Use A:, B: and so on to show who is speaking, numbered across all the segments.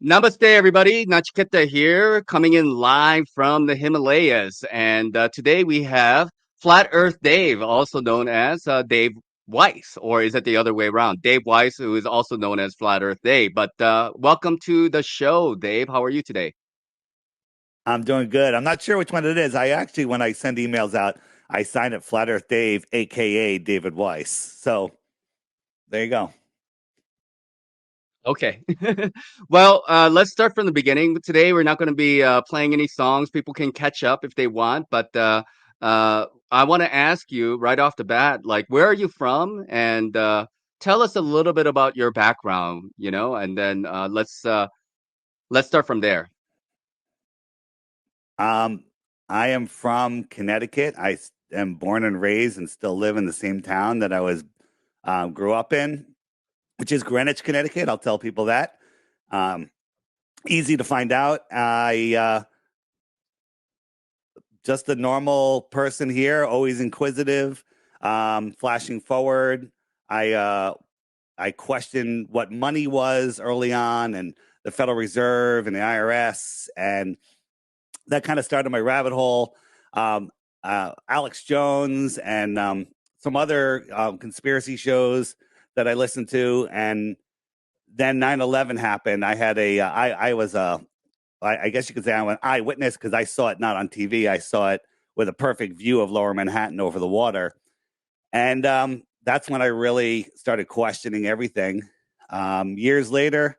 A: Namaste, everybody. Nachiketa here, coming in live from the Himalayas. And today we have Flat Earth Dave, also known as Dave Weiss, or is it the other way around? Dave Weiss, who is also known as Flat Earth Dave. But welcome to the show, Dave. How are you today?
B: I'm doing good. I'm not sure which one it is. I actually, when I send emails out, I sign it Flat Earth Dave, aka David Weiss. So there you go.
A: Okay. Well, let's start from the beginning. Today, we're not going to be playing any songs. People can catch up if they want, but I want to ask you right off the bat, like, where are you from? And tell us a little bit about your background, and then let's start from there.
B: Um, I am from Connecticut. Am born and raised and still live in the same town that I was grew up in, which is Greenwich, Connecticut. I'll tell people that. Um, Easy to find out. I just a normal person here, always inquisitive, flashing forward. I uh, I questioned what money was early on, and the Federal Reserve and the IRS, and that kind of started my rabbit hole. Um, Alex Jones and some other conspiracy shows that I listened to, and then 9/11 happened. I was I guess you could say I'm an eyewitness because I saw it not on TV. I saw it with a perfect view of Lower Manhattan over the water, and that's when I really started questioning everything. Years later,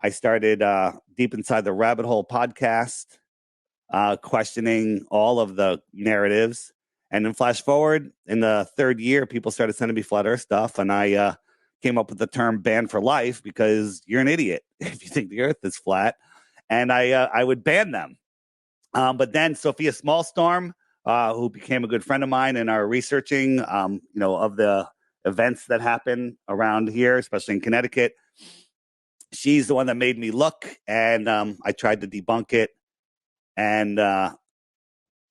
B: I started Deep Inside the Rabbit Hole podcast, questioning all of the narratives. And then flash forward in the third year, people started sending me flat Earth stuff, and I came up with the term "ban for life" because you're an idiot if you think the Earth is flat, and I would ban them. But then Sophia Smallstorm, who became a good friend of mine, and our researching, of the events that happen around here, especially in Connecticut. She's the one that made me look, and I tried to debunk it, and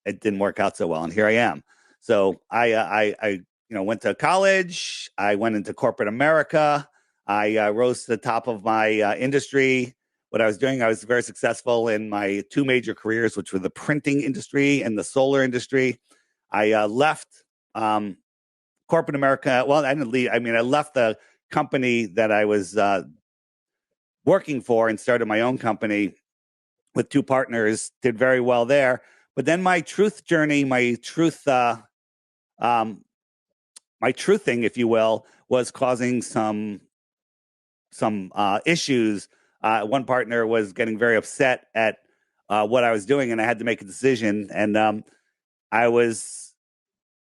B: it didn't work out so well. And here I am. So I went to college. I went into corporate America. I rose to the top of my industry. What I was doing, I was very successful in my two major careers, which were the printing industry and the solar industry. I left corporate America. Well, I didn't leave. I mean, I left the company that I was working for and started my own company with two partners. Did very well there. But then my truth journey, um, my truthing, if you will, was causing some issues. One partner was getting very upset at what I was doing, and I had to make a decision. And I was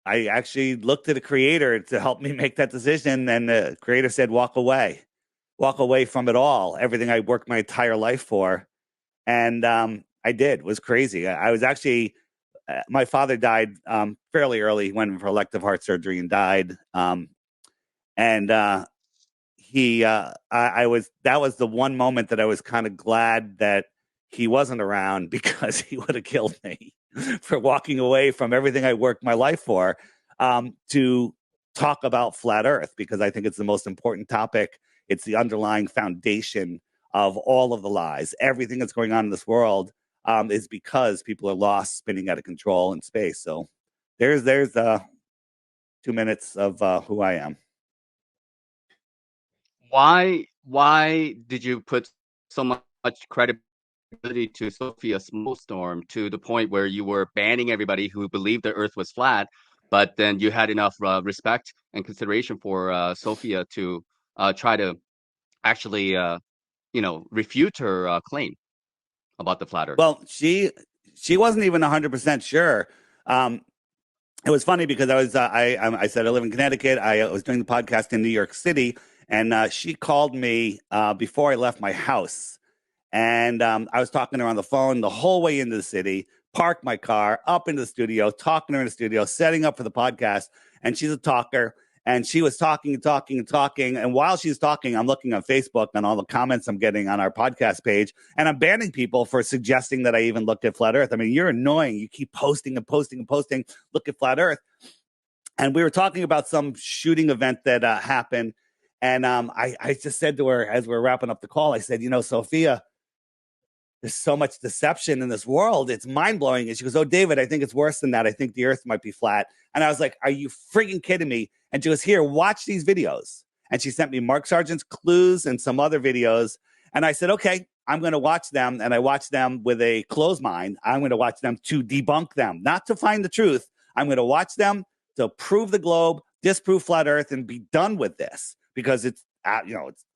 B: I actually looked to the creator to help me make that decision, and the creator said, walk away from it all, everything I worked my entire life for. And I did. It was crazy. I was actually my father died fairly early. He went in for elective heart surgery and died. And I was that was the one moment that I was kind of glad that he wasn't around because he would have killed me for walking away from everything I worked my life for to talk about flat Earth, because I think it's the most important topic. It's the underlying foundation of all of the lies. Everything that's going on in this world is because people are lost, spinning out of control in space. So there's 2 minutes of who I am.
A: Why did you put so much credibility to Sophia Snowstorm to the point where you were banning everybody who believed the Earth was flat, but then you had enough respect and consideration for Sophia to try to actually, refute her claim about the flat Earth?
B: Well, she wasn't even 100% sure. Um, it was funny because I said I live in Connecticut. I was doing the podcast in New York City, and she called me before I left my house, and I was talking to her on the phone the whole way into the city. Parked my car up into the studio, talking to her in the studio, setting up for the podcast. And she's a talker, and she was talking and talking and talking. And while she's talking, I'm looking on Facebook and all the comments I'm getting on our podcast page, and I'm banning people for suggesting that I even looked at flat Earth. I mean, you're annoying. You keep posting and posting and posting. Look at flat Earth. And we were talking about some shooting event that happened. And I just said to her as we are wrapping up the call, I said, Sophia, there's so much deception in this world. It's mind blowing. And she goes, oh, David, I think it's worse than that. I think the earth might be flat. And I was like, are you freaking kidding me? And she goes, here, watch these videos. And she sent me Mark Sargent's Clues and some other videos. And I said, okay, I'm going to watch them. And I watched them with a closed mind. I'm going to watch them to debunk them, not to find the truth. I'm going to watch them to prove the globe, disprove flat earth, and be done with this, because it's,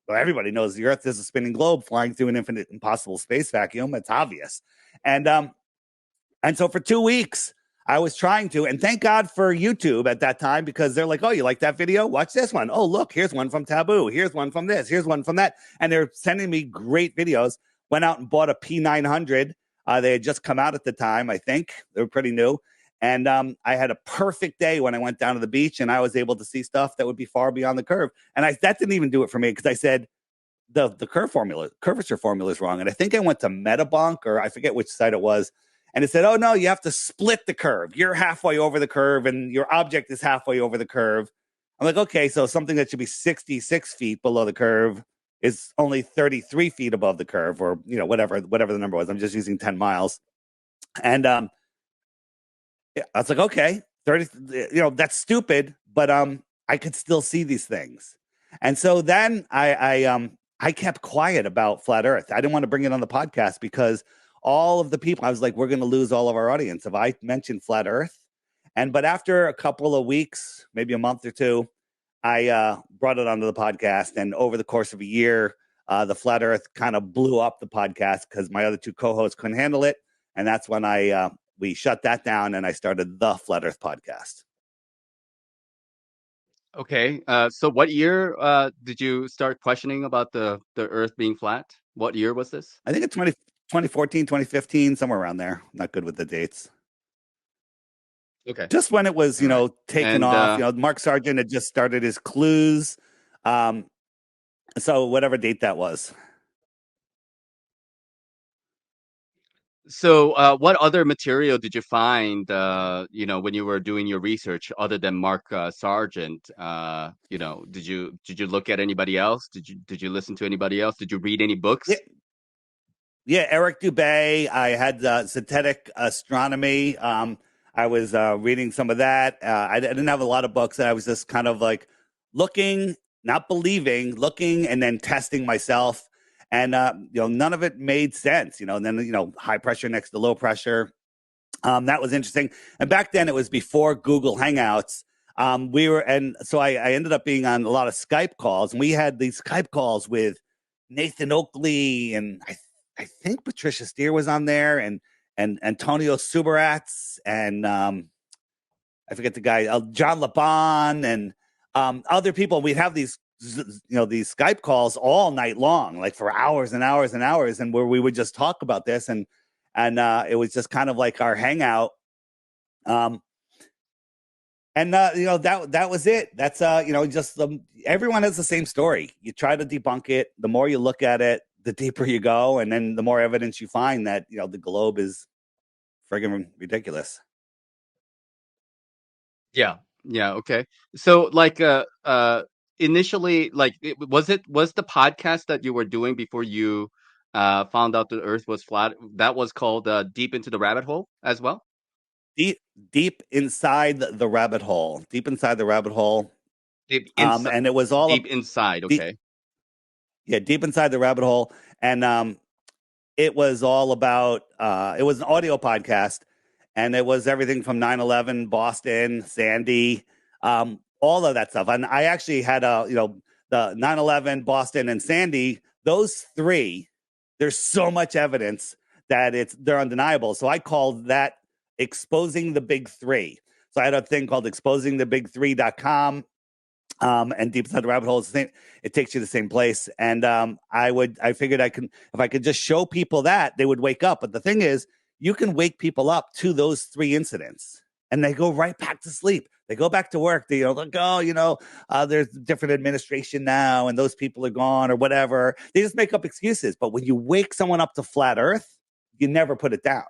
B: everybody knows the earth is a spinning globe flying through an infinite impossible space vacuum. It's obvious. And so for 2 weeks, I was trying to, and thank God for YouTube at that time, because they're like, oh, you like that video? Watch this one. Oh, look, here's one from Taboo. Here's one from this. Here's one from that. And they're sending me great videos. Went out and bought a P900. They had just come out at the time, I think. They were pretty new. And I had a perfect day when I went down to the beach, and I was able to see stuff that would be far beyond the curve. And that didn't even do it for me, because I said, the curvature formula is wrong. And I think I went to Metabunk, or I forget which site it was. And it said, oh, no, you have to split the curve. You're halfway over the curve, and your object is halfway over the curve. I'm like, okay, so something that should be 66 feet below the curve is only 33 feet above the curve, or, whatever the number was. I'm just using 10 miles. And I was like, okay, 30, that's stupid, but I could still see these things. And so then I kept quiet about flat earth. I didn't want to bring it on the podcast, because all of the people, I was like, we're going to lose all of our audience if I mentioned flat earth. But after a couple of weeks, maybe a month or two, I brought it onto the podcast. And over the course of a year, the flat earth kind of blew up the podcast, because my other two co-hosts couldn't handle it. And that's when we shut that down, and I started the Flat Earth podcast.
A: Okay. So what year did you start questioning about the Earth being flat? What year was this?
B: I think it's 2014, 2015, somewhere around there. I'm not good with the dates.
A: Okay.
B: Just when it was,
A: All right.
B: taken
A: And
B: off. Mark Sargent had just started his Clues. So whatever date that was.
A: so what other material did you find, when you were doing your research other than Mark Sargent? Did you look at anybody else? Did you listen to anybody else? Did you read any
B: Yeah,
A: books?
B: yeah, Eric Dubay. I had synthetic astronomy. I was reading some of that. I didn't have a lot of books. I was just kind of like looking, not believing, looking, and then testing myself. And none of it made sense. And then high pressure next to low pressure. That was interesting. And back then, it was before Google Hangouts. And so I ended up being on a lot of Skype calls, and we had these Skype calls with Nathan Oakley, and I think Patricia Steer was on there, and Antonio Subarats, and I forget the guy, John Laban, and other people. We'd have these these Skype calls all night long, like for hours and hours and hours, and where we would just talk about this, and it was just kind of like our hangout. That was it. That's just everyone has the same story. You try to debunk it. The more you look at it, the deeper you go, and then the more evidence you find that the globe is friggin' ridiculous.
A: Yeah. Yeah. Okay. So initially, was the podcast that you were doing before you found out the Earth was flat, that was called Deep into the Rabbit Hole as well?
B: Deep, deep inside the rabbit hole. Deep inside the rabbit hole.
A: Deep inside.
B: And it was all
A: Deep inside.
B: deep,
A: Okay.
B: yeah, deep inside the rabbit hole, and it was all about. It was an audio podcast, and it was everything from 9/11, Boston, Sandy, all of that stuff. And I actually had the 9/11, Boston, and Sandy. Those three, there's so much evidence that they're undeniable. So I called that exposing the big three. So I had a thing called exposingthebig3.com. And deep inside the rabbit hole is the same. It takes you to the same place. And I figured if I could just show people that, they would wake up. But the thing is, you can wake people up to those three incidents, and they go right back to sleep. They go back to work. They like, there's different administration now, and those people are gone or whatever. They just make up excuses. But when you wake someone up to flat Earth, you never put it down.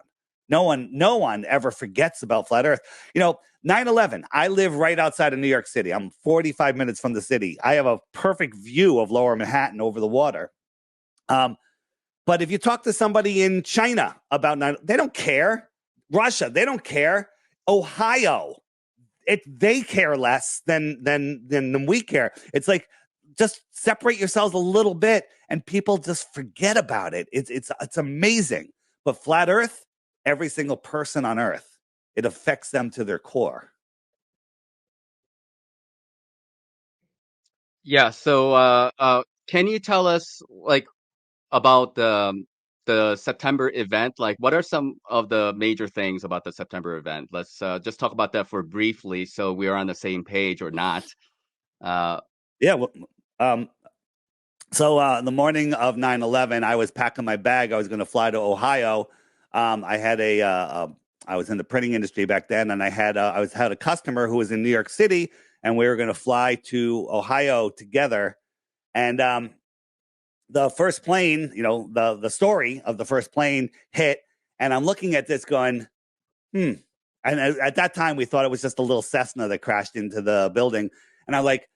B: No one ever forgets about flat Earth. 9/11, I live right outside of New York City. I'm 45 minutes from the city. I have a perfect view of lower Manhattan over the water. But But if you talk to somebody in China about 9, they don't care. Russia, they don't care. Ohio, they care less than we care. It's like, just separate yourselves a little bit and people just forget about it. It's amazing. But flat Earth, every single person on Earth, it affects them to their core.
A: Yeah. So, can you tell us like about the September event? Like, what are some of the major things about the September event? Let's just talk about that for briefly, so we are on the same page or not. Uh,
B: Yeah. Well, um, the morning of 9/11, I was packing my bag. I was going to fly to Ohio. I had I was in the printing industry back then, and I had a customer who was in New York City, and we were going to fly to Ohio together. And the first plane, the story of the first plane hit, and I'm looking at this going, hmm. And at that time, we thought it was just a little Cessna that crashed into the building, and I'm like,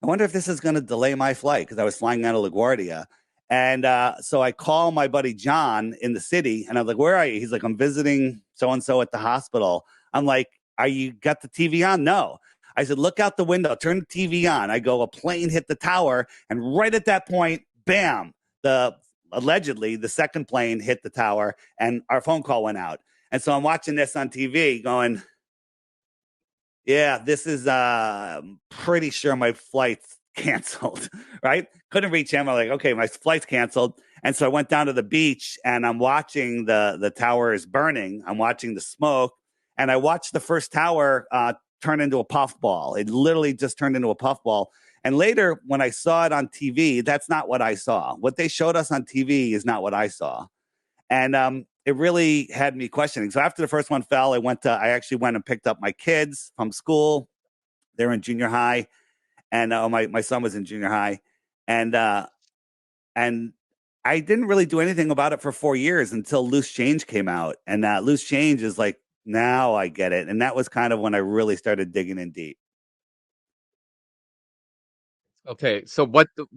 B: I wonder if this is going to delay my flight, because I was flying out of LaGuardia. And so I call my buddy John in the city, and I'm like, where are you? He's like, I'm visiting so-and-so at the hospital. I'm like, are you got the TV on? No. I said, look out the window, turn the TV on. I go, a plane hit the tower. And right at that point, bam, allegedly the second plane hit the tower and our phone call went out. And so I'm watching this on TV going, yeah, this is pretty sure my flight's canceled, right? Couldn't reach him. I'm like, okay, my flight's canceled. And so I went down to the beach and I'm watching the towers burning. I'm watching the smoke. And I watched the first tower turn into a puffball. It literally just turned into a puffball. And later, when I saw it on TV, that's not what I saw. What they showed us on TV is not what I saw. And it really had me questioning. So after the first one fell, I actually went and picked up my kids from school. They're in junior high, and my son was in junior high, and and I didn't really do anything about it for 4 years until Loose Change came out, and Loose Change is like, now I get it, and that was kind of when I really started digging in deep.
A: okay, so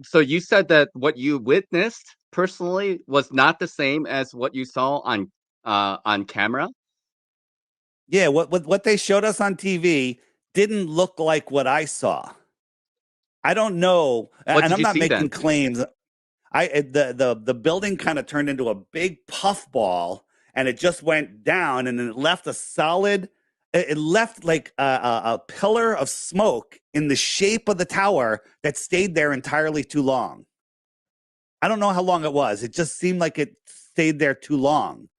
A: so you said that what you witnessed personally was not the same as what you saw on camera.
B: Yeah, what they showed us on TV didn't look like what I saw. I don't know,
A: What
B: and
A: did
B: I'm
A: you
B: not
A: see
B: making
A: then?
B: claims. The building kind of turned into a big puffball, and it just went down, and then it left a solid. It left like a pillar of smoke in the shape of the tower that stayed there entirely too long. I don't know how long it was. It just seemed like it stayed there too long,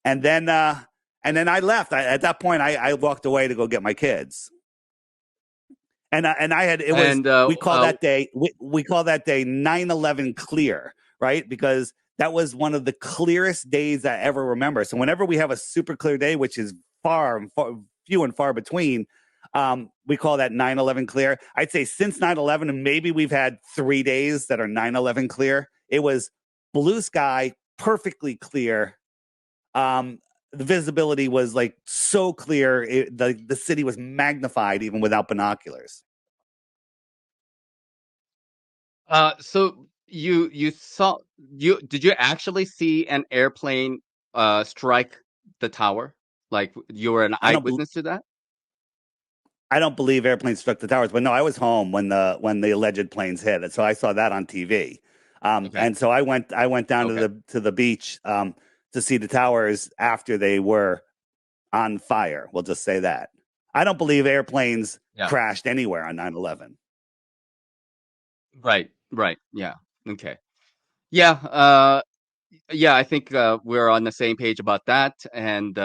B: and then I left. At that point, I walked away to go get my kids. And I had, it was,
A: And
B: we call that day, we call that day 9/11 clear, right? Because that was one of the clearest days I ever remember. So whenever we have a super clear day, which is few and far between, we call that 9/11 clear. I'd say since 9/11, and maybe we've had 3 days that are 9/11 clear. It was blue sky, perfectly clear. The visibility was like so clear. The city was magnified even without binoculars.
A: so you saw you did you actually see an airplane strike the tower? Like you were an
B: I don't.
A: eyewitness to that?
B: I don't believe airplanes struck the towers, but no, I was home when the alleged planes hit, so I saw that on TV.
A: Okay.
B: And so I went down to
A: Okay.
B: the beach to see the towers after they were on fire. We'll just say that. I don't believe airplanes
A: Yeah.
B: crashed anywhere on 9/11.
A: Right. Right. Yeah. Okay. Yeah. Yeah, I think we're on the same page about that, and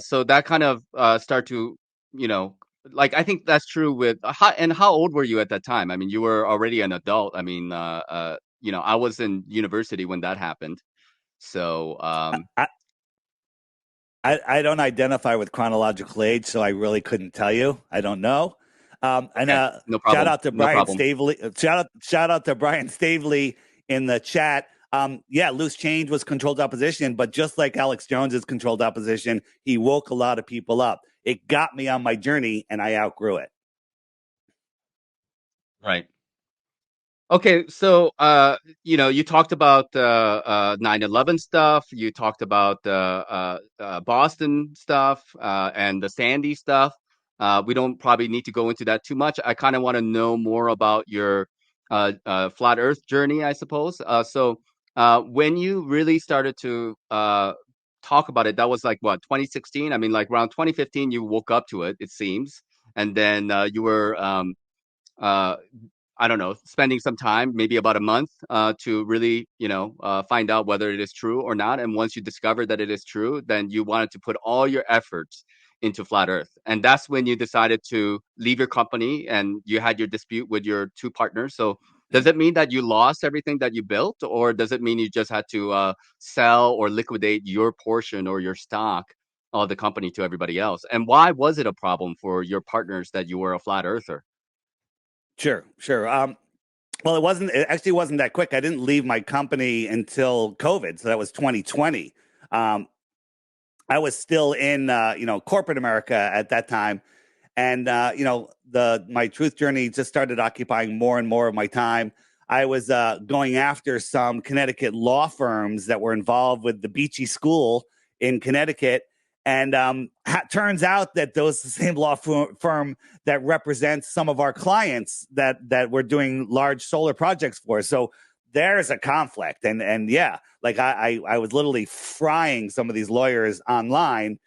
A: so that kind of start to, you know, like I think that's true with how old were you at that time? I mean, you were already an adult. I mean, I was in university when that happened, so
B: I, I don't identify with chronological age, so I really couldn't tell you. I don't know. And
A: okay, no
B: shout
A: problem,
B: out to
A: no
B: Brian
A: problem.
B: Stavely. Shout out to Brian Stavely in the chat. Yeah, Loose Change was controlled opposition, but just like Alex Jones's controlled opposition, he woke a lot of people up. It got me on my journey, and I outgrew it.
A: Right. Okay, so you talked about 9/11 stuff. You talked about Boston stuff and the Sandy stuff. We don't probably need to go into that too much. I kind of want to know more about your flat Earth journey, I suppose. When you really started to talk about it, that was like what, 2016? I mean, like around 2015, you woke up to it, it seems, and then you were uh, I don't know, spending some time, maybe about a month, to really, find out whether it is true or not. And once you discover that it is true, then you wanted to put all your efforts into flat Earth. And that's when you decided to leave your company and you had your dispute with your two partners. So does it mean that you lost everything that you built, or does it mean you just had to sell or liquidate your portion or your stock of the company to everybody else? And why was it a problem for your partners that you were a flat earther?
B: Sure, sure. Well, it actually wasn't that quick. I didn't leave my company until COVID. So that was 2020. Um, I was still in, corporate America at that time. And, the my truth journey just started occupying more and more of my time. I was going after some Connecticut law firms that were involved with the Beachy School in Connecticut. And turns out that those the same law firm that represents some of our clients that we're doing large solar projects for. So there's a conflict, and yeah, like I was literally frying some of these lawyers online.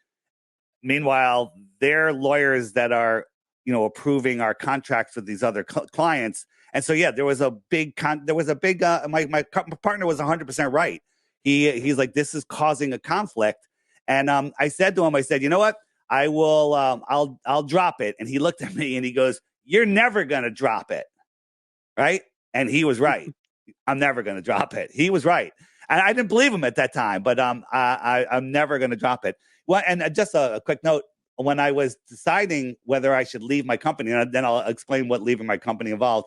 B: Meanwhile, they're lawyers that are, approving our contracts with these other clients. And so, yeah, there was a big, my partner was 100% right. He's like, this is causing a conflict. And I said to him, I said, you know what? I will, I'll drop it. And he looked at me and he goes, you're never going to drop it. Right. And he was right. I'm never going to drop it. He was right. And I didn't believe him at that time, but I'm never going to drop it. Well, and just a quick note, when I was deciding whether I should leave my company, and then I'll explain what leaving my company involved.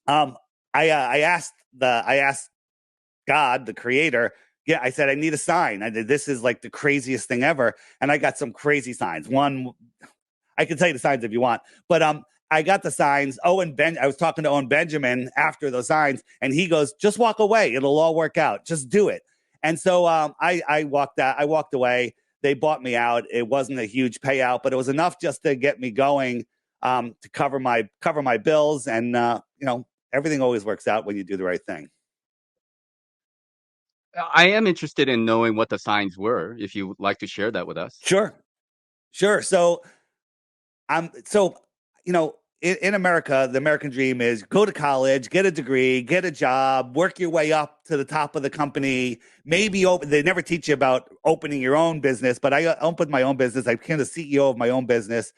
B: Um, I asked God, the creator. Yeah, I said I need a sign. This is like the craziest thing ever, and I got some crazy signs. One, I can tell you the signs if you want, but I got the signs. I was talking to Owen Benjamin after those signs, and he goes, "Just walk away. It'll all work out. Just do it." And so I walked out. I walked away. They bought me out. It wasn't a huge payout, but it was enough just to get me going, to cover my bills, and everything always works out when you do the right thing.
A: I am interested in knowing what the signs were, if you would like to share that with us.
B: Sure, sure. So in America, the American dream is go to college, get a degree, get a job, work your way up to the top of the company. Maybe they never teach you about opening your own business, but I opened my own business. I became the CEO of my own business,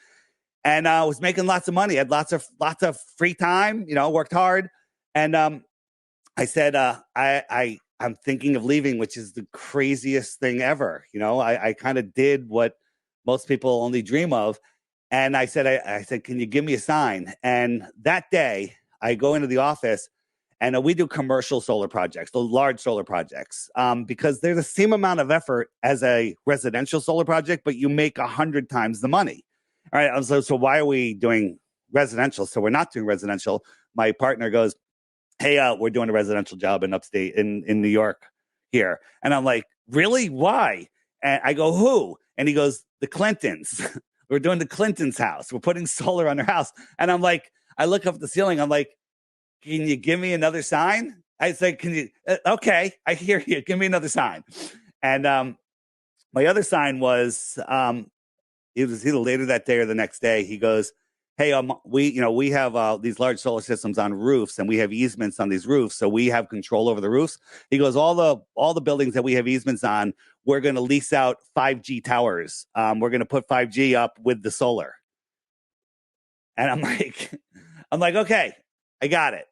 B: and I was making lots of money. I had lots of free time. Worked hard, and I said, I'm thinking of leaving, which is the craziest thing ever. I kind of did what most people only dream of. And I said, can you give me a sign? And that day I go into the office, and we do commercial solar projects, the large solar projects, because they're the same amount of effort as a residential solar project, but you make 100 times the money. All right. So why are we doing residential? So we're not doing residential. My partner goes, hey, we're doing a residential job in upstate in New York here. And I'm like, really? Why? And I go, who? And he goes, the Clintons. We're doing the Clintons' house. We're putting solar on their house. And I'm like, I look up at the ceiling. I'm like, can you give me another sign? I said, can you? Okay, I hear you. Give me another sign. And my other sign was, it was either later that day or the next day. He goes, hey, we have these large solar systems on roofs, and we have easements on these roofs, so we have control over the roofs. He goes, all the buildings that we have easements on, we're going to lease out 5G towers. We're going to put 5G up with the solar. And I'm like, okay, I got it.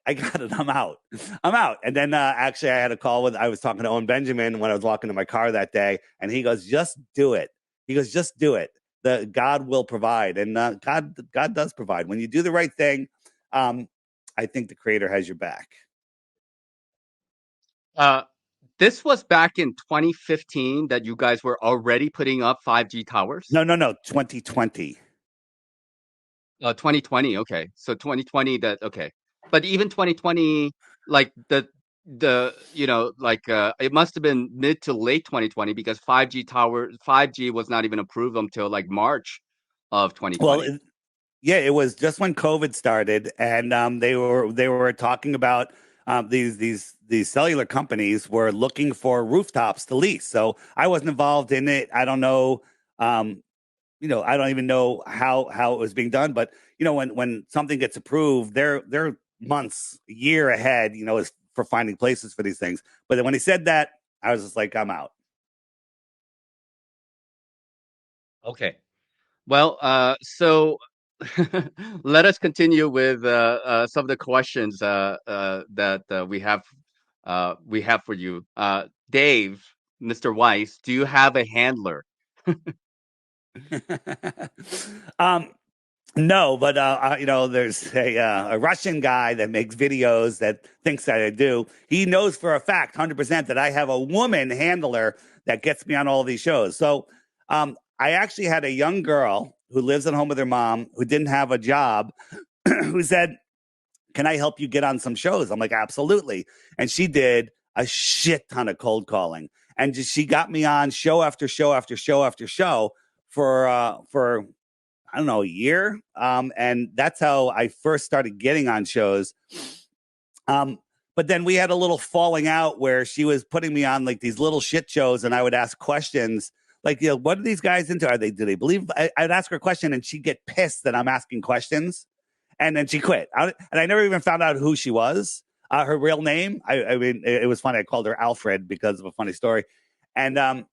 B: I'm out. And then actually, I had a call I was talking to Owen Benjamin when I was walking to my car that day, and he goes, just do it. He goes, just do it. God will provide, and God does provide when you do the right thing. I think the Creator has your back.
A: Uh, this was back in 2015 that you guys were already putting up 5G towers?
B: No, 2020.
A: 2020, okay. So 2020 okay. but even 2020, like it must have been mid to late 2020 because 5G was not even approved until like March of
B: Well,
A: 2020.
B: yeah, it was just when COVID started, and they were talking about these cellular companies were looking for rooftops to lease. So I wasn't involved in it. I don't know. Um, I don't even know how it was being done. But when something gets approved, they're months, a year ahead. Is for finding places for these things. But then when he said that, I was just like, I'm out.
A: Okay. Well, so let us continue with some of the questions that we have for you. Dave, Mr. Weiss, do you have a handler?
B: um, No, but there's a Russian guy that makes videos that thinks that I do. He knows for a fact, 100%, that I have a woman handler that gets me on all these shows. So, I actually had a young girl who lives at home with her mom who didn't have a job, who said, "Can I help you get on some shows?" I'm like, "Absolutely." And she did a shit ton of cold calling, and she got me on show after show after show after show for I don't know, a year. And that's how I first started getting on shows. Um, but then we had a little falling out where she was putting me on like these little shit shows, and I would ask questions like, what are these guys into? Do they believe? I'd ask her a question, and she'd get pissed that I'm asking questions, and then she quit. And I never even found out who she was, her real name. I mean, it was funny. I called her Alfred because of a funny story, and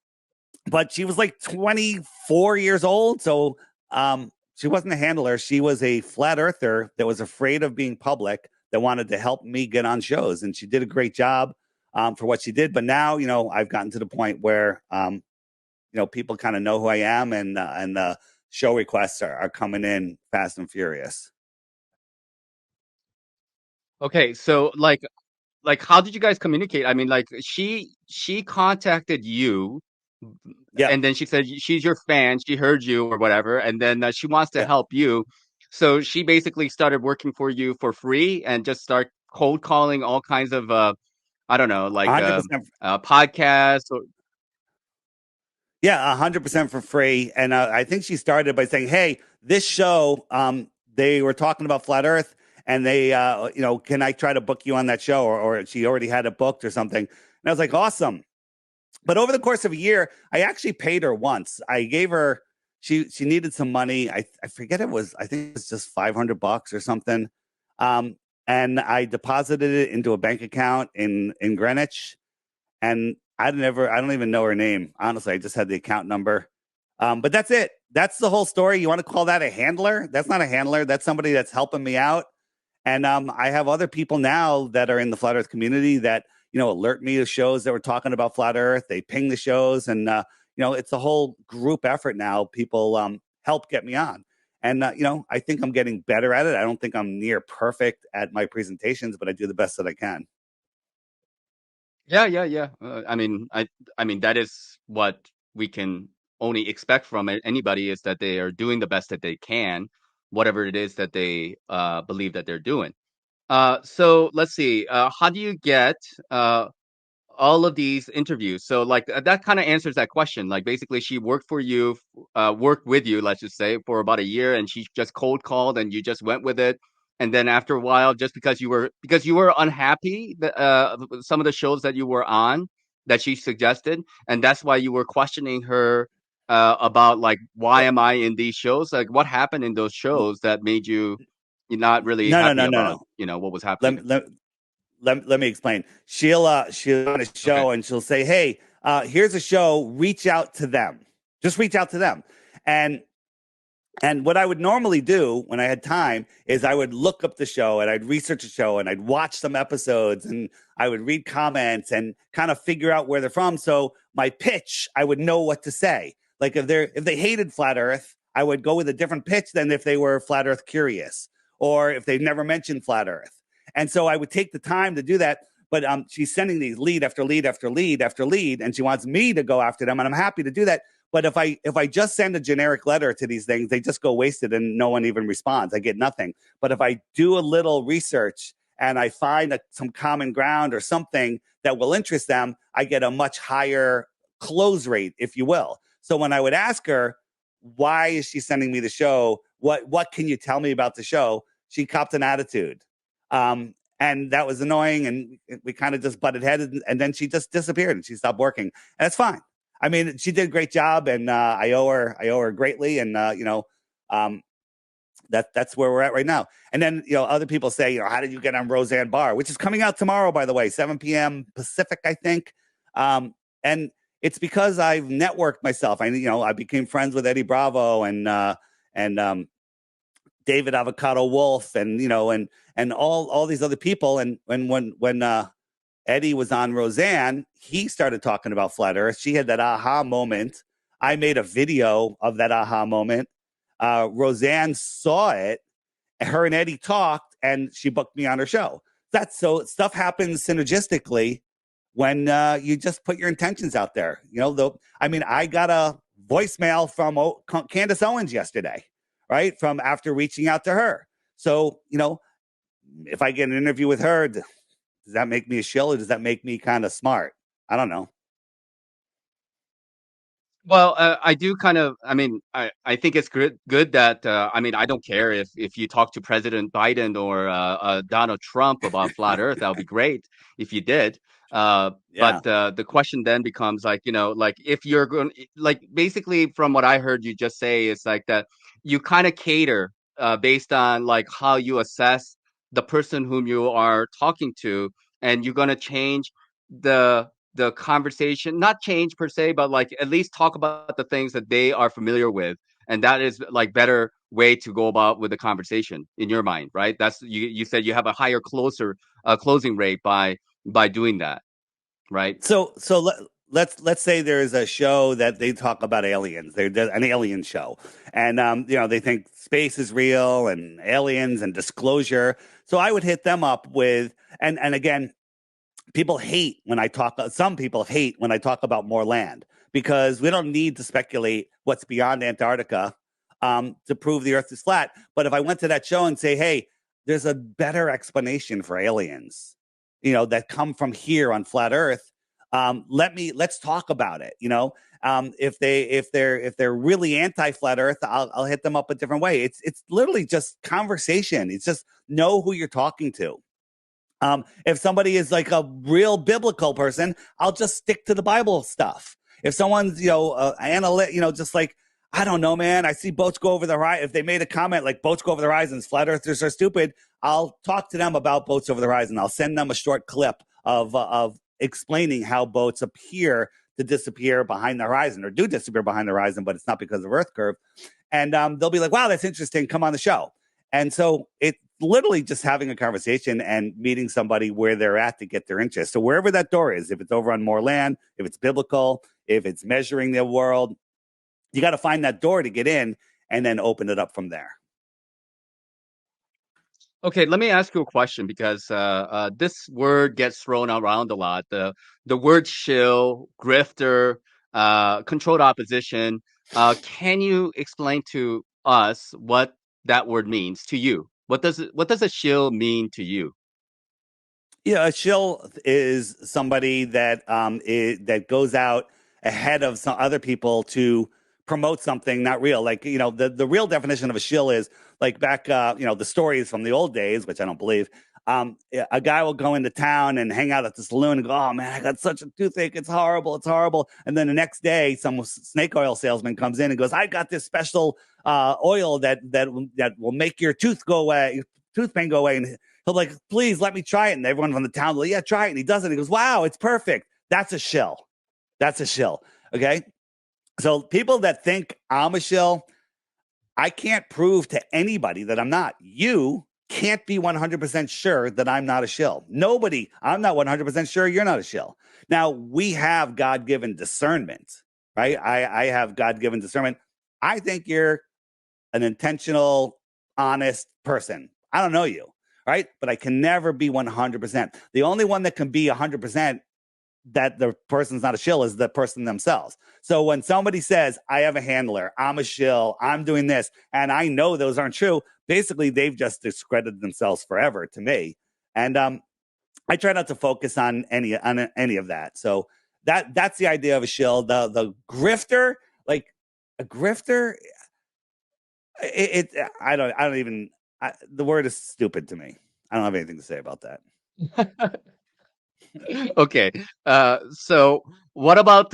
B: but she was like 24 years old. So she wasn't a handler. She was a flat earther that was afraid of being public, that wanted to help me get on shows. And she did a great job for what she did. But now, I've gotten to the point where, people kind of know who I am, and the show requests are coming in fast and furious.
A: Okay, so like how did you guys communicate? I mean, like she contacted you,
B: Yep.
A: and then she said she's your fan, she heard you or whatever, and then she wants to
B: Yep.
A: help you. So she basically started working for you for free and just start cold calling all kinds of I don't know, like
B: 100%.
A: podcasts or
B: Yeah, 100% for free. And I think she started by saying, "Hey, this show, they were talking about flat Earth, and they, can I try to book you on that show?" Or she already had it booked or something. And I was like, "Awesome." But over the course of a year, I actually paid her once. I gave her, she needed some money. I forget, I think it was just $500 or something. Um, and I deposited it into a bank account in Greenwich, and I don't even know her name. Honestly, I just had the account number. But that's it. That's the whole story. You want to call that a handler? That's not a handler. That's somebody that's helping me out. And I have other people now that are in the flat Earth community that alert me to shows that were talking about flat Earth. They ping the shows, and it's a whole group effort now. People help get me on, and I think I'm getting better at it. I don't think I'm near perfect at my presentations, but I do the best that I can.
A: yeah, yeah, yeah. I mean that is what we can only expect from anybody is that they are doing the best that they can, whatever it is that they believe that they're doing. So let's see. How do you get all of these interviews? So like that kind of answers that question. Like basically, she worked for you, worked with you, let's just say, for about a year, and she just cold called, and you just went with it. And then after a while, just because you were unhappy that some of the shows that you were on that she suggested, and that's why you were questioning her about like why
B: Well,
A: am I in these shows? Like what happened in those shows that made you you're not really
B: no, no,
A: happy
B: no, no,
A: about
B: no.
A: what was happening.
B: Let, let, let me explain. She'll on a
A: Okay.
B: show, and she'll say, "Hey, here's a show. Reach out to them. Just reach out to them." And what I would normally do when I had time is I would look up the show, and I'd research the show, and I'd watch some episodes, and I would read comments and kind of figure out where they're from. So my pitch, I would know what to say. Like if they hated flat Earth, I would go with a different pitch than if they were flat Earth curious, or if they've never mentioned flat Earth. And so I would take the time to do that. But she's sending these lead after lead after lead after lead, and she wants me to go after them, and I'm happy to do that. But if I just send a generic letter to these things, they just go wasted and no one even responds. I get nothing. But if I do a little research and I find some common ground or something that will interest them, I get a much higher close rate, if you will. So when I would ask her, why is she sending me the show? What can you tell me about the show? She copped an attitude. And that was annoying. And we kind of just butted heads. And then she just disappeared and she stopped working. And that's fine. I mean, she did a great job, and I owe her greatly. And that's where we're at right now. And then other people say, how did you get on Roseanne Barr, which is coming out tomorrow, by the way, 7 p.m. Pacific, I think. And it's because I've networked myself. I became friends with Eddie Bravo and David Avocado Wolf, and all these other people. And when Eddie was on Roseanne, he started talking about flat Earth. She had that aha moment. I made a video of that aha moment. Roseanne saw it. Her and Eddie talked, and she booked me on her show. So stuff happens synergistically when you just put your intentions out there. I got a voicemail from Candace Owens yesterday, right? From after reaching out to her. So, if I get an interview with her, does that make me a shill, or does that make me kind of smart? I don't know.
A: Well, I do kind of. I mean, I think it's good that. I mean, I don't care if you talk to President Biden or Donald Trump about flat Earth. That would be great if you did.
B: Yeah.
A: But the question then becomes like, like if you're going, like basically from what I heard you just say is like that you kind of cater based on like how you assess the person whom you are talking to, and you're going to change the conversation, not change per se, but like at least talk about the things that they are familiar with. And that is like better way to go about with the conversation in your mind, right? That's you said you have a higher closing rate by doing that, right?
B: So let's say there's a show that they talk about aliens. They're an alien show, and they think space is real and aliens and disclosure. So I would hit them up with, and again, people hate when I talk. Some people hate when I talk about more land, because we don't need to speculate what's beyond Antarctica to prove the Earth is flat. But if I went to that show and say, "Hey, there's a better explanation for aliens, that come from here on flat Earth. Let's talk about it." If they're really anti-flat Earth, I'll hit them up a different way. It's literally just conversation. It's just know who you're talking to. If somebody is like a real biblical person, I'll just stick to the Bible stuff. If someone's, just like, I don't know, man, I see boats go over the horizon. If they made a comment like boats go over the horizons, flat earthers are stupid, I'll talk to them about boats over the horizon. I'll send them a short clip of explaining how boats appear to disappear behind the horizon, or do disappear behind the horizon, but it's not because of Earth curve. And they'll be like, wow, that's interesting. Come on the show. And so it's literally just having a conversation and meeting somebody where they're at to get their interest. So wherever that door is, if it's over on more land, if it's biblical, if it's measuring the world, you got to find that door to get in and then open it up from there.
A: Okay, let me ask you a question because this word gets thrown around a lot. The word shill, grifter, controlled opposition. Can you explain to us what that word means to you? What does a shill mean to you?
B: Yeah, a shill is somebody that that goes out ahead of some other people to promote something not real. Like, the real definition of a shill is like back, the stories from the old days, which I don't believe. A guy will go into town and hang out at the saloon and go, "Oh man, I got such a toothache. It's horrible. It's horrible." And then the next day, some snake oil salesman comes in and goes, "I got this special oil that will make your tooth go away, tooth pain go away." And he'll like, "Please let me try it." And everyone from the town will, "Yeah, try it." And he does it. And he goes, "Wow, it's perfect." That's a shill. That's a shill. Okay. So people that think I'm a shill, I can't prove to anybody that I'm not. You can't be 100% sure that I'm not a shill. Nobody, I'm not 100% sure you're not a shill. Now, we have God-given discernment, right? I have God-given discernment. I think you're an intentional, honest person. I don't know you, right? But I can never be 100%. The only one that can be 100% that the person's not a shill is the person themselves. So when somebody says, "I have a handler, I'm a shill, I'm doing this," and I know those aren't true, basically they've just discredited themselves forever to me. And I try not to focus on any of that. So that's the idea of a shill. The grifter, like a grifter, I don't even the word is stupid to me. I don't have anything to say about that.
A: Okay. So what about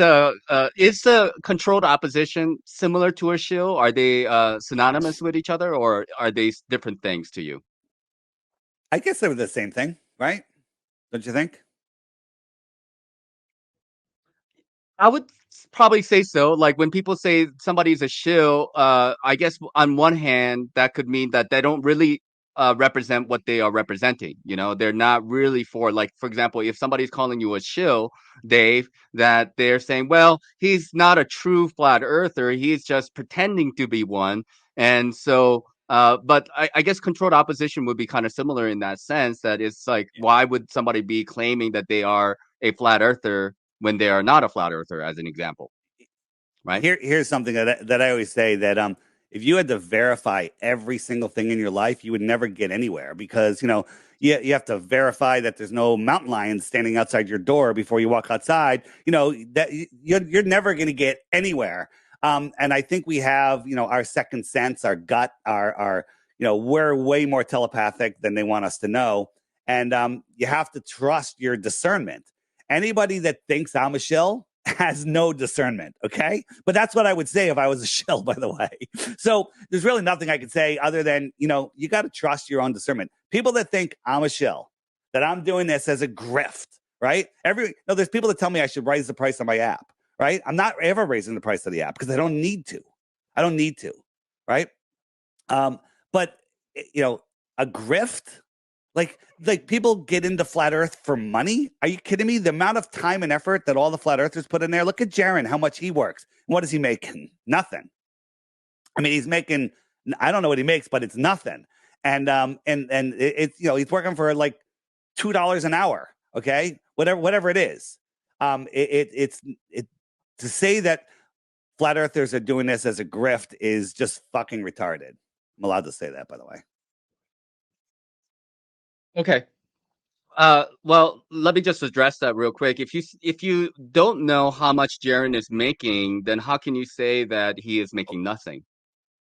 A: is the controlled opposition similar to a shill? Are they synonymous with each other, or are they different things to you?
B: I guess they were the same thing, right? Don't you think?
A: I would probably say so. Like when people say somebody's a shill, I guess on one hand that could mean that they don't really represent what they are representing. You know, they're not really for, like, for example, if somebody's calling you a shill, Dave, that they're saying, well, he's not a true flat earther. He's just pretending to be one. And so, but I guess controlled opposition would be kind of similar in that sense. That it's like, why would somebody be claiming that they are a flat earther when they are not a flat earther, as an example, right?
B: Here's something that I always say that if you had to verify every single thing in your life, you would never get anywhere because you have to verify that there's no mountain lions standing outside your door before you walk outside. That you're never going to get anywhere. And I think we have our second sense, our gut, our we're way more telepathic than they want us to know, and you have to trust your discernment. Anybody that thinks I'm a shill has no discernment. Okay. But that's what I would say if I was a shill, by the way. So there's really nothing I could say other than, you got to trust your own discernment. People that think I'm a shill, that I'm doing this as a grift, right? There's people that tell me I should raise the price on my app, right? I'm not ever raising the price of the app because I don't need to. I don't need to. Right. But a grift, like people get into flat earth for money. Are you kidding me? The amount of time and effort that all the flat earthers put in there. Look at Jaron, how much he works. What is he making? Nothing. I mean, he's making, I don't know what he makes, but it's nothing. And it's he's working for like $2 an hour. Okay. Whatever it is. It's to say that flat earthers are doing this as a grift is just fucking retarded. I'm allowed to say that, by the way.
A: Okay. Well, let me just address that real quick. If you don't know how much Jaren is making, then how can you say that he is making nothing?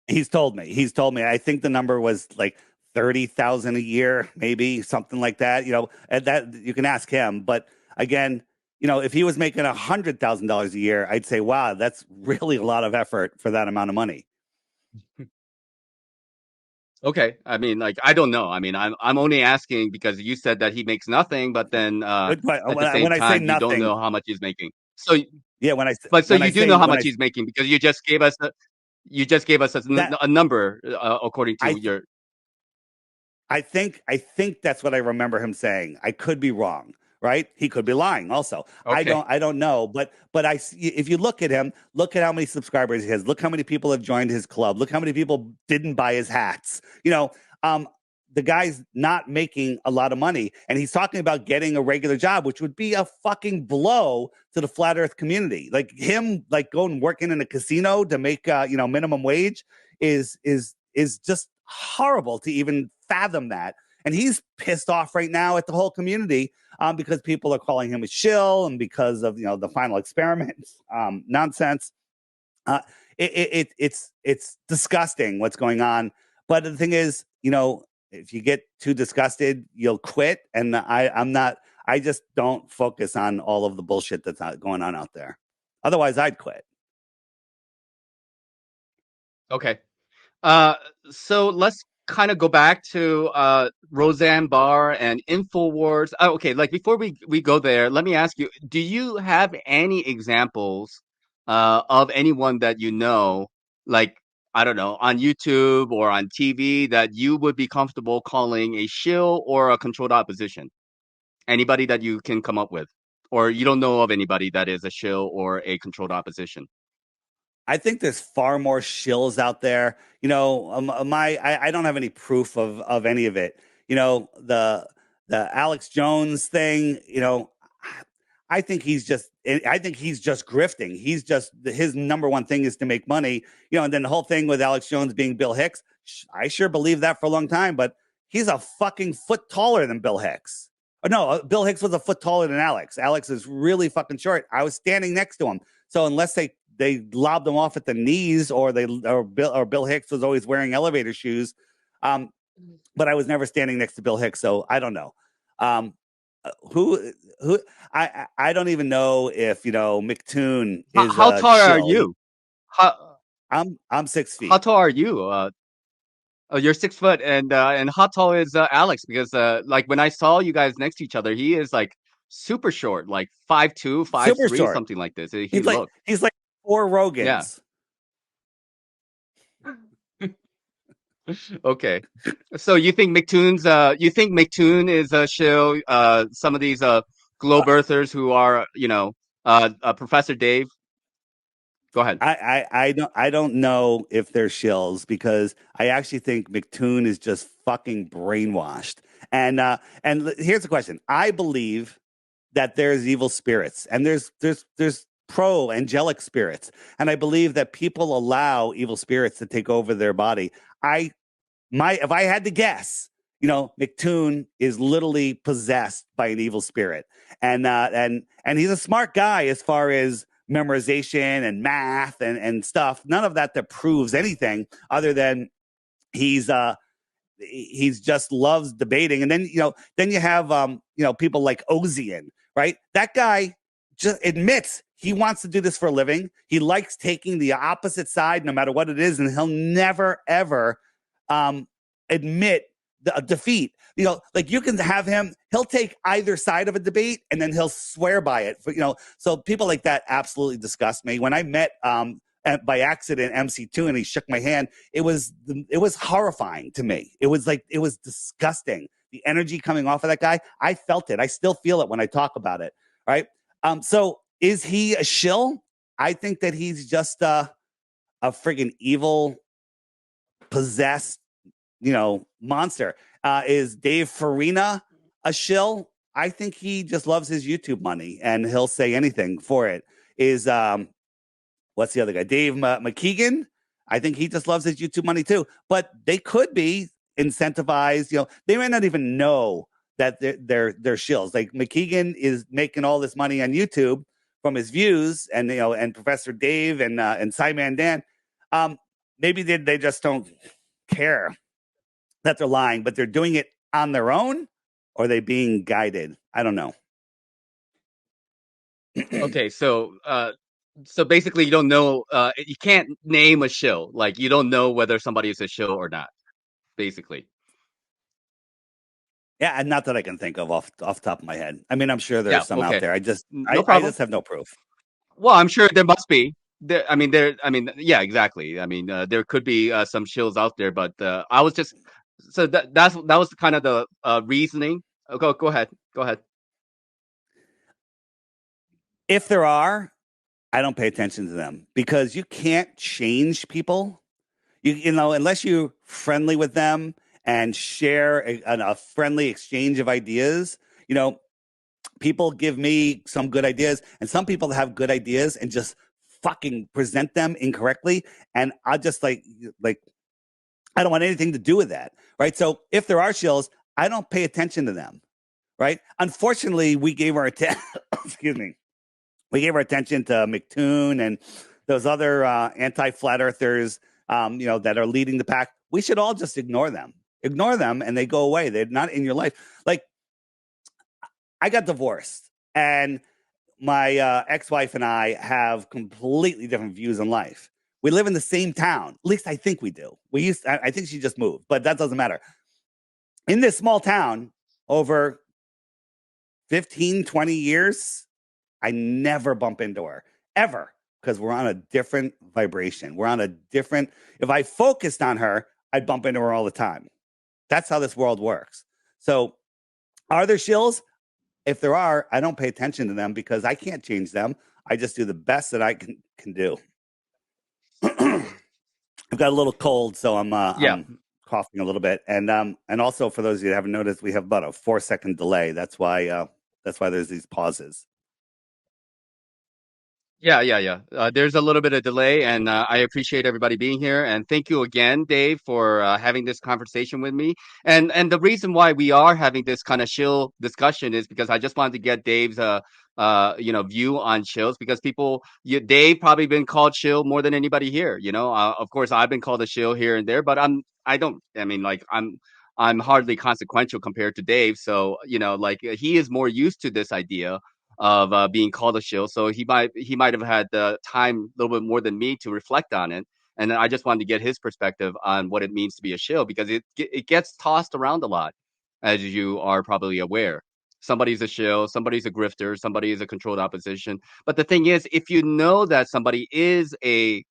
B: He's told me. I think the number was like 30,000 a year, maybe something like that. And that you can ask him. But again, if he was making $100,000 a year, I'd say, wow, that's really a lot of effort for that amount of money.
A: Okay. I mean, like, I don't know. I mean, I'm only asking because you said that he makes nothing, but then at the same
B: When I say
A: time, you don't
B: nothing,
A: know how much he's making. So,
B: yeah,
A: but so
B: when I
A: you do
B: say
A: know how
B: when
A: much
B: I
A: he's making because you just gave us
B: that
A: a number according
B: I
A: to your.
B: I think that's what I remember him saying. I could be wrong, right? He could be lying also.
A: Okay.
B: I don't know, but if you look at him, look at how many subscribers he has. Look how many people have joined his club. Look how many people didn't buy his hats. The guy's not making a lot of money, and he's talking about getting a regular job, which would be a fucking blow to the flat earth community. Like him, like going working in a casino to make minimum wage is just horrible to even fathom that. And he's pissed off right now at the whole community because people are calling him a shill and because of the final experiment nonsense. Uh, it's disgusting what's going on. But the thing is, if you get too disgusted, you'll quit. And I'm not. I just don't focus on all of the bullshit that's going on out there. Otherwise, I'd quit.
A: Okay. Uh, so let's kind of go back to Roseanne Barr and Infowars. Okay, like before we go there, let me ask you: do you have any examples of anyone that you know, like, I don't know, on YouTube or on TV, that you would be comfortable calling a shill or a controlled opposition? Anybody that you can come up with, or you don't know of anybody that is a shill or a controlled opposition?
B: I think there's far more shills out there. I don't have any proof of any of it. The Alex Jones thing. I think he's just grifting. His number one thing is to make money. And then the whole thing with Alex Jones being Bill Hicks. I sure believed that for a long time, but he's a fucking foot taller than Bill Hicks. Oh, no, Bill Hicks was a foot taller than Alex. Alex is really fucking short. I was standing next to him. So unless they lobbed him off at the knees, or Bill Hicks was always wearing elevator shoes, but I was never standing next to Bill Hicks, so I don't know. Who I don't even know if McToon is
A: How
B: a
A: tall are
B: shill.
A: you? How
B: I'm 6
A: how
B: feet.
A: tall are you? You're 6 foot, and how tall is Alex? Because like when I saw you guys next to each other, he is like super short, like 5'2", five
B: Super
A: three,
B: short.
A: something like this. He
B: He's like
A: looked,
B: he's like 4
A: yeah.
B: Rogans.
A: Okay. So you think McToon is a shill? Some of these globe earthers who are, Professor Dave. Go ahead.
B: I don't know if they're shills, because I actually think McToon is just fucking brainwashed. And here's the question. I believe that there's evil spirits, and there's pro angelic spirits, and I believe that people allow evil spirits to take over their body. I if I had to guess, McToon is literally possessed by an evil spirit, and he's a smart guy as far as memorization and math and stuff. None of that proves anything other than he's just loves debating. And then you have people like Ozian, right? That guy just admits he wants to do this for a living. He likes taking the opposite side no matter what it is, and he'll never ever admit a defeat. Like, you can have him, he'll take either side of a debate and then he'll swear by it. So people like that absolutely disgust me. When I met by accident MC2 and he shook my hand, it was horrifying to me. It was disgusting. The energy coming off of that guy, I felt it. I still feel it when I talk about it. Right. So is he a shill? I think that he's just a friggin' evil, possessed, monster. Is Dave Farina a shill? I think he just loves his YouTube money and he'll say anything for it. Is what's the other guy? Dave McKeegan. I think he just loves his YouTube money too. But they could be incentivized. They may not even know that they're shills. Like, McKeegan is making all this money on YouTube from his views, and Professor Dave and Simon Dan. Maybe they just don't care that they're lying, but they're doing it on their own, or are they being guided? I don't know.
A: Okay, so basically you don't know, you can't name a shill. Like, you don't know whether somebody is a shill or not, basically.
B: Yeah, and not that I can think of off the top of my head. I mean, I'm sure
A: Yeah,
B: there's some out
A: okay.
B: there. I just
A: No
B: I
A: problem.
B: just have no proof.
A: Well, I'm sure there must be. Yeah, exactly. There could be some shills out there, but I was just so that was kind of the reasoning. Go ahead. Go ahead.
B: If there are, I don't pay attention to them, because you can't change people. Unless you're friendly with them and share a friendly exchange of ideas. People give me some good ideas, and some people have good ideas and just fucking present them incorrectly, and I just like I don't want anything to do with that, right? So if there are shills, I don't pay attention to them, right? Unfortunately, we gave our attention. Excuse me. We gave our attention to McToon and those other anti-flat earthers, that are leading the pack. We should all just ignore them. Ignore them, and they go away. They're not in your life. Like, I got divorced, and my ex-wife and I have completely different views in life. We live in the same town. At least I think we do. I think she just moved, but that doesn't matter. In this small town, over 15, 20 years, I never bump into her, ever, because we're on a different vibration. If I focused on her, I'd bump into her all the time. That's how this world works. So, are there shills? If there are, I don't pay attention to them, because I can't change them. I just do the best that I can do. I've got a little cold, so
A: Yeah.
B: I'm coughing a little bit, and also, for those of you that haven't noticed, we have about a 4-second delay. That's why there's these pauses.
A: Yeah. There's a little bit of delay, and I appreciate everybody being here. And thank you again, Dave, for having this conversation with me. And the reason why we are having this kind of Shill discussion is because I just wanted to get Dave's view on Shills, because Dave probably been called Shill more than anybody here. Of course I've been called a Shill here and there, but I don't. I mean, like I'm hardly consequential compared to Dave. So like he is more used to this idea of being called a shill. So he might have had the time a little bit more than me to reflect on it. And I just wanted to get his perspective on what it means to be a shill, because it gets tossed around a lot, as you are probably aware. Somebody's a shill, somebody's a grifter, somebody is a controlled opposition. But the thing is, if you know that somebody is a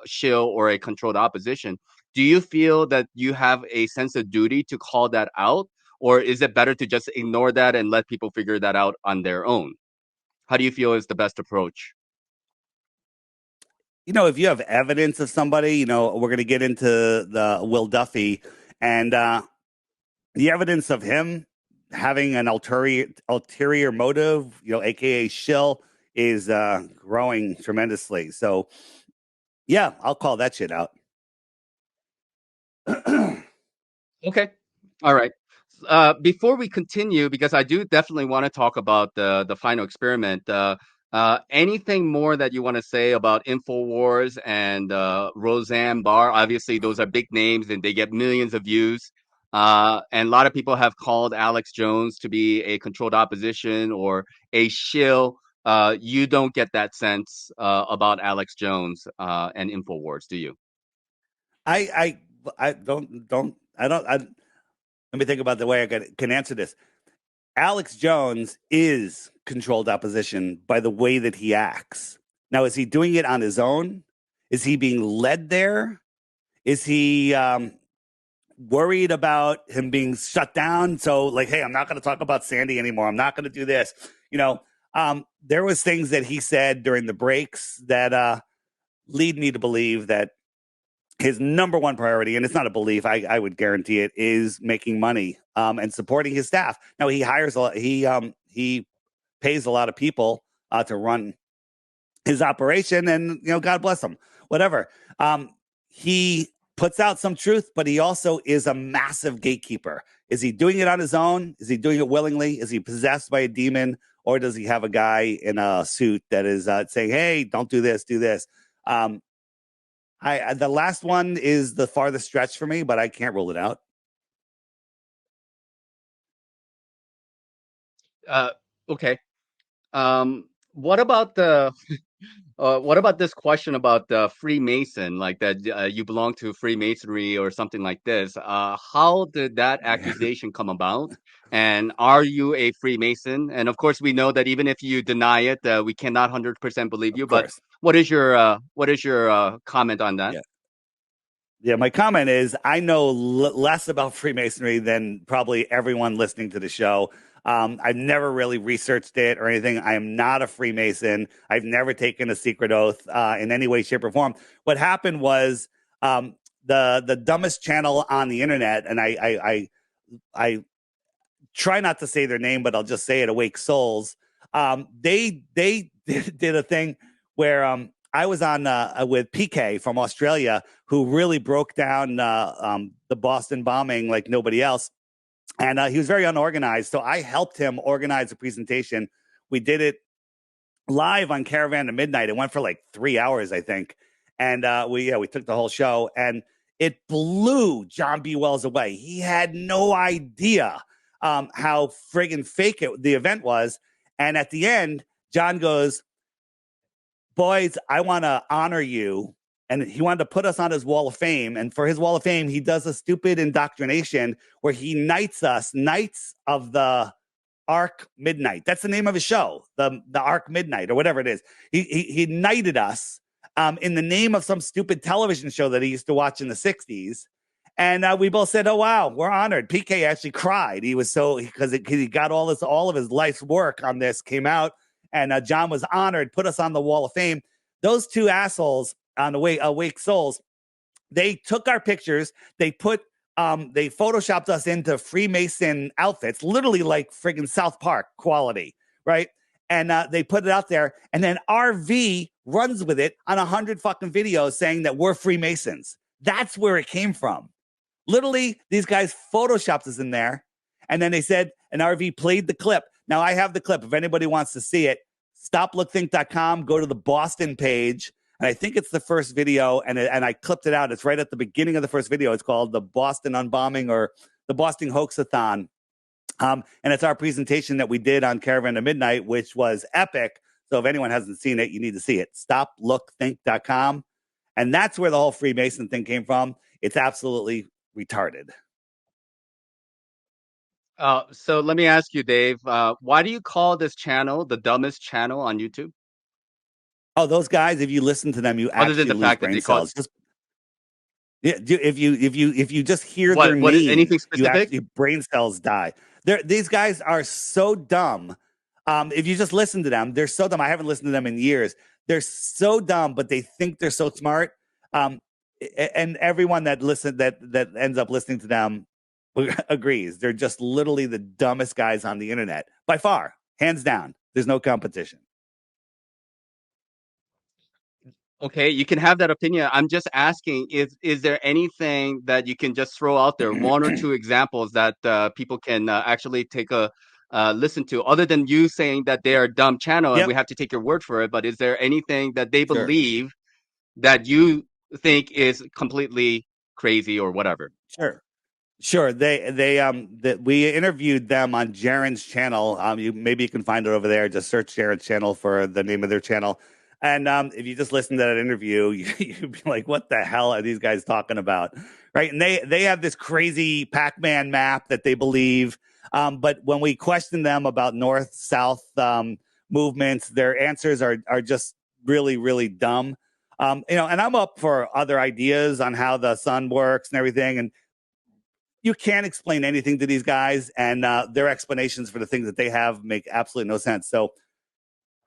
A: shill or a controlled opposition, do you feel that you have a sense of duty to call that out? Or is it better to just ignore that and let people figure that out on their own? How do you feel is the best approach?
B: If you have evidence of somebody, we're going to get into the Will Duffy and the evidence of him having an ulterior motive, aka shill, is growing tremendously. So, yeah, I'll call that shit out.
A: Okay. All right. Before we continue, because I do definitely want to talk about the final experiment. Anything more that you want to say about Infowars and Roseanne Barr? Obviously, those are big names and they get millions of views. And a lot of people have called Alex Jones to be a controlled opposition or a shill. You don't get that sense about Alex Jones and Infowars, do you?
B: I don't I don't I, let me think about the way can answer this. Alex Jones is controlled opposition by the way that he acts. Now, is he doing it on his own? Is he being led there? Is he worried about him being shut down? So, like, hey, I'm not going to talk about Sandy anymore. I'm not going to do this. There was things that he said during the breaks that lead me to believe that his number one priority, and it's not a belief, I would guarantee it, is making money and supporting his staff. Now he hires a lot, he pays a lot of people to run his operation, and God bless him, whatever. He puts out some truth, but he also is a massive gatekeeper. Is he doing it on his own? Is he doing it willingly? Is he possessed by a demon, or does he have a guy in a suit that is saying, "Hey, don't do this, do this"? The last one is the farthest stretch for me, but I can't rule it out.
A: Uh, okay. What about what about this question about Freemason, like that you belong to Freemasonry or something like this? How did that
B: Yeah,
A: accusation come about? And are you a Freemason? And of course, we know that even if you deny it, we cannot 100% believe
B: of
A: you. But
B: course.
A: what is your comment on that?
B: Yeah. Yeah, my comment is I know less about Freemasonry than probably everyone listening to the show. I've never really researched it or anything. I am not a Freemason. I've never taken a secret oath in any way, shape, or form. What happened was the dumbest channel on the internet, and I try not to say their name, but I'll just say it. Awake Souls. They did a thing where I was on with PK from Australia, who really broke down the Boston bombing like nobody else, and he was very unorganized. So I helped him organize a presentation. We did it live on Caravan to Midnight. It went for like 3 hours, I think, and we took the whole show, and it blew John B. Wells away. He had no idea how friggin' fake the event was, and at the end, John goes, "Boys, I want to honor you." And he wanted to put us on his wall of fame. And for his wall of fame, he does a stupid indoctrination where he knights us, Knights of the Arc Midnight. That's the name of his show, the Arc Midnight or whatever it is. He knighted us in the name of some stupid television show that he used to watch in the 60s. And we both said, "Oh wow, we're honored." PK actually cried. He was so because he got all of his life's work on this came out, and John was honored, put us on the Wall of Fame. Those two assholes on the way Awake Souls, they took our pictures. They photoshopped us into Freemason outfits, literally like friggin' South Park quality, right? And they put it out there, and then RV runs with it on 100 fucking videos saying that we're Freemasons. That's where it came from. Literally, these guys photoshopped us in there, and then they said an RV played the clip. Now I have the clip. If anybody wants to see it, stoplookthink.com, go to the Boston page, and I think it's the first video, and I clipped it out. It's right at the beginning of the first video. It's called the Boston Unbombing or the Boston Hoaxathon. And it's our presentation that we did on Caravan to Midnight, which was epic. So if anyone hasn't seen it, you need to see it. Stoplookthink.com. And that's where the whole Freemason thing came from. It's absolutely retarded.
A: So let me ask you, Dave, why do you call this channel the dumbest channel on YouTube?
B: Oh, those guys, if you listen to them, you
A: Other than
B: actually
A: the
B: lose
A: fact that
B: brain
A: they call it
B: cells. Just yeah, if you just hear their
A: what
B: name,
A: anything
B: you
A: specific?
B: actually brain cells die. These guys are so dumb. If you just listen to them, they're so dumb. I haven't listened to them in years. They're so dumb, but they think they're so smart. And everyone that ends up listening to them agrees. They're just literally the dumbest guys on the internet by far, hands down. There's no competition.
A: Okay, you can have that opinion. I'm just asking, is there anything that you can just throw out there, one or two examples that people can actually take a listen to, other than you saying that they are a dumb channel and we
B: Yep,
A: have to take your word for it? But is there anything that they
B: sure.
A: believe that you think is completely crazy or whatever?
B: Sure. Sure. That we interviewed them on Jaren's channel. Maybe you can find it over there. Just search Jaren's channel for the name of their channel. And if you just listen to that interview, you'd be like, "What the hell are these guys talking about?" Right? And they have this crazy Pac-Man map that they believe. But when we question them about north-south movements, their answers are just really really dumb. And I'm up for other ideas on how the sun works and everything. And you can't explain anything to these guys, and their explanations for the things that they have make absolutely no sense. So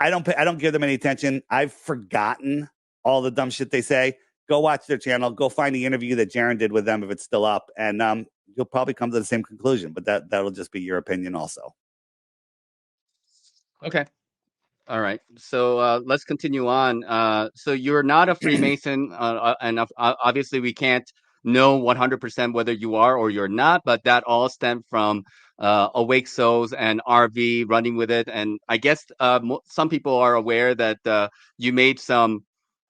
B: I don't give them any attention. I've forgotten all the dumb shit they say. Go watch their channel. Go find the interview that Jaren did with them if it's still up, and you'll probably come to the same conclusion. But that'll just be your opinion, also.
A: Okay. All right. So let's continue on. So you're not a Freemason, and obviously we can't know 100% whether you are or you're not, but that all stemmed from Awake Souls and RV running with it. And I guess some people are aware that you made some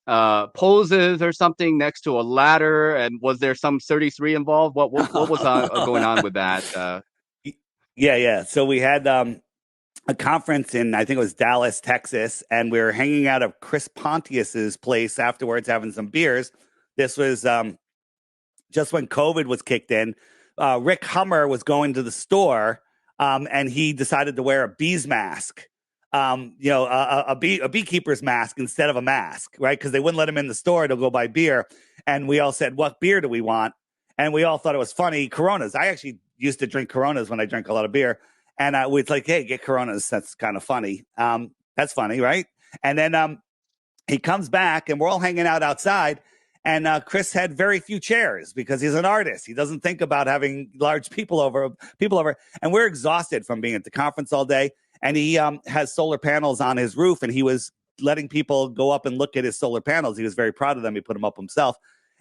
A: poses or something next to a ladder. And was there some 33 involved? What was going on with that?
B: Yeah. So we had a conference in, I think it was Dallas, Texas, and we were hanging out at Chris Pontius's place afterwards, having some beers. This was just when COVID was kicked in. Rick Hummer was going to the store, and he decided to wear a bee's mask. A beekeeper's mask instead of a mask, right? Because they wouldn't let him in the store to go buy beer. And we all said, "What beer do we want?" And we all thought it was funny. Coronas. I actually used to drink Coronas when I drank a lot of beer. And we'd like, "Hey, get Coronas." That's kind of funny. That's funny, right? And then he comes back, and we're all hanging out outside. And Chris had very few chairs because he's an artist. He doesn't think about having large people over. And we're exhausted from being at the conference all day. And he has solar panels on his roof, and he was letting people go up and look at his solar panels. He was very proud of them. He put them up himself.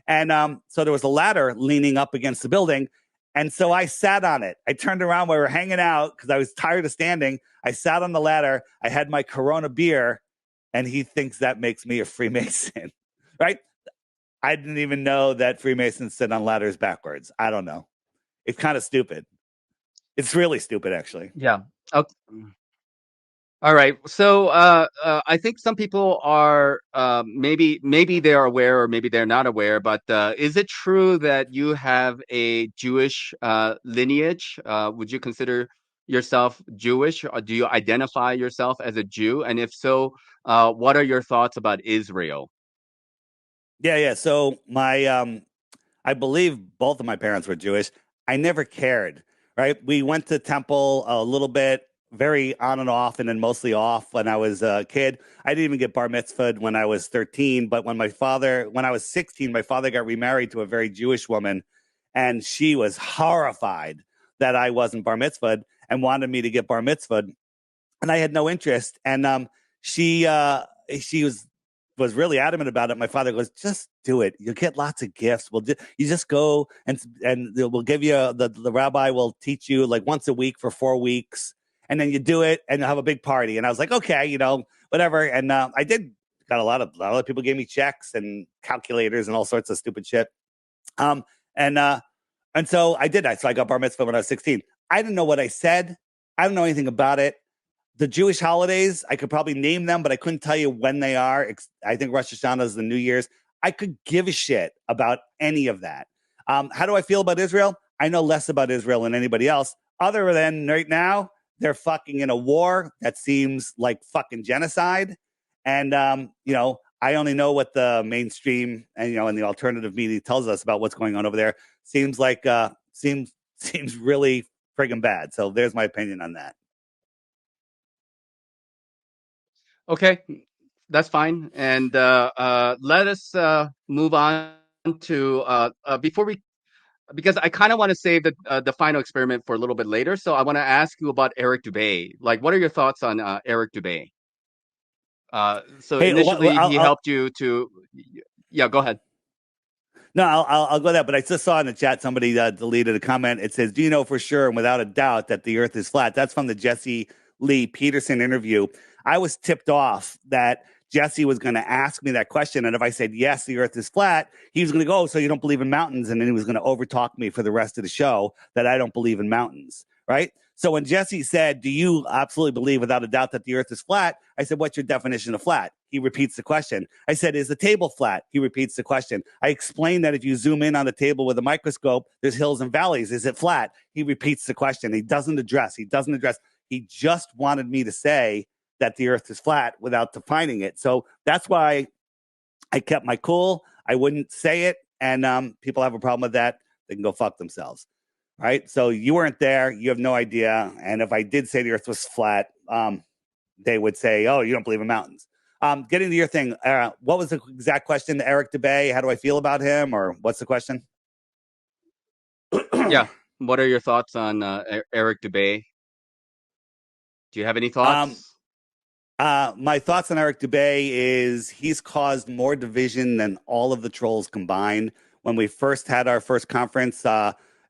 B: And so there was a ladder leaning up against the building. And so I sat on it. I turned around while we were hanging out because I was tired of standing. I sat on the ladder. I had my Corona beer, and he thinks that makes me a Freemason, right? I didn't even know that Freemasons sit on ladders backwards. I don't know. It's kind of stupid. It's really stupid, actually.
A: Yeah. Okay. All right. So I think some people are maybe they are aware or maybe they're not aware, but is it true that you have a Jewish lineage? Would you consider yourself Jewish, or do you identify yourself as a Jew? And if so, what are your thoughts about Israel?
B: Yeah. So I believe both of my parents were Jewish. I never cared, right? We went to temple a little bit, very on and off, and then mostly off when I was a kid. I didn't even get bar mitzvahed when I was 13, but when I was 16, my father got remarried to a very Jewish woman, and she was horrified that I wasn't bar mitzvahed and wanted me to get bar mitzvahed. and I had no interest. And she she was really adamant about it. My father goes, just do it. You'll get lots of gifts. You just go and we'll give you the rabbi will teach you like once a week for 4 weeks, and then you do it and you'll have a big party. And I was like, okay, whatever. And I did got a lot of people gave me checks and calculators and all sorts of stupid shit. Um, and so I did that. So I got bar mitzvah when I was 16. I didn't know what I said. I don't know anything about it. The Jewish holidays, I could probably name them, but I couldn't tell you when they are. I think Rosh Hashanah is the New Year's. I could give a shit about any of that. How do I feel about Israel? I know less about Israel than anybody else, other than right now, they're fucking in a war that seems like fucking genocide. And, I only know what the mainstream and the alternative media tells us about what's going on over there. Seems like, seems really friggin' bad. So there's my opinion on that.
A: Okay, that's fine. And let us move on to before we because I kind of want to save the final experiment for a little bit later. So I want to ask you about Eric Dubay. Like, what are your thoughts on Eric Dubay? So
B: Hey,
A: initially, he helped you to. Yeah, go ahead.
B: No, I'll go there. But I just saw in the chat somebody deleted a comment. It says, "Do you know for sure and without a doubt that the Earth is flat?" That's from the Jesse Lee Peterson interview. I was tipped off that Jesse was going to ask me that question, and if I said yes, the Earth is flat, he was going to go, "Oh, so you don't believe in mountains?" And then he was going to overtalk me for the rest of the show that I don't believe in mountains, right? So when Jesse said, "Do you absolutely believe without a doubt that the Earth is flat?" I said, "What's your definition of flat?" He repeats the question. I said, "Is the table flat?" He repeats the question. I explained that if you zoom in on the table with a microscope, there's hills and valleys. Is it flat? He repeats the question. He doesn't address. He just wanted me to say that the Earth is flat without defining it. So that's why I kept my cool. I wouldn't say it. And people have a problem with that. They can go fuck themselves. Right. So you weren't there. You have no idea. And if I did say the Earth was flat, they would say, "Oh, you don't believe in mountains." Getting to your thing, what was the exact question to Eric Dubay? How do I feel about him, or what's the question?
A: Yeah, what are your thoughts on Eric Dubay? Do you have any
B: um,
A: thoughts?
B: my thoughts on Eric Dubay is he's caused more division than all of the trolls combined. When we first had our first conference,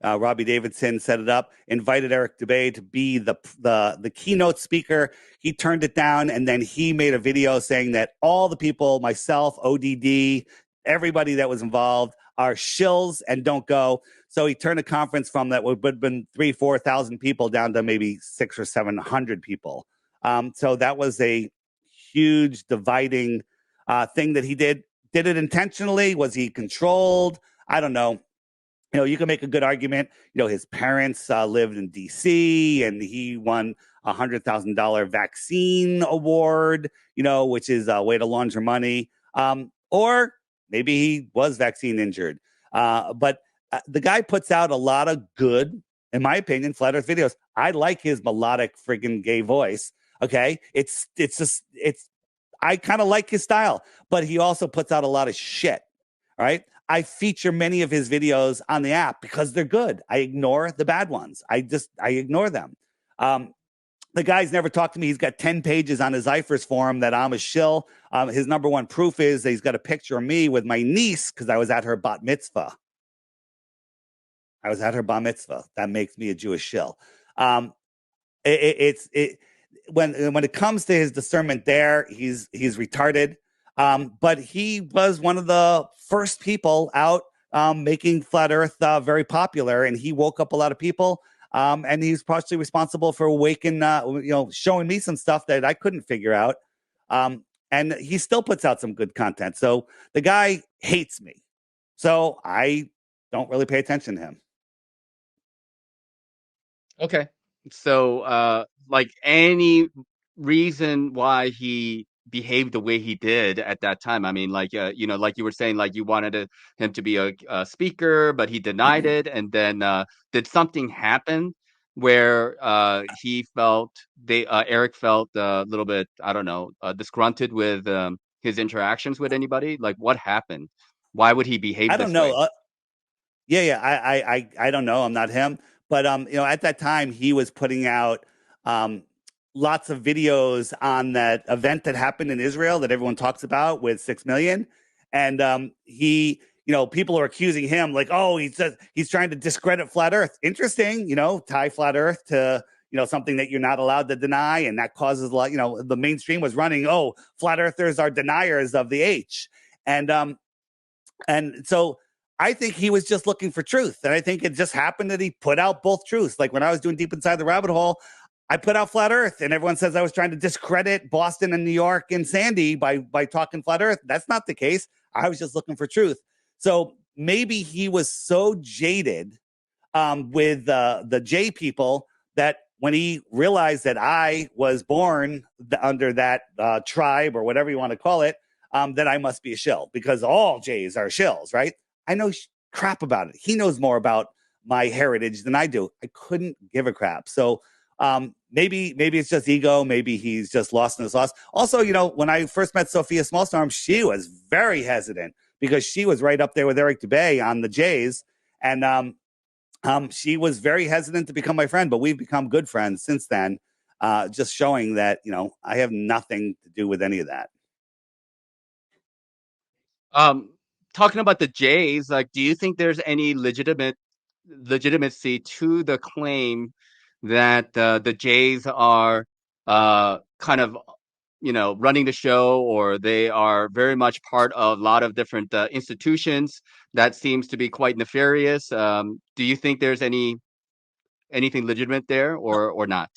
B: Robbie Davidson set it up, invited Eric Dubay to be the keynote speaker. He turned it down, and then he made a video saying that all the people, myself, ODD, everybody that was involved, are shills and don't go. So he turned the conference from that would have been 3,000-4,000 people down to maybe 600 or 700 people. So that was a huge dividing thing that he did. Did it intentionally? Was he controlled? I don't know. You can make a good argument. His parents lived in D.C. and he won $100,000 vaccine award, which is a way to launder money. Or maybe he was vaccine injured. But the guy puts out a lot of good, in my opinion, flat earth videos. I like his melodic friggin' gay voice. Okay. I kind of like his style, but he also puts out a lot of shit. All right. I feature many of his videos on the app because they're good. I ignore the bad ones. I ignore them. The guy's never talked to me. He's got 10 pages on his IFRS forum that I'm a shill. His number one proof is that he's got a picture of me with my niece because I was at her bat mitzvah. That makes me a Jewish shill. When it comes to his discernment there, he's retarded. But he was one of the first people out making flat Earth very popular, and he woke up a lot of people. And he's partially responsible for showing me some stuff that I couldn't figure out. And he still puts out some good content. So the guy hates me. So I don't really pay attention to him.
A: Okay. So, like any reason why he behaved the way he did at that time? I mean, like, like you were saying, like you wanted him to be a speaker, but he denied it. And then, did something happen where Eric felt a little bit, I don't know, disgruntled with his interactions with anybody? Like, what happened? Why would he behave
B: I don't
A: this
B: know.
A: way?
B: Yeah. I don't know. I'm not him. But at that time he was putting out lots of videos on that event that happened in Israel that everyone talks about with 6 million, and he, people are accusing him like, oh, he's trying to discredit flat Earth. Interesting, tie flat Earth to something that you're not allowed to deny, and that causes a lot. The mainstream was running, oh, flat earthers are deniers of the H, and so I think he was just looking for truth. And I think it just happened that he put out both truths. Like when I was doing Deep Inside the Rabbit Hole, I put out flat Earth, and everyone says I was trying to discredit Boston and New York and Sandy by talking flat Earth. That's not the case. I was just looking for truth. So maybe he was so jaded with the J people that when he realized that I was born under that tribe or whatever you want to call it, that I must be a shill, because all Jays are shills, right? I know crap about it. He knows more about my heritage than I do. I couldn't give a crap. So maybe it's just ego. Maybe he's just lost in the sauce. Also, when I first met Sophia Smallstorm, she was very hesitant because she was right up there with Eric Dubay on the Jays. And she was very hesitant to become my friend, but we've become good friends since then, just showing that, I have nothing to do with any of that.
A: Um, Talking about the Jays, like, do you think there's any legitimacy to the claim that the Jays are kind of, running the show, or they are very much part of a lot of different institutions that seems to be quite nefarious? Do you think there's anything legitimate there, or not?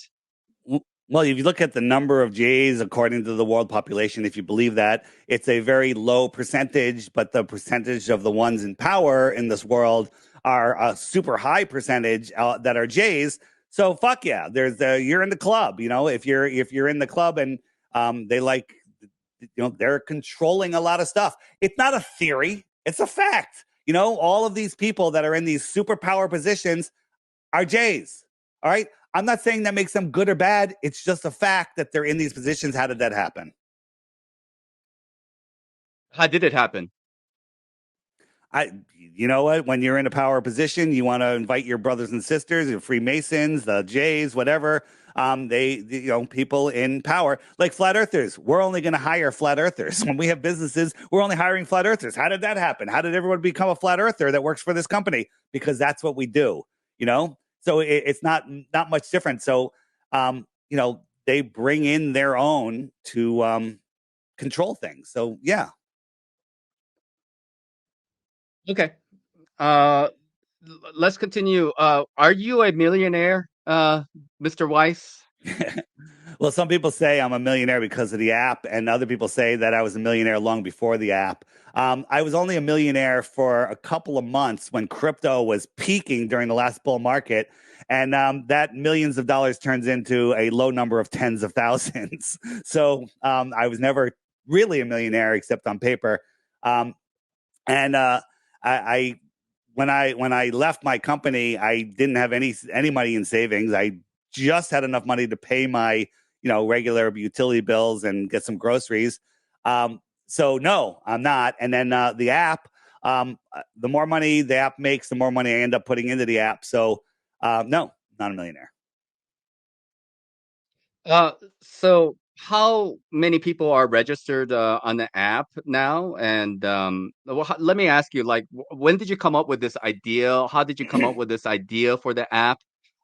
B: Well, if you look at the number of Jays according to the world population, if you believe that, it's a very low percentage, but the percentage of the ones in power in this world are a super high percentage that are Jays. So fuck yeah, you're in the club. If you're in the club and they like, they're controlling a lot of stuff. It's not a theory; it's a fact. All of these people that are in these superpower positions are Jays. All right. I'm not saying that makes them good or bad. It's just a fact that they're in these positions. How did that happen?
A: How did it happen?
B: You know what? When you're in a power position, you want to invite your brothers and sisters, your Freemasons, the Jays, whatever. People in power, like flat earthers. We're only going to hire flat earthers. When we have businesses, we're only hiring flat earthers. How did that happen? How did everyone become a flat earther that works for this company? Because that's what we do, So it's not much different. So, they bring in their own to control things. So, yeah.
A: Okay. Uh, let's continue. Are you a millionaire, Mr. Weiss?
B: Well, some people say I'm a millionaire because of the app, and other people say that I was a millionaire long before the app. I was only a millionaire for a couple of months when crypto was peaking during the last bull market, and that millions of dollars turns into a low number of tens of thousands. So I was never really a millionaire except on paper. And I when I left my company, I didn't have any money in savings. I just had enough money to pay my regular utility bills and get some groceries. So no, I'm not. And then the app, the more money the app makes, the more money I end up putting into the app. So no, not a millionaire.
A: Uh, so how many people are registered on the app now? And let me ask you, like, when did you come up with this idea? How did you come up with this idea for the app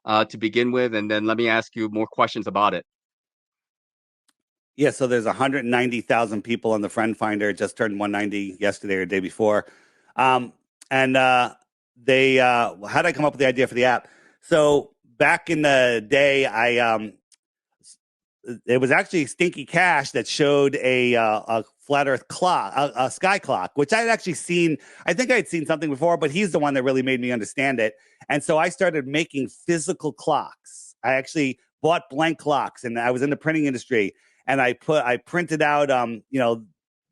A: to begin with? And then let me ask you more questions about it.
B: Yeah, so there's 190,000 people on the Friend Finder. It just turned 190 yesterday or the day before. Um, and how did I come up with the idea for the app? So back in the day, it was actually Stinky Cash that showed a flat Earth clock, a sky clock, which I had actually seen. I think I had seen something before, but he's the one that really made me understand it. And so I started making physical clocks. I actually bought blank clocks, and I was in the printing industry, and I printed out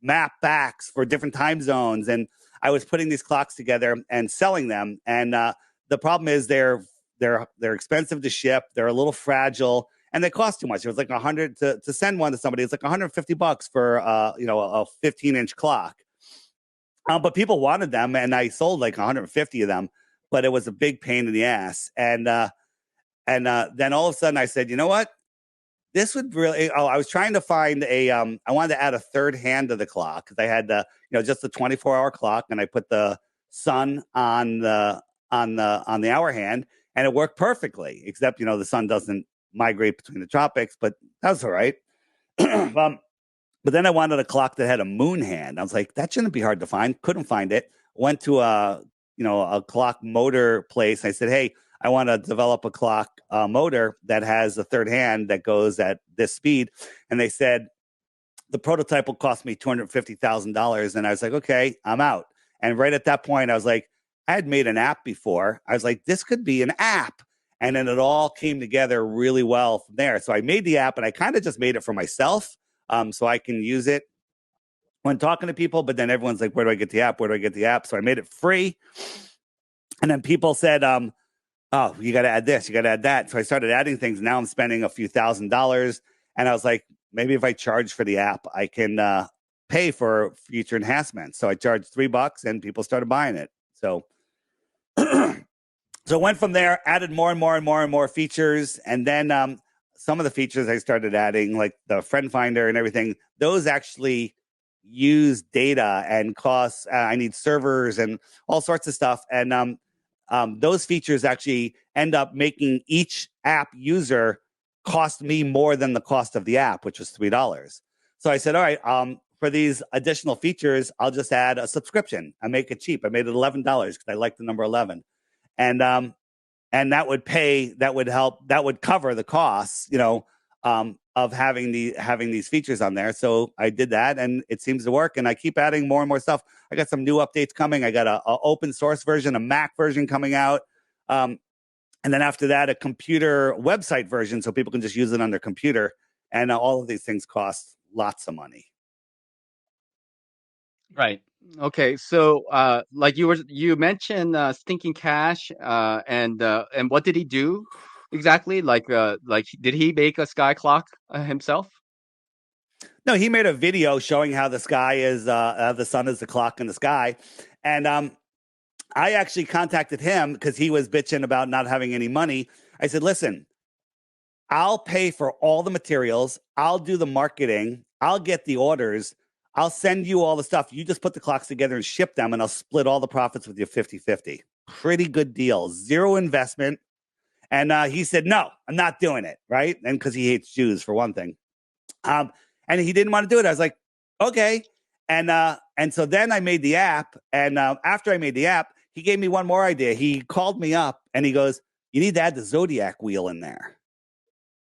B: map backs for different time zones, and I was putting these clocks together and selling them. And the problem is they're expensive to ship. They're a little fragile, and they cost too much. It was like 100 to send one to somebody. It's like $150 for a 15-inch clock. But people wanted them, and I sold like 150 of them. But it was a big pain in the ass. And then all of a sudden, I said, you know what? this would really. Oh, I was trying to find a. I wanted to add a third hand to the clock because I had the, just the 24-hour clock, and I put the sun on the hour hand, and it worked perfectly. Except the sun doesn't migrate between the tropics, but that's all right. But then I wanted a clock that had a moon hand. I was like, that shouldn't be hard to find. Couldn't find it. Went to a clock motor place. I said, hey, I want to develop a clock motor that has a third hand that goes at this speed. And they said the prototype will cost me $250,000. And I was like, okay, I'm out. And right at that point, I was like, I had made an app before. I was like, this could be an app. And then it all came together really well from there. So I made the app, and I kind of just made it for myself, so I can use it when talking to people. But then everyone's like, where do I get the app? Where do I get the app? So I made it free. And then people said, oh, you got to add this, you got to add that. So I started adding things. Now I'm spending a few $1,000s. And I was like, maybe if I charge for the app, I can pay for future enhancements. So I charged $3 and people started buying it. So so went from there, added more and more and more and more features. And then some of the features I started adding, like the friend finder and everything, those actually use data and costs. I need servers and all sorts of stuff. And those features actually end up making each app user cost me more than the cost of the app, which was $3. So I said, all right, for these additional features, I'll just add a subscription. I make it cheap. I made it $11 because I like the number 11. And that would help, that would cover the costs, of having these features on there. So I did that, and it seems to work. And I keep adding more and more stuff. I got some new updates coming. I got a open source version, a Mac version coming out. And then after that, a computer website version, so people can just use it on their computer. And all of these things cost lots of money.
A: Right. Okay. So, like you mentioned, stinking cash, and what did he do exactly? Like did he make a sky clock himself?
B: No, he made a video showing how the sky is, the sun is the clock in the sky. And I actually contacted him because he was bitching about not having any money. I said, listen, I'll pay for all the materials. I'll do the marketing. I'll get the orders. I'll send you all the stuff. You just put the clocks together and ship them, and I'll split all the profits with you 50-50. Pretty good deal. Zero investment. And he said, no, I'm not doing it. Right. And because he hates Jews, for one thing. And he didn't want to do it. I was like, okay. And so then I made the app. And after I made the app, he gave me one more idea. He called me up and he goes, you need to add the Zodiac wheel in there.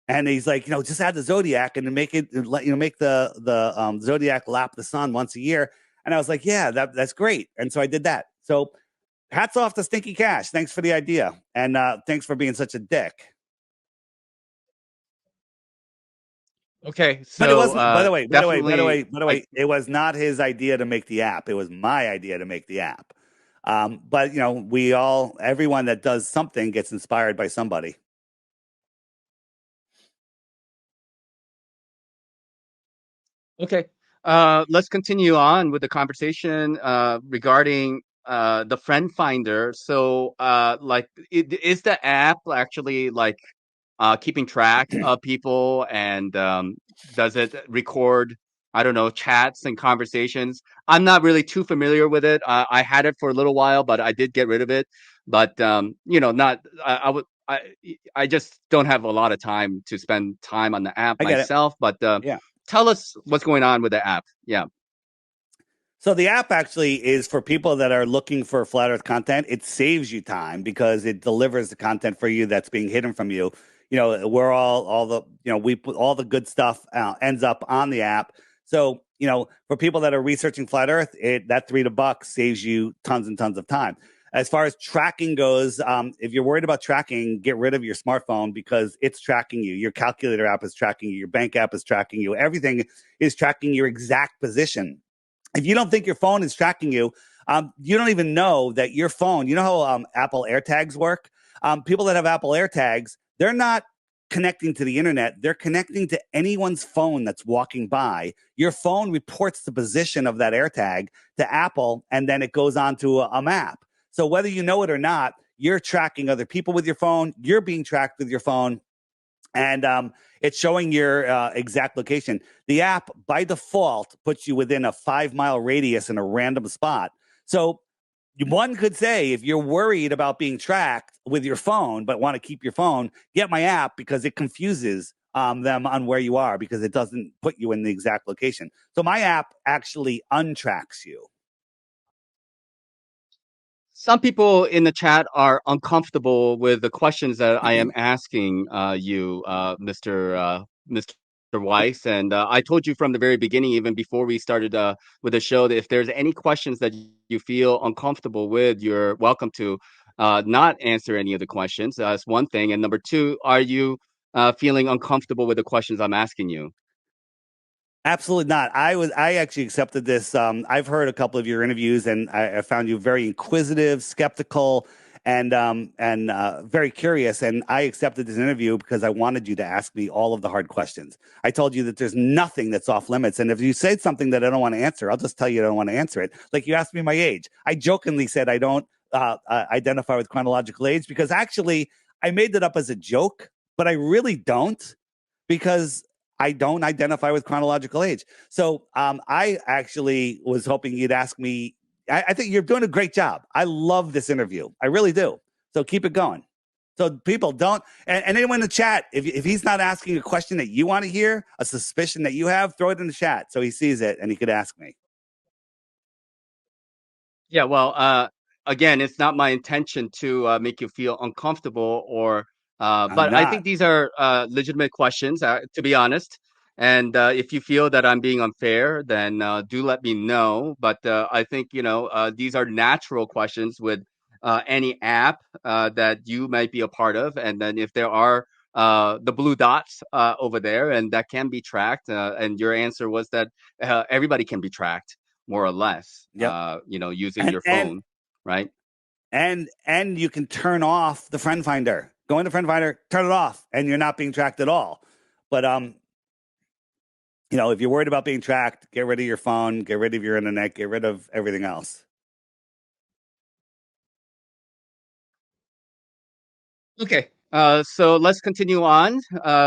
B: And he's like, just add the Zodiac and make it, make the Zodiac lap the sun once a year. And I was like, yeah, that's great. And so I did that. So hats off to Stinky Cash. Thanks for the idea. And thanks for being such a dick.
A: Okay.
B: But it
A: So,
B: wasn't, by the way,
A: definitely like
B: it was not his idea to make the app. It was my idea to make the app. But everyone that does something gets inspired by somebody.
A: okay. Let's continue on with the conversation regarding the friend finder. So, is the app actually like keeping track of people, and does it record, I don't know, chats and conversations? I'm not really too familiar with it. I had it for a little while, but I did get rid of it. But not I just don't have a lot of time to spend time on the app
B: I get it.
A: myself. But
B: Yeah.
A: tell us what's going on with the app. Yeah.
B: So the app actually is for people that are looking for flat earth content. It saves you time because it delivers the content for you that's being hidden from you. We're all the, we put all the good stuff ends up on the app. So, for people that are researching flat earth, that $3 saves you tons and tons of time. As far as tracking goes, if you're worried about tracking, get rid of your smartphone because it's tracking you. Your calculator app is tracking you. Your bank app is tracking you. Everything is tracking your exact position. If you don't think your phone is tracking you, you don't even know that your phone, how Apple AirTags work? People that have Apple AirTags, they're not connecting to the internet. They're connecting to anyone's phone that's walking by. Your phone reports the position of that AirTag to Apple, and then it goes on to a map. So whether you know it or not, you're tracking other people with your phone. You're being tracked with your phone. And It's showing your exact location. The app by default puts you within a 5-mile radius in a random spot. So one could say, if you're worried about being tracked with your phone but want to keep your phone, get my app, because it confuses them on where you are, because it doesn't put you in the exact location. So my app actually untracks you.
A: Some people in the chat are uncomfortable with the questions that I am asking you, Mr. Weiss, and I told you from the very beginning, even before we started with the show, that if there's any questions that you feel uncomfortable with, you're welcome to not answer any of the questions. That's one thing, and number two, are you feeling uncomfortable with the questions I'm asking you?
B: Absolutely not. I actually accepted this. I've heard a couple of your interviews, and I found you very inquisitive, skeptical, and very curious. And I accepted this interview because I wanted you to ask me all of the hard questions. I told you that there's nothing that's off limits, and if you say something that I don't want to answer, I'll just tell you I don't want to answer it. Like you asked me my age. I jokingly said I don't identify with chronological age, because actually I made that up as a joke, but I really don't, because I don't identify with chronological age. So I actually was hoping you'd ask me. I think you're doing a great job. I love this interview. I really do. So keep it going. So people don't, and anyone in the chat, if he's not asking a question that you want to hear, a suspicion that you have, throw it in the chat so he sees it and he could ask me.
A: Yeah, well, again, it's not my intention to make you feel uncomfortable or,
B: I'm
A: but I think
B: not.
A: these are legitimate questions, to be honest. And if you feel that I'm being unfair, then do let me know. But I think, these are natural questions with any app that you might be a part of. And then if there are the blue dots over there, and that can be tracked, and your answer was that everybody can be tracked more or less,
B: Yep.
A: using
B: And
A: your
B: and
A: phone, right?
B: and you can turn off the friend finder. Go into friend finder, turn it off, and you're not being tracked at all. But if you're worried about being tracked, get rid of your phone, get rid of your internet, get rid of everything else.
A: Okay. So let's continue on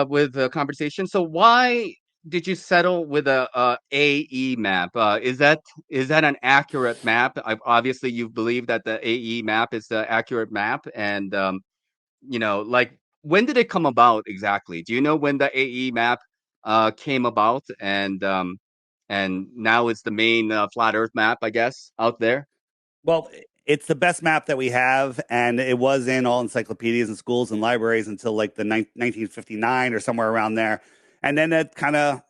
A: with the conversation. So why did you settle with a AE map? Is that an accurate map? Obviously, you believe that the AE map is the accurate map, and like when did it come about exactly? Do you know when the AE map came about, and now it's the main flat Earth map, I guess, out there?
B: Well, it's the best map that we have, and it was in all encyclopedias and schools and libraries until like the 1959 or somewhere around there, and then it kind of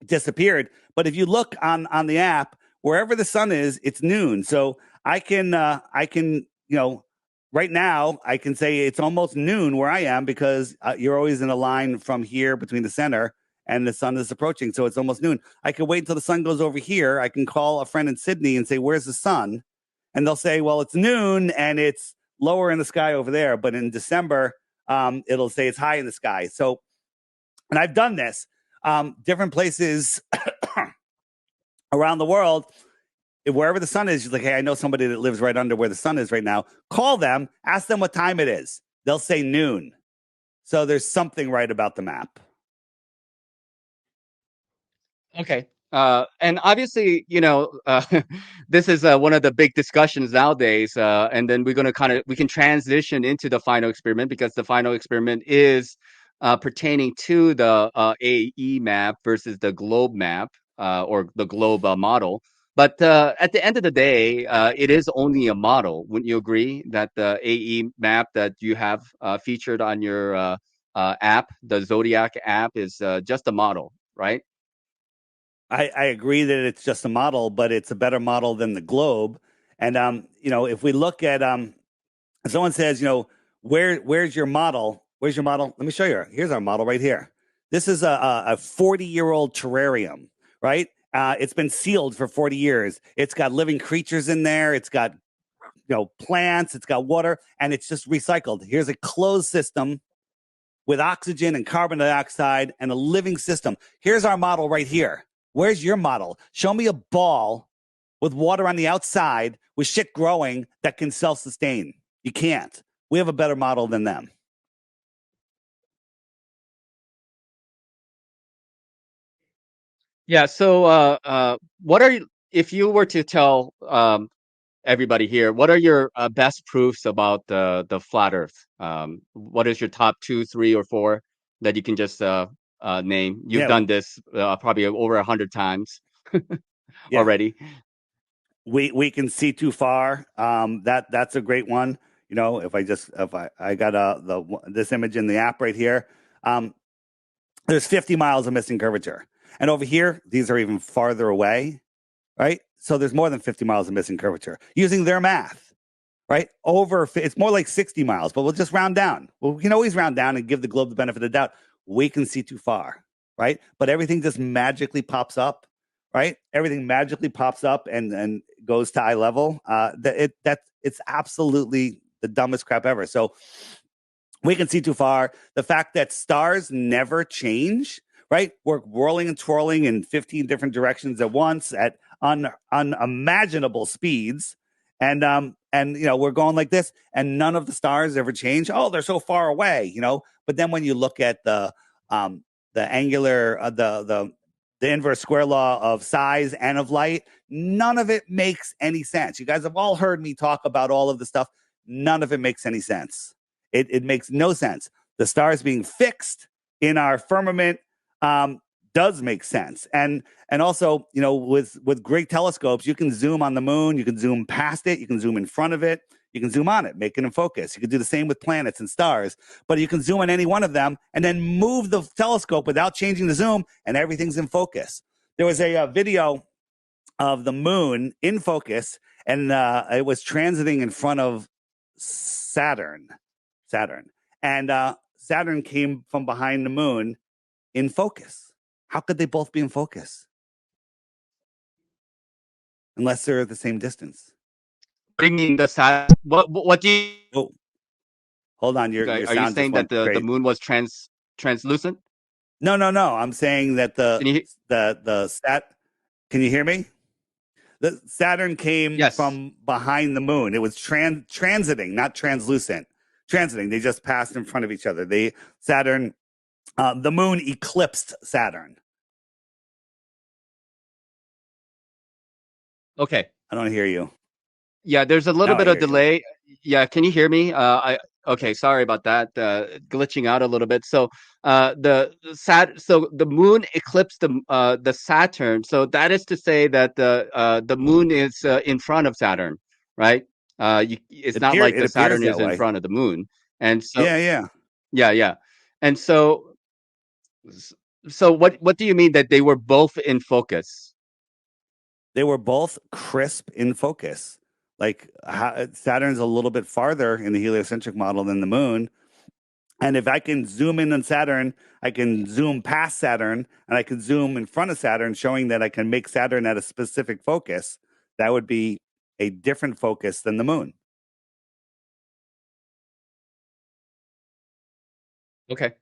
B: disappeared. But if you look on the app, wherever the sun is, it's noon. So I can right now I can say it's almost noon where I am, because you're always in a line from here between the center and the sun is approaching. So it's almost noon. I can wait until the sun goes over here. I can call a friend in Sydney and say, "Where's the sun?" And they'll say, "Well, it's noon and it's lower in the sky over there." But in December, it'll say it's high in the sky. So, and I've done this different places around the world. Wherever the sun is, you're like, "Hey, I know somebody that lives right under where the sun is right now." Call them, ask them what time it is. They'll say noon. So there's something right about the map.
A: Okay. And obviously, this is one of the big discussions nowadays. And then we can transition into the final experiment, because the final experiment is pertaining to the AE map versus the globe map, or the globe model. But at the end of the day, it is only a model. Wouldn't you agree that the AE map that you have featured on your app, the Zodiac app, is just a model, right?
B: I agree that it's just a model, but it's a better model than the globe. And if we look at if someone says, where's your model? Where's your model? Let me show you. Here's our model right here. This is a 40-year-old terrarium, right? It's been sealed for 40 years. It's got living creatures in there. It's got plants. It's got water, and it's just recycled. Here's a closed system with oxygen and carbon dioxide and a living system. Here's our model right here. Where's your model? Show me a ball with water on the outside with shit growing that can self-sustain. You can't. We have a better model than them.
A: Yeah. So, what are you, if you were to tell everybody here, what are your best proofs about the flat Earth? What is your top two, three, or four that you can just name? You've
B: Yeah,
A: done this probably over 100 times
B: yeah.
A: already.
B: We can see too far. That's a great one. You know, if I got this image in the app right here. Um, there's 50 miles of missing curvature, and over here these are even farther away, right? So there's more than 50 miles of missing curvature using their math, right? It's more like 60 miles, but we'll just round down. Well, we can always round down and give the globe the benefit of the doubt. We can see too far, right? But everything just magically pops up, right? Everything magically pops up and goes to eye level. It's absolutely the dumbest crap ever. So we can see too far. The fact that stars never change, right? We're whirling and twirling in 15 different directions at once at unimaginable speeds. And you know, we're going like this, and none of the stars ever change. Oh, they're so far away, you know. But then when you look at the angular the inverse square law of size and of light, none of it makes any sense. You guys have all heard me talk about all of the stuff. None of it makes any sense. It makes no sense. The stars being fixed in our firmament um, does make sense, and also, you know, with great telescopes, you can zoom on the moon, you can zoom past it, you can zoom in front of it, you can zoom on it, make it in focus. You can do the same with planets and stars, but you can zoom on any one of them and then move the telescope without changing the zoom, and everything's in focus. There was a video of the moon in focus, and it was transiting in front of Saturn. Saturn. And Saturn came from behind the moon in focus. How could they both be in focus unless they're at the same distance?
A: What do you mean the sat? What do you?
B: Oh, hold on, your
A: Are you
B: sound just
A: saying that
B: went
A: the
B: great.
A: moon was translucent?
B: No, no, no. I'm saying that
A: Can you?
B: the sat. Can you hear me? The Saturn came
A: Yes.
B: from behind the moon. It was transiting, not translucent. Transiting. They just passed in front of each other. The moon eclipsed Saturn.
A: Okay.
B: I don't hear you.
A: Yeah, there's a little
B: Now I
A: bit of
B: hear you.
A: delay. Yeah, can you hear me? I Okay, sorry about that. Glitching out a little bit. So, so the moon eclipsed the Saturn. So that is to say that the moon is in front of Saturn, right? It's not like
B: It
A: the
B: appears
A: Saturn
B: that
A: is in
B: way.
A: front of the moon. And so,
B: Yeah, yeah.
A: yeah, yeah. And so what do you mean that they were both in focus?
B: They were both crisp in focus. Like Saturn's a little bit farther in the heliocentric model than the moon. And if I can zoom in on Saturn, I can zoom past Saturn and I can zoom in front of Saturn, showing that I can make Saturn at a specific focus. That would be a different focus than the moon.
A: Okay.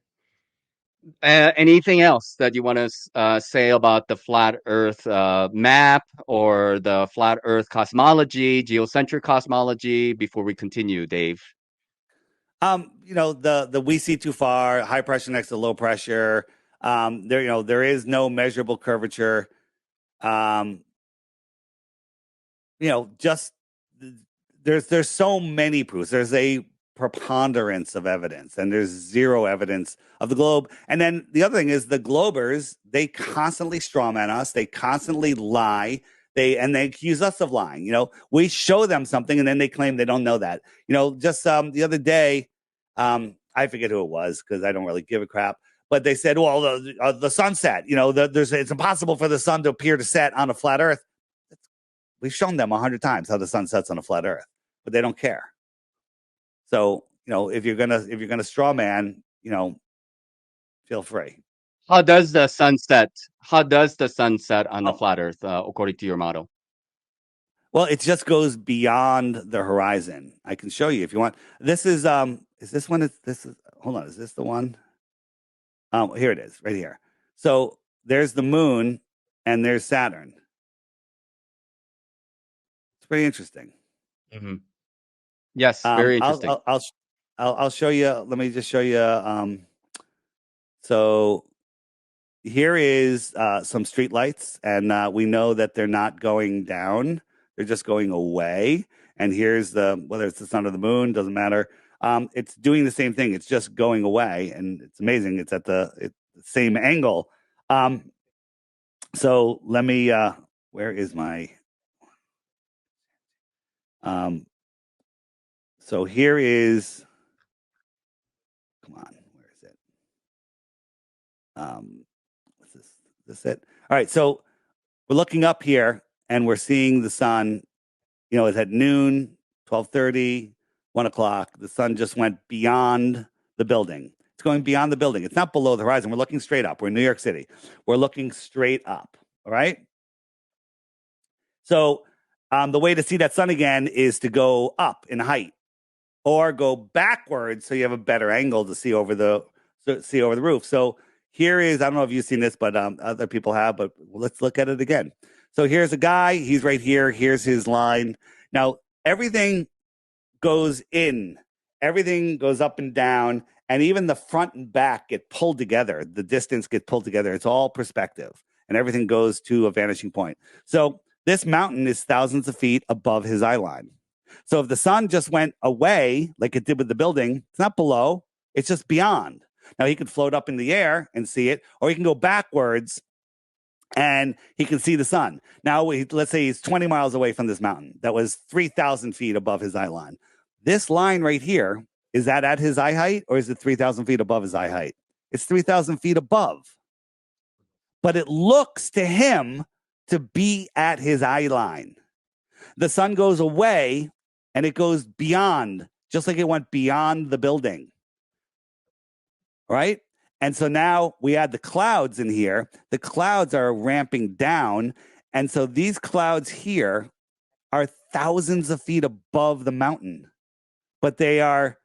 A: Anything else that you want to say about the flat Earth map or the flat Earth cosmology, geocentric cosmology before we continue, Dave?
B: You know, the we see too far, high pressure next to low pressure. There, you know, there is no measurable curvature. Um, you know, just there's so many proofs. There's a preponderance of evidence, and there's zero evidence of the globe. And then the other thing is the globers, they constantly strawman us, they constantly lie. They accuse us of lying. You know, we show them something and then they claim they don't know that. You know, just the other day, I forget who it was because I don't really give a crap. But they said, well, the sunset, you know, it's impossible for the sun to appear to set on a flat Earth. We've shown them 100 times how the sun sets on a flat Earth, but they don't care. So, you know, if you're gonna straw man, you know, feel free.
A: How does the sun set? How does the sun set on the
B: Oh,
A: flat Earth according to your model?
B: well, it just goes beyond the horizon. I can show you if you want. Is this one? This is hold on. Is this the one? Here it is, right here. So there's the moon, and there's Saturn. It's pretty interesting.
A: Hmm. Yes,
B: Um,
A: very
B: I'll
A: interesting.
B: I'll I'll I'll show you. Let me just show you. So here is some street lights, and we know that they're not going down; they're just going away. And here's whether it's the sun or the moon, doesn't matter. It's doing the same thing. It's just going away, and it's amazing. It's at the same angle. So let me. Where is my? So here is. Come on, where is it? What's this? Is this it? All right. So we're looking up here, and we're seeing the sun. It's at noon, 12:30, 1 o'clock. The sun just went beyond the building. It's going beyond the building. It's not below the horizon. We're looking straight up. We're in New York City. We're looking straight up. All right. So the way to see that sun again is to go up in height or go backwards so you have a better angle to see over the roof. So here is, I don't know if you've seen this, but other people have, but let's look at it again. So here's a guy. He's right here. Here's his line. Now, everything goes in. Everything goes up and down. And even the front and back get pulled together. The distance gets pulled together. It's all perspective. And everything goes to a vanishing point. So this mountain is thousands of feet above his eye line. So if the sun just went away, like it did with the building, it's not below. It's just beyond. Now, he could float up in the air and see it, or he can go backwards and he can see the sun. Now, let's say he's 20 miles away from this mountain that was 3,000 feet above his eye line. This line right here, is that at his eye height, or is it 3,000 feet above his eye height? It's 3,000 feet above. But it looks to him to be at his eye line. The sun goes away and it goes beyond, just like it went beyond the building. Right? And so now we add the clouds in here. The clouds are ramping down. And so these clouds here are thousands of feet above the mountain, but they are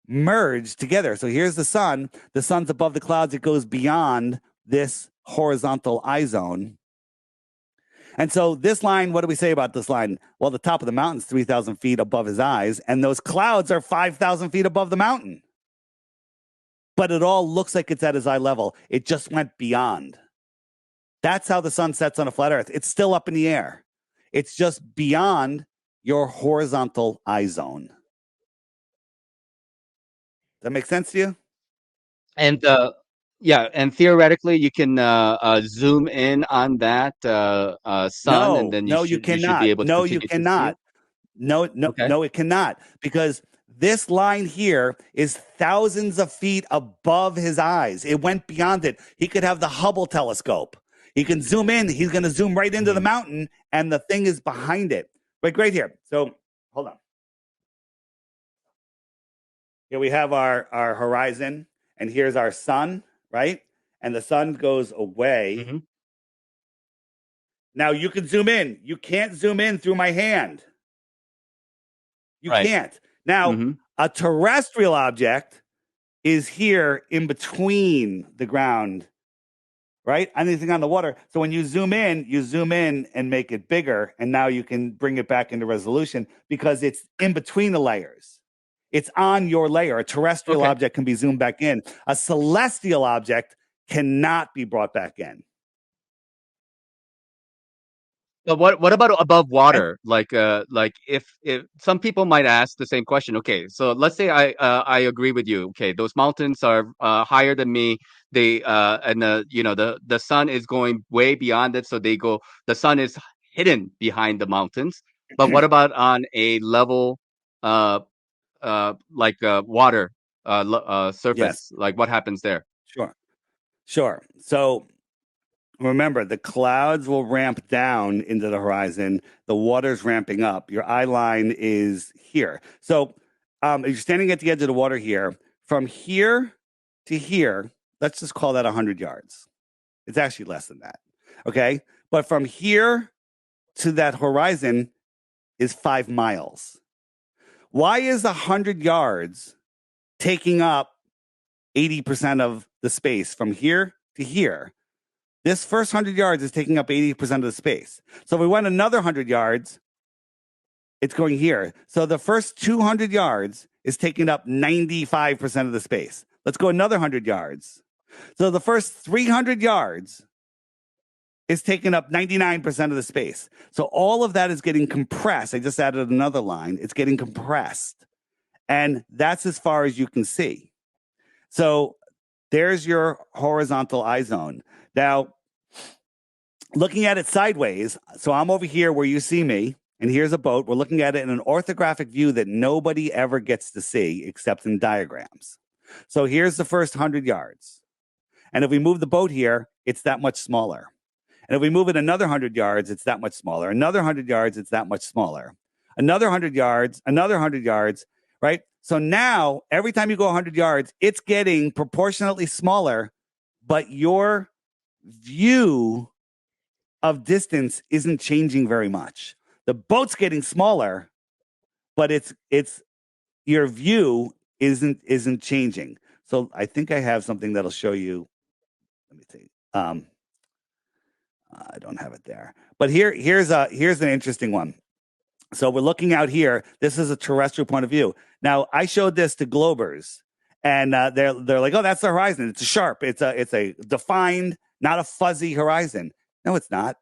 B: merged together. So here's the sun. The sun's above the clouds. It goes beyond this horizontal eye zone. And so this line, what do we say about this line? Well, the top of the mountain is 3,000 feet above his eyes, and those clouds are 5,000 feet above the mountain. But it all looks like it's at his eye level. It just went beyond. That's how the sun sets on a flat earth. It's still up in the air. It's just beyond your horizontal eye zone. Does that make sense to you?
A: And yeah, and theoretically, you can zoom in on that sun, and then
B: No, you
A: you should be
B: cannot.
A: able to
B: No, you
A: continue to see it.
B: cannot.
A: Okay.
B: No, it cannot. Because this line here is thousands of feet above his eyes. It went beyond it. He could have the Hubble telescope. He can zoom in. He's going to zoom right into the mountain, and the thing is behind it. Like right here. So hold on. Here we have our horizon, and here's our sun, right? And the sun goes away.
A: Mm-hmm.
B: Now you can zoom in. You can't zoom in through my hand. You
A: Right.
B: can't. Now,
A: Mm-hmm.
B: a terrestrial object is here in between the ground, right? Anything on the water. So when you zoom in and make it bigger, and now you can bring it back into resolution because it's in between the layers. It's on your layer. A terrestrial
A: Okay.
B: object can be zoomed back in. A celestial object cannot be brought back in.
A: But what about above
B: And
A: water? Like if some people might ask the same question. Okay, so let's say I agree with you. Okay, those mountains are higher than me. They and the sun is going way beyond it. So the sun is hidden behind the mountains. But what about on a level uh water
B: yes,
A: surface? Like what happens there?
B: sure. So remember, the clouds will ramp down into the horizon. The water's ramping up. Your eye line is here. So if you're standing at the edge of the water here, from here to here, let's just call that 100 yards. It's actually less than that. Okay. But from here to that horizon is 5 miles. Why is 100 yards taking up 80% of the space from here to here? This first 100 yards is taking up 80% of the space. So if we went another 100 yards, it's going here. So the first 200 yards is taking up 95% of the space. Let's go another 100 yards. So the first 300 yards is taking up 99% of the space. So all of that is getting compressed. I just added another line. It's getting compressed. And that's as far as you can see. So there's your horizontal eye zone. Now, looking at it sideways, so I'm over here where you see me, and here's a boat. We're looking at it in an orthographic view that nobody ever gets to see except in diagrams. So here's the first 100 yards. And if we move the boat here, it's that much smaller. And if we move it another 100 yards, it's that much smaller. Another 100 yards, it's that much smaller. Another 100 yards, another 100 yards, right? So now, every time you go 100 yards, it's getting proportionately smaller, but your view of distance isn't changing very much. The boat's getting smaller, but it's your view isn't changing. So I think I have something that'll show you. Let me see. I don't have it there, but here's an interesting one. So we're looking out here. This is a terrestrial point of view. Now I showed this to Globers, and they're like, "Oh, that's the horizon. It's a sharp. It's a defined, not a fuzzy horizon." No, it's not.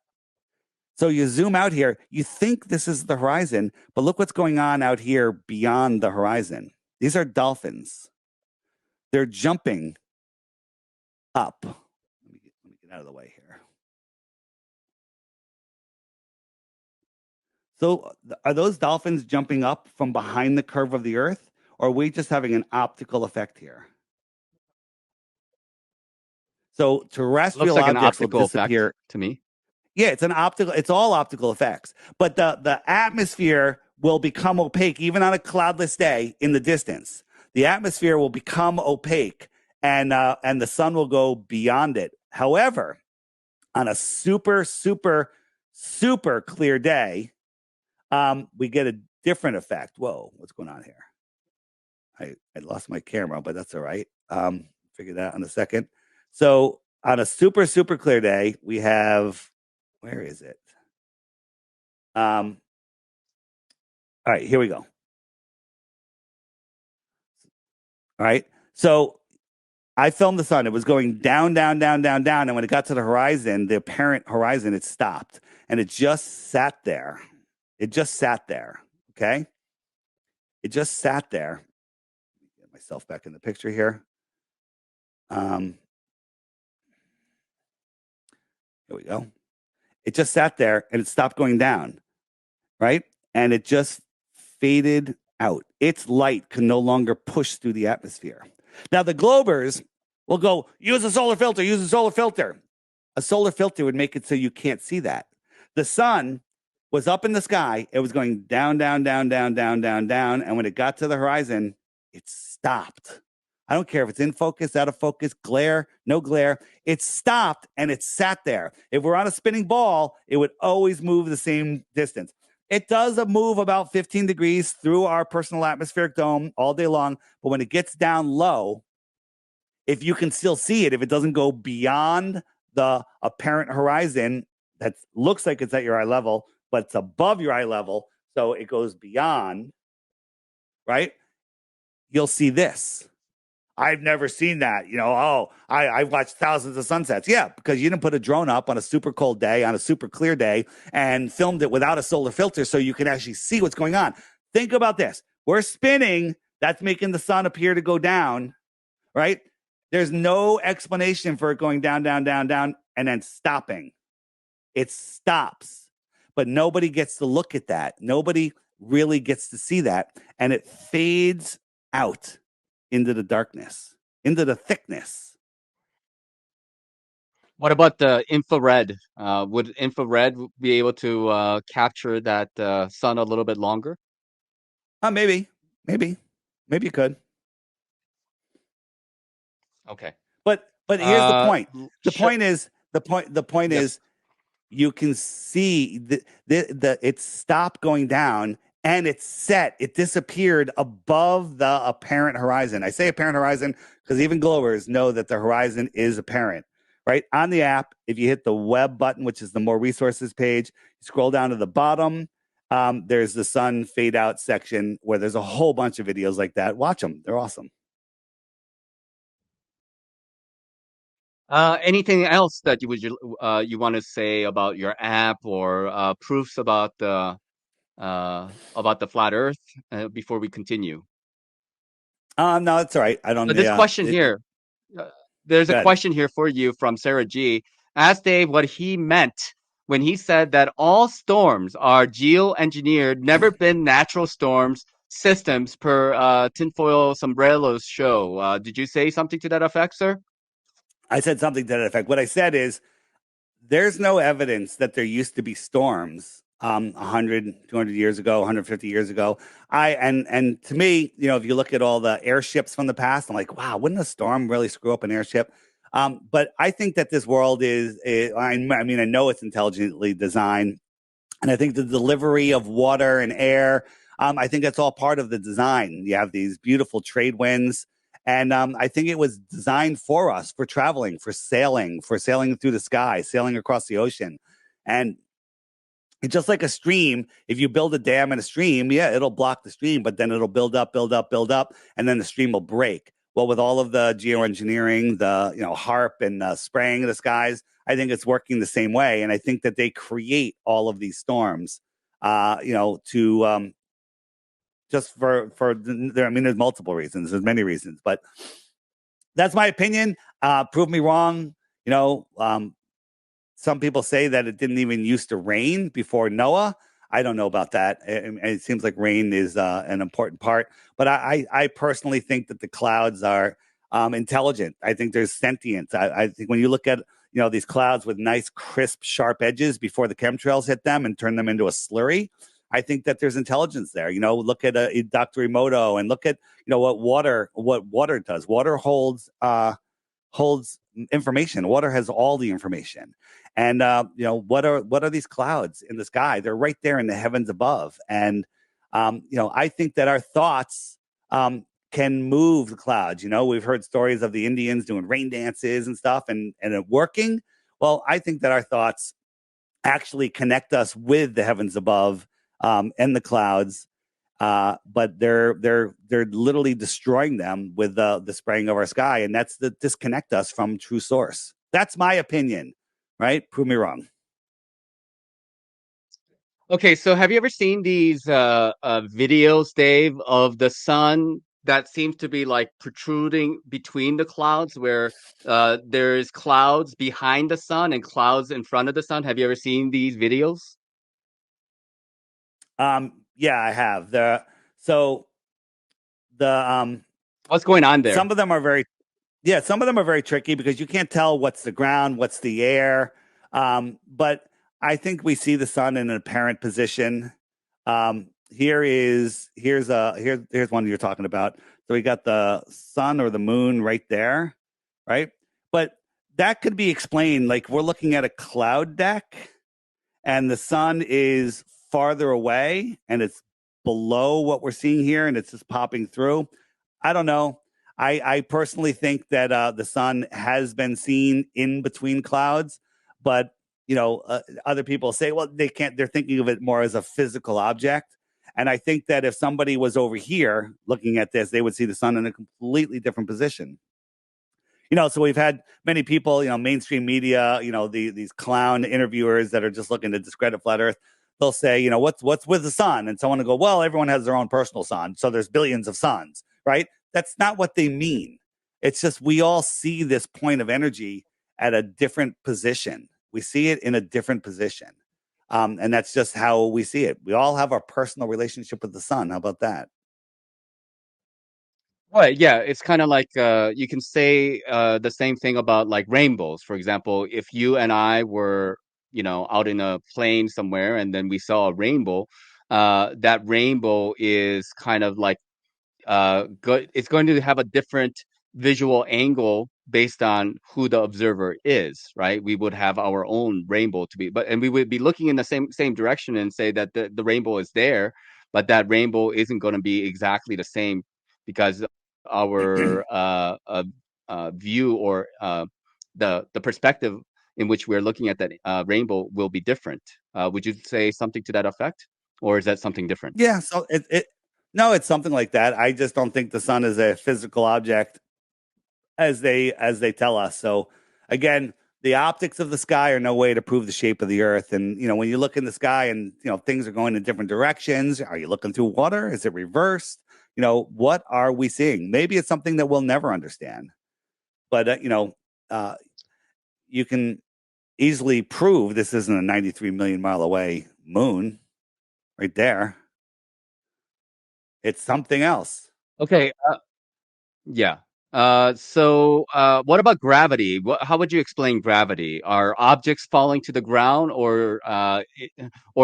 B: So you zoom out here. You think this is the horizon, but look what's going on out here beyond the horizon. These are dolphins. They're jumping up. Let me get out of the way here. So are those dolphins jumping up from behind the curve of the Earth, or are we just having an optical effect here? So
A: Looks
B: terrestrial
A: like an
B: objects will
A: optical effect
B: disappear.
A: to me.
B: Yeah, it's all optical effects. But the atmosphere will become opaque even on a cloudless day in the distance. The atmosphere will become opaque, and the sun will go beyond it. However, on a super clear day, we get a different effect. Whoa, what's going on here? I lost my camera, but that's all right. Figure that out in a second. So on a super clear day, we have, where is it? All right, here we go. All right. So I filmed the sun. It was going down. And when it got to the horizon, the apparent horizon, it stopped. And it just sat there. It just sat there. Okay. It just sat there. Get myself back in the picture here. Here we go. It just sat there and it stopped going down. Right. And it just faded out. Its light can no longer push through the atmosphere. Now, the Globers will go, use a solar filter, use a solar filter. A solar filter would make it so you can't see that. The sun was up in the sky. It was going down. And when it got to the horizon, it stopped. I don't care if it's in focus, out of focus, glare, no glare. It stopped and it sat there. If we're on a spinning ball, it would always move the same distance. It does a move about 15 degrees through our personal atmospheric dome all day long. But when it gets down low, if you can still see it, if it doesn't go beyond the apparent horizon that looks like it's at your eye level, but it's above your eye level, so it goes beyond, right? You'll see this. I've never seen that. I've watched thousands of sunsets. Yeah, because you didn't put a drone up on a super cold day, on a super clear day, and filmed it without a solar filter so you can actually see what's going on. Think about this. We're spinning. That's making the sun appear to go down, right? There's no explanation for it going down, and then stopping. It stops. But nobody gets to look at that. Nobody really gets to see that. And it fades out into the darkness, into the thickness.
A: What about the infrared? Would infrared be able to capture that sun a little bit longer?
B: Maybe you could.
A: Okay.
B: But here's the point. The
A: Sure.
B: point is
A: Yes.
B: you can see the it stopped going down and it's set. It disappeared above the apparent horizon. I say apparent horizon because even Globers know that the horizon is apparent. Right on the app, if you hit the web button, which is the more resources page, scroll down to the bottom. There's the sun fade out section where there's a whole bunch of videos like that. Watch them; they're awesome.
A: Anything else that you want to say about your app or proofs about the flat Earth before we continue?
B: No, it's all right. I don't.
A: This
B: Yeah,
A: question here, uh, there's a
B: good.
A: question here for you from Sarah G. Ask Dave what he meant when he said that all storms are geo-engineered, never been natural storms systems per Tinfoil Sombrero's show. Did you say something to that effect, sir?
B: I said something to that effect. What I said is there's no evidence that there used to be storms 100, 200 years ago, 150 years ago. And to me, if you look at all the airships from the past, I'm like, wow, wouldn't a storm really screw up an airship? But I think that this world I mean, I know it's intelligently designed. And I think the delivery of water and air, I think that's all part of the design. You have these beautiful trade winds. And I think it was designed for us, for traveling, for sailing through the sky, sailing across the ocean. And it's just like a stream. If you build a dam in a stream, yeah, it'll block the stream, but then it'll build up, build up, build up, and then the stream will break. Well, with all of the geoengineering, the HARP and spraying of the skies, I think it's working the same way. And I think that they create all of these storms, to just for there. I mean, there's multiple reasons. There's many reasons, but that's my opinion. Prove me wrong. You know, some people say that it didn't even used to rain before Noah. I don't know about that. It seems like rain is an important part, but I personally think that the clouds are intelligent. I think there's sentience. I think when you look at these clouds with nice, crisp, sharp edges before the chemtrails hit them and turn them into a slurry, I think that there's intelligence there. Look at Dr. Emoto and look at what water does. Water holds information. Water has all the information. And what are these clouds in the sky? They're right there in the heavens above. And I think that our thoughts can move the clouds. We've heard stories of the Indians doing rain dances and stuff, and it working. Well, I think that our thoughts actually connect us with the heavens above and the clouds. But they're literally destroying them with the spraying of our sky, and that's the disconnect us from true source. That's my opinion, right? Prove me wrong.
A: Okay, so have you ever seen these videos, Dave, of the sun that seems to be like protruding between the clouds, where there's clouds behind the sun and clouds in front of the sun? Have you ever seen these videos?
B: Yeah, I have so the
A: What's going on there?
B: some of them are very yeah, some of them are very tricky because you can't tell what's the ground, what's the air. But I think we see the sun in an apparent position. Here's one you're talking about. So we got the sun or the moon right there, right? But that could be explained like we're looking at a cloud deck and the sun is farther away and it's below what we're seeing here and it's just popping through. I don't know. I personally think that the sun has been seen in between clouds, but other people say, well, they can't. They're thinking of it more as a physical object. And I think that if somebody was over here looking at this, they would see the sun in a completely different position. So we've had many people, mainstream media, these clown interviewers that are just looking to discredit flat Earth. They'll say, what's with the sun? And someone will go, well, everyone has their own personal sun. So there's billions of suns, right? That's not what they mean. It's just we all see this point of energy at a different position. We see it in a different position. And that's just how we see it. We all have our personal relationship with the sun. How about that?
A: Well, yeah, it's kind of like you can say the same thing about like rainbows. For example, if you and I were, out in a plane somewhere and then we saw a rainbow, that rainbow is kind of like it's going to have a different visual angle based on who the observer is, right? We would have our own rainbow to be, and we would be looking in the same direction and say that the rainbow is there, but that rainbow isn't going to be exactly the same because our view or the perspective in which we're looking at that rainbow will be different. Would you say something to that effect, or is that something different?
B: Yeah. So no, it's something like that. I just don't think the sun is a physical object as they tell us. So again, the optics of the sky are no way to prove the shape of the Earth. And when you look in the sky and things are going in different directions, are you looking through water? Is it reversed? What are we seeing? Maybe it's something that we'll never understand. But you can easily prove this isn't a 93 million mile away moon right there. It's something else.
A: Okay. Yeah. What about gravity? How would you explain gravity? Are objects falling to the ground, or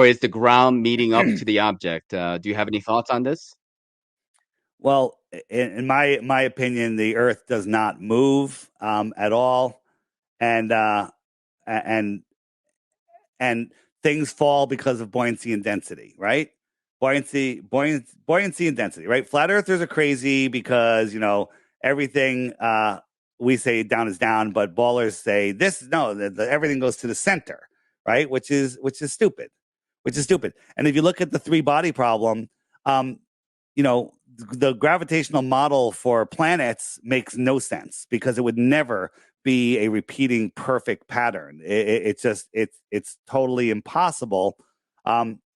A: is the ground meeting up to the object? Do you have any thoughts on this?
B: Well, in my opinion, the Earth does not move at all, and and and things fall because of buoyancy and density, right? Buoyancy and density, right? Flat earthers are crazy because everything we say down is down, but ballers say this. No, everything goes to the center, right? Which is stupid, And if you look at the three body problem, um, the gravitational model for planets makes no sense because it would never be a repeating perfect pattern. It's totally impossible,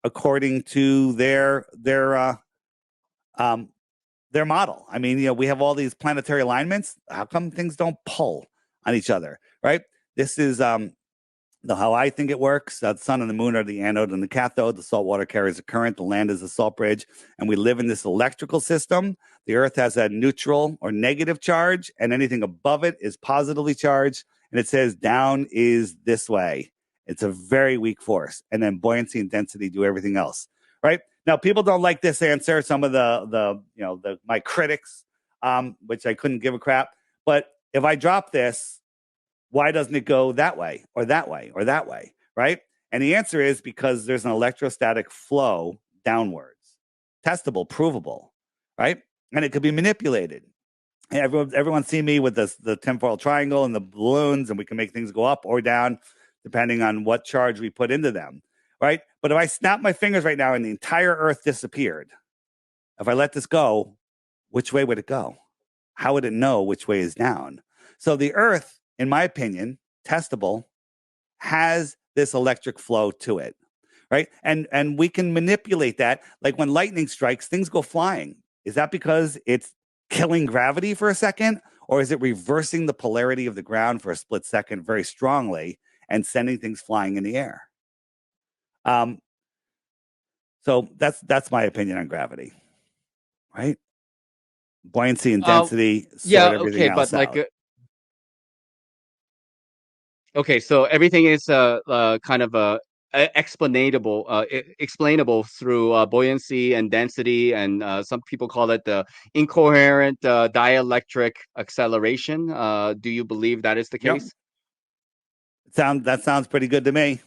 B: according to um, their model. I mean, we have all these planetary alignments. How come things don't pull on each other, right? This is how I think it works. The sun and the moon are the anode and the cathode. The salt water carries a current. The land is a salt bridge. And we live in this electrical system. The earth has a neutral or negative charge, and anything above it is positively charged. And it says down is this way. It's a very weak force. And then buoyancy and density do everything else, right? Now, people don't like this answer. Some of my critics, which I couldn't give a crap. But if I drop this, why doesn't it go that way or that way or that way, right? And the answer is because there's an electrostatic flow downwards, testable, provable, right? And it could be manipulated. Everyone's seen me with the tinfoil triangle and the balloons, and we can make things go up or down depending on what charge we put into them, right? But if I snap my fingers right now and the entire Earth disappeared, if I let this go, which way would it go? How would it know which way is down? So the Earth, in my opinion, testable, has this electric flow to it, right? And we can manipulate that. Like when lightning strikes, things go flying. Is that because it's killing gravity for a second, or is it reversing the polarity of the ground for a split second very strongly and sending things flying in the air? So that's my opinion on gravity, right? Buoyancy and density sort
A: Yeah,
B: everything
A: okay, but
B: else
A: like,
B: out.
A: okay, so everything is kind of explainable through buoyancy and density, and some people call it the incoherent dielectric acceleration. Do you believe that is the
B: Yep.
A: case?
B: That sounds pretty good to me.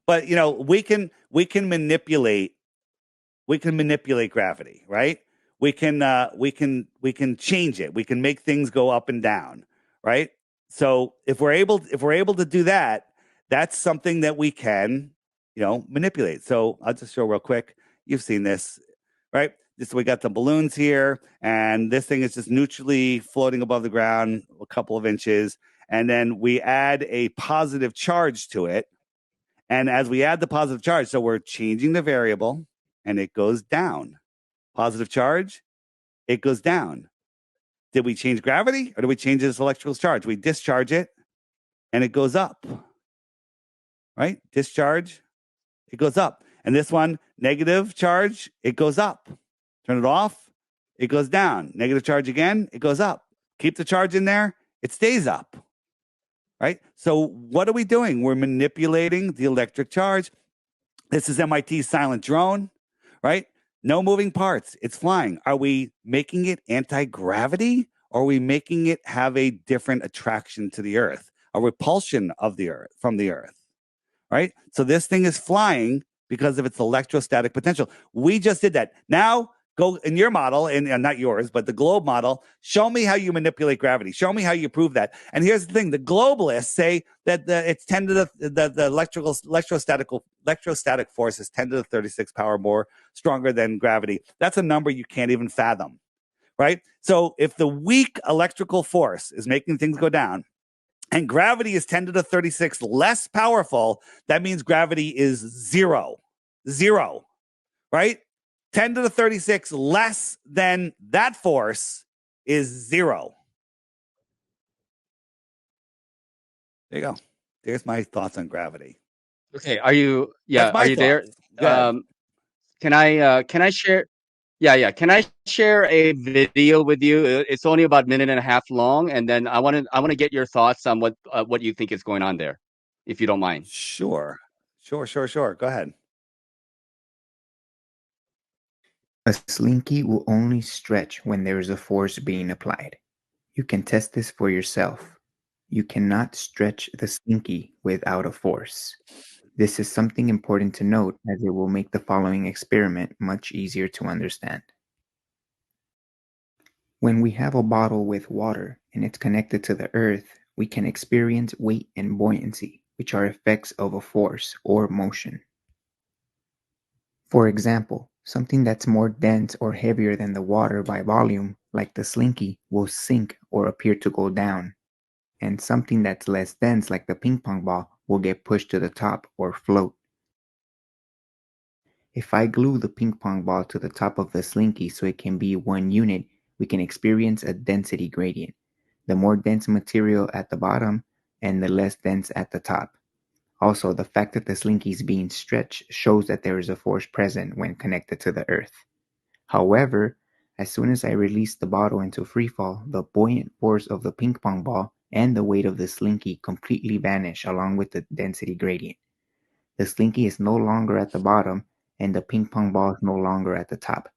B: But we can manipulate gravity, right? We can change it. We can make things go up and down, right? So if we're able to do that, that's something that we can, manipulate. So I'll just show real quick. You've seen this, right? This we got the balloons here, and this thing is just neutrally floating above the ground a couple of inches, and then we add a positive charge to it. And as we add the positive charge, so we're changing the variable and it goes down. Positive charge, it goes down. Did we change gravity or did we change this electrical charge? We discharge it and it goes up, right? Discharge, it goes up. And this one, negative charge, it goes up. Turn it off, it goes down. Negative charge again, it goes up. Keep the charge in there, it stays up, right? So what are we doing? We're manipulating the electric charge. This is MIT's silent drone, right? No moving parts. It's flying. Are we making it anti-gravity, or are we making it have a different attraction to the Earth, a repulsion of the Earth from the Earth, right? So this thing is flying because of its electrostatic potential. We just did that. Now go in your model, and not yours, but the globe model. Show me how you manipulate gravity. Show me how you prove that. And here's the thing: the globalists say that it's 10 to the electrostatic force is 10 to the 36 power more stronger than gravity. That's a number you can't even fathom, right? So if the weak electrical force is making things go down, and gravity is 10 to the 36 less powerful, that means gravity is zero. Zero, right? 10 to the 36 less than that force is zero. There you go. There's my thoughts on gravity.
A: Okay, are you
B: That's
A: yeah, are
B: my
A: you there?
B: thoughts. Good.
A: Um, can I share yeah, yeah. Can I share a video with you? It's only about a minute and a half long, and then I want to get your thoughts on what you think is going on there, if you don't mind.
B: Sure. Sure. Go ahead.
C: A slinky will only stretch when there is a force being applied. You can test this for yourself. You cannot stretch the slinky without a force. This is something important to note as it will make the following experiment much easier to understand. When we have a bottle with water and it's connected to the earth, we can experience weight and buoyancy, which are effects of a force or motion. For example, something that's more dense or heavier than the water by volume, like the slinky, will sink or appear to go down, and something that's less dense, like the ping pong ball, will get pushed to the top or float. If I glue the ping pong ball to the top of the slinky so it can be one unit, we can experience a density gradient. The more dense material at the bottom and the less dense at the top. Also, the fact that the slinky is being stretched shows that there is a force present when connected to the earth. However, as soon as I release the bottle into freefall, the buoyant force of the ping pong ball and the weight of the slinky completely vanish along with the density gradient. The slinky is no longer at the bottom, and the ping pong ball is no longer at the top.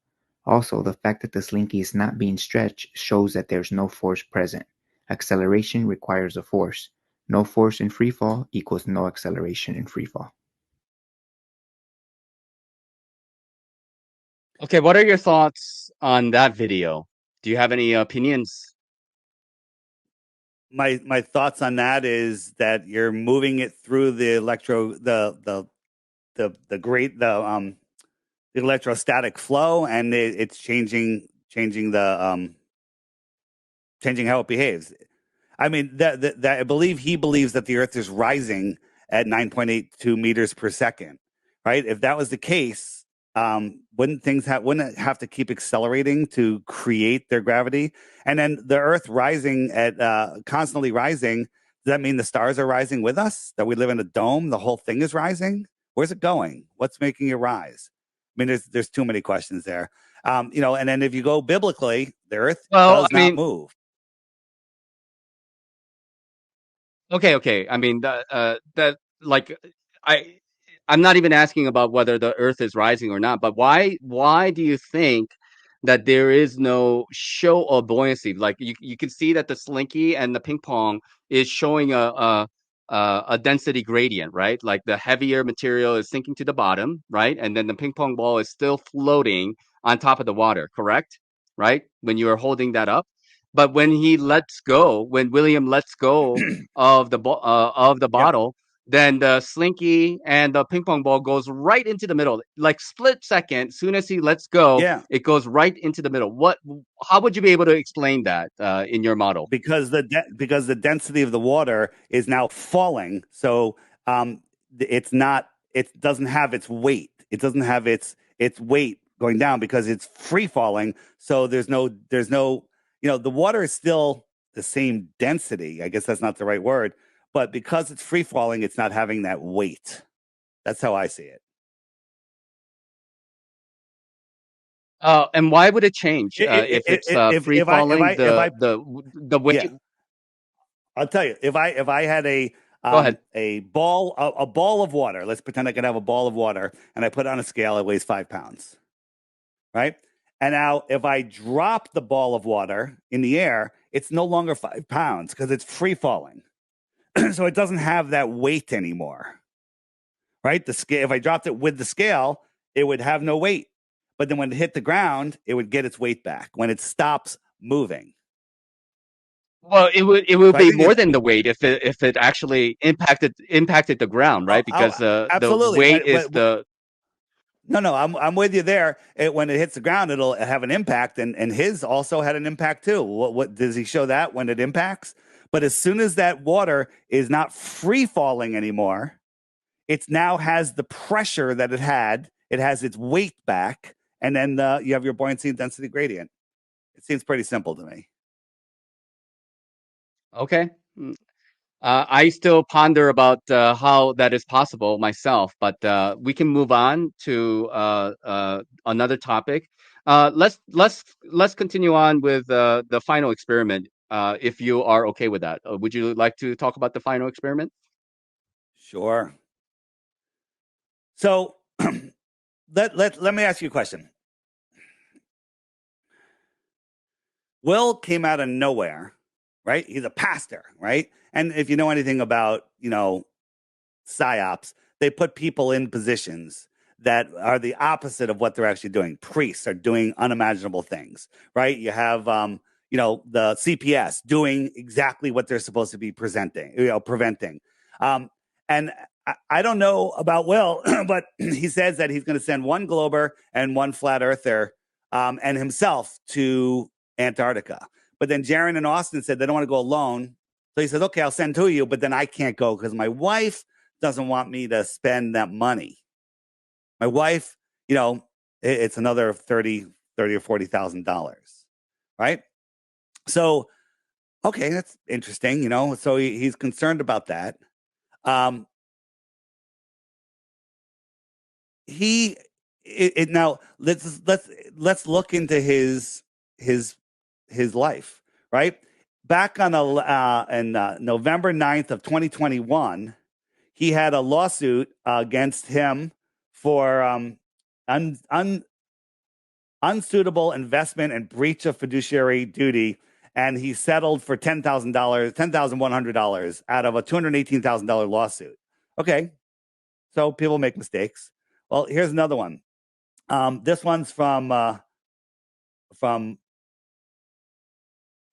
C: Also, the fact that the slinky is not being stretched shows that there's no force present. Acceleration requires a force. No force in freefall equals no acceleration in freefall.
A: Okay, what are your thoughts on that video? Do you have any opinions?
B: My thoughts on that is that you're moving it through the electro the great the electrostatic flow, and it's changing the changing how it behaves. I mean, that I believe he believes that the Earth is rising at 9.82 meters per second, right? If that was the case, wouldn't it have to keep accelerating to create their gravity? And then the Earth rising at constantly rising, does that mean the stars are rising with us? That we live in a dome, the whole thing is rising? Where's it going? What's making it rise? I mean, there's too many questions there. And then if you go biblically, the Earth
A: Well,
B: does
A: I
B: not
A: mean,
B: move.
A: okay, okay. I mean that like I I'm not even asking about whether the Earth is rising or not, but why do you think that there is no show of buoyancy? Like you can see that the slinky and the ping pong is showing a density gradient, right? Like the heavier material is sinking to the bottom, right? And then the ping pong ball is still floating on top of the water, correct? Right? When you are holding that up. But when he lets go, when William lets go of the
B: Yep.
A: bottle, then the slinky and the ping pong ball goes right into the middle. Like split second, soon as he lets go,
B: Yeah.
A: it goes right into the middle. What? How would you be able to explain that in your model?
B: Because because the density of the water is now falling, so it's not it doesn't have its weight. It doesn't have its weight going down because it's free falling. So there's no the water is still the same density. I guess that's not the right word, but because it's free falling, it's not having that weight. That's how I see it.
A: And why would it change if it's free
B: If
A: falling?
B: I if I
A: The weight.
B: yeah, I'll tell you, if I had
A: Go ahead.
B: a ball of water, let's pretend I could have a ball of water, and I put it on a scale, it weighs 5 pounds, right? And now if I drop the ball of water in the air, it's no longer 5 pounds because it's free falling. So it doesn't have that weight anymore, right? The scale, if I dropped it with the scale, it would have no weight. But then when it hit the ground, it would get its weight back when it stops moving.
A: Well, it would
B: So I
A: be
B: think
A: more
B: it's
A: than the weight if it actually impacted the ground, right? Because the
B: absolutely.
A: weight is the
B: No, I'm with you there. When it hits the ground, it'll have an impact, and his also had an impact too. What does he show that when it impacts? But as soon as that water is not free falling anymore, it now has the pressure that it had. It has its weight back, and then you have your buoyancy and density gradient. It seems pretty simple to me.
A: Okay. I still ponder about how that is possible myself, but we can move on to another topic. Let's continue on with the final experiment, if you are okay with that. Would you like to talk about the final experiment?
B: Sure. So let me ask you a question. Will came out of nowhere, right? He's a pastor, right? And if you know anything about, psyops, they put people in positions that are the opposite of what they're actually doing. Priests are doing unimaginable things, right? You have, the CPS doing exactly what they're supposed to be preventing. And I don't know about Will, but he says that he's going to send one Glober and one flat earther and himself to Antarctica. But then Jaron and Austin said they don't want to go alone. So he says, okay, I'll send two of you, but then I can't go because my wife doesn't want me to spend that money. My wife, it's another $30 or $40,000, right? So, okay, that's interesting, So he's concerned about that. Now let's look into his life, right? Back on November 9th of 2021, he had a lawsuit against him for unsuitable investment and breach of fiduciary duty, and he settled for $10,100 out of a $218,000 lawsuit. Okay, so people make mistakes. Well, here's another one. This one's from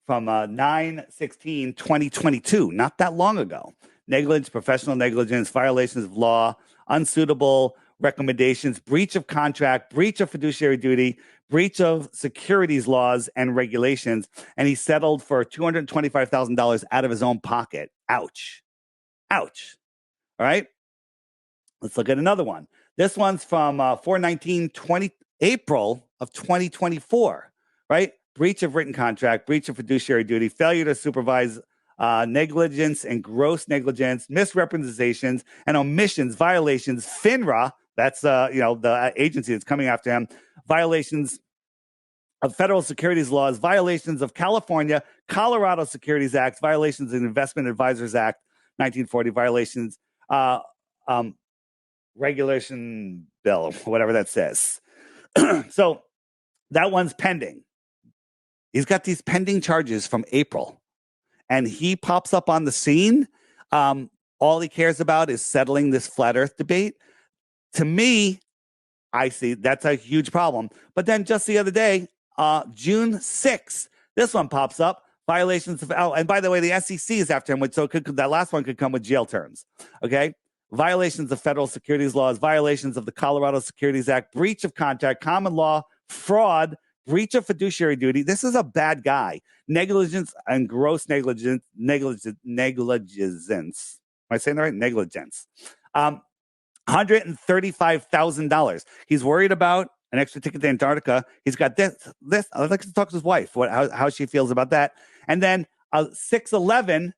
B: 9/16/2022, not that long ago. Negligence, professional negligence, violations of law, unsuitable recommendations, breach of contract, breach of fiduciary duty, breach of securities laws and regulations, and he settled for $225,000 out of his own pocket. Ouch. Ouch. All right. Let's look at another one. This one's from 4/19/20 April of 2024, right? Breach of written contract, breach of fiduciary duty, failure to supervise, negligence and gross negligence, misrepresentations and omissions, violations, FINRA, that's the agency that's coming after him, violations of federal securities laws, violations of California, Colorado Securities Act, violations of the Investment Advisors Act, 1940, violations, regulation bill, whatever that says. So that one's pending. He's got these pending charges from April, and he pops up on the scene. All he cares about is settling this flat earth debate. To me, I see that's a huge problem. But then just the other day, June 6th, this one pops up. Violations of, and by the way, the SEC is after him, so that last one could come with jail terms. Okay. Violations of federal securities laws, violations of the Colorado Securities Act, breach of contract, common law, fraud, breach of fiduciary duty. This is a bad guy. Negligence and gross negligence. Am I saying that right? Negligence. $135,000. He's worried about an extra ticket to Antarctica. He's got this. I'd like to talk to his wife, how she feels about that. And then 6/11,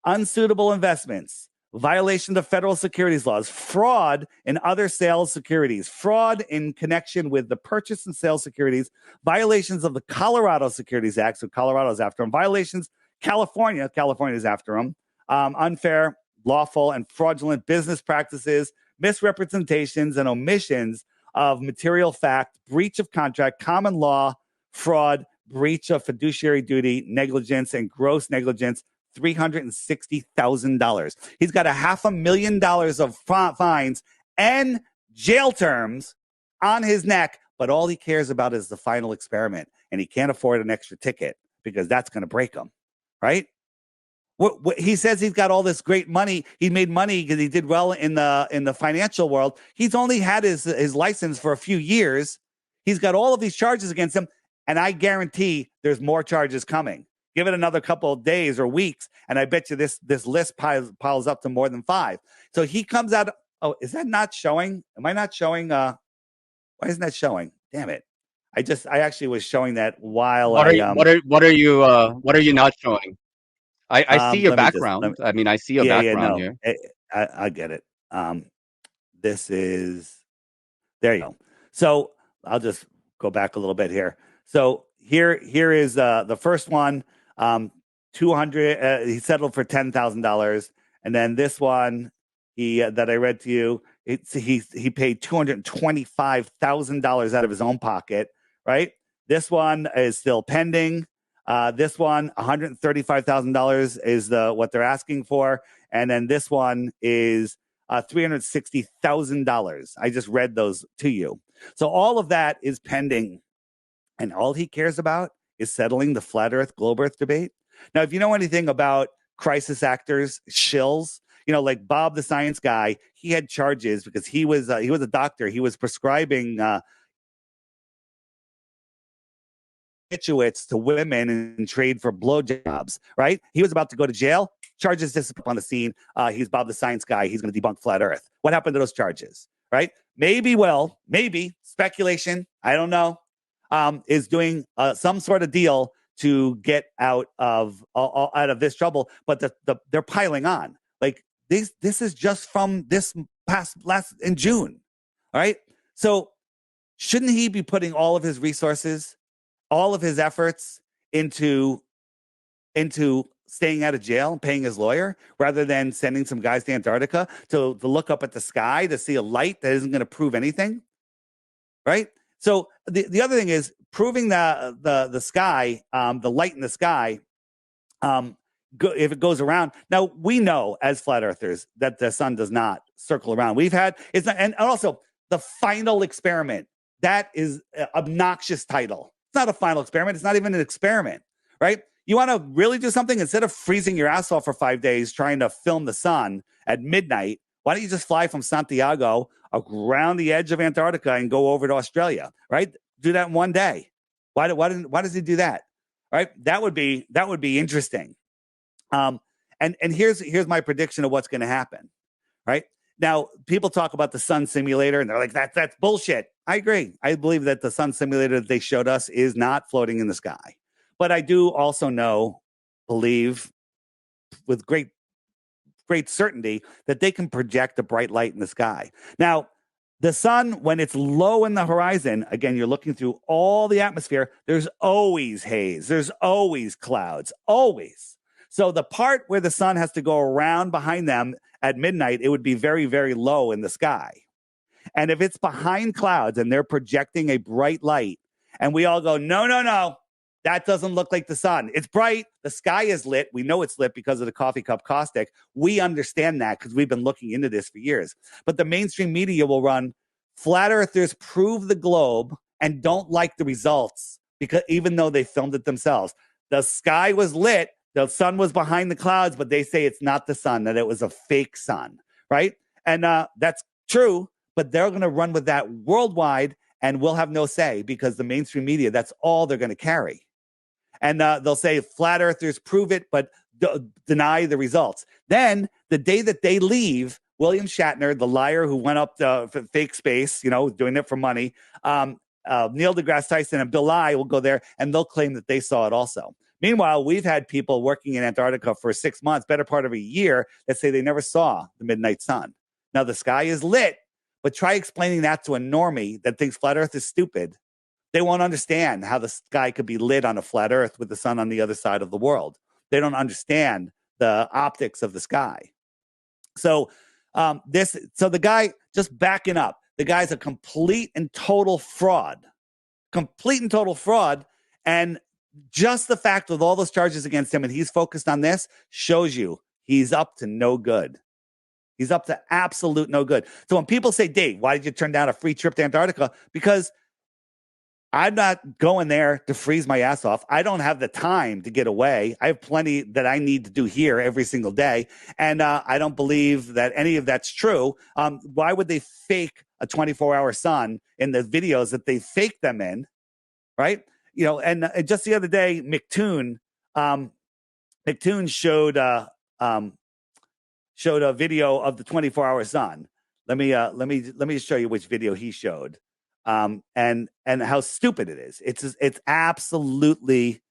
B: unsuitable investments, violation of federal securities laws, fraud in other sales securities, fraud in connection with the purchase and sale securities, violations of the Colorado Securities Act, so Colorado's after him, violations, California's after him, unfair, lawful, and fraudulent business practices, misrepresentations and omissions of material fact, breach of contract, common law, fraud, breach of fiduciary duty, negligence, and gross negligence, $360,000. He's got $500,000 of fines and jail terms on his neck, but all he cares about is the final experiment, and he can't afford an extra ticket because that's going to break him, right? He says he's got all this great money. He made money because he did well in the financial world. He's only had his license for a few years. He's got all of these charges against him, and I guarantee there's more charges coming. Give it another couple of days or weeks, and I bet you this list piles up to more than 5. So he comes out. Oh, is that not showing? Am I not showing? Why isn't that showing? Damn it! I actually was showing that while
A: What are you, what are you not showing? I see your
B: let me just
A: background. I mean, I see your
B: yeah,
A: background
B: no,
A: here.
B: I get it. This is there you go. So I'll just go back a little bit here. So here is the first one. 200. He settled for $10,000, and then this one that I read to you. He paid $225,000 out of his own pocket. Right. This one is still pending. This one, $135,000 is what they're asking for, and then this one is $360,000. I just read those to you. So all of that is pending, and all he cares about is settling the flat Earth, globe Earth debate. Now, if you know anything about crisis actors, shills, like Bob the Science Guy, he had charges because he was a doctor. He was prescribing to women in trade for blowjobs, right? He was about to go to jail. Charges disappear on the scene. He's Bob the Science Guy. He's going to debunk flat Earth. What happened to those charges, right? Maybe speculation, I don't know, is doing some sort of deal to get out of this trouble, but they're piling on. Like this is just from this last in June, all right? So shouldn't he be putting all of his resources, all of his efforts into staying out of jail and paying his lawyer rather than sending some guys to Antarctica to look up at the sky to see a light that isn't going to prove anything, right? So the other thing is proving the sky, the light in the sky, if it goes around. Now, we know as flat earthers that the sun does not circle around. We've had, it's not, and also the final experiment, that is an obnoxious title. It's not a final experiment. It's not even an experiment, right? You want to really do something? Instead of freezing your ass off for 5 days trying to film the sun at midnight, why don't you just fly from Santiago around the edge of Antarctica and go over to Australia, right? Do that in 1 day. Why does he do that? Right? That would be interesting. And here's my prediction of what's going to happen, right? Now, people talk about the sun simulator and they're like, that's bullshit. I agree. I believe that the sun simulator that they showed us is not floating in the sky. But I do also believe with great certainty that they can project a bright light in the sky. Now, the sun, when it's low in the horizon, again, you're looking through all the atmosphere, there's always haze. There's always clouds, always. So the part where the sun has to go around behind them at midnight, it would be very, very low in the sky. And if it's behind clouds and they're projecting a bright light, and we all go, no, that doesn't look like the sun. It's bright. The sky is lit. We know it's lit because of the coffee cup caustic. We understand that because we've been looking into this for years. But the mainstream media will run flat earthers prove the globe and don't like the results because even though they filmed it themselves, the sky was lit. The sun was behind the clouds, but they say it's not the sun, that it was a fake sun, right? And that's true, but they're going to run with that worldwide and we'll have no say because the mainstream media, that's all they're going to carry. And they'll say flat earthers prove it, but deny the results. Then the day that they leave, William Shatner, the liar who went up to fake space, doing it for money, Neil deGrasse Tyson and Bill Nye will go there and they'll claim that they saw it also. Meanwhile, we've had people working in Antarctica for 6 months, better part of a year, that say they never saw the midnight sun. Now, the sky is lit, but try explaining that to a normie that thinks flat earth is stupid. They won't understand how the sky could be lit on a flat earth with the sun on the other side of the world. They don't understand the optics of the sky. So the guy, just backing up, the guy's a complete and total fraud. And just the fact with all those charges against him and he's focused on this shows you he's up to no good. He's up to absolute no good. So when people say, Dave, why did you turn down a free trip to Antarctica? Because I'm not going there to freeze my ass off. I don't have the time to get away. I have plenty that I need to do here every single day. And I don't believe that any of that's true. Why would they fake a 24-hour sun in the videos that they fake them in, right? And just the other day, McToon McToon showed a video of the 24-hour sun. Let me show you which video he showed, and how stupid it is. It's absolutely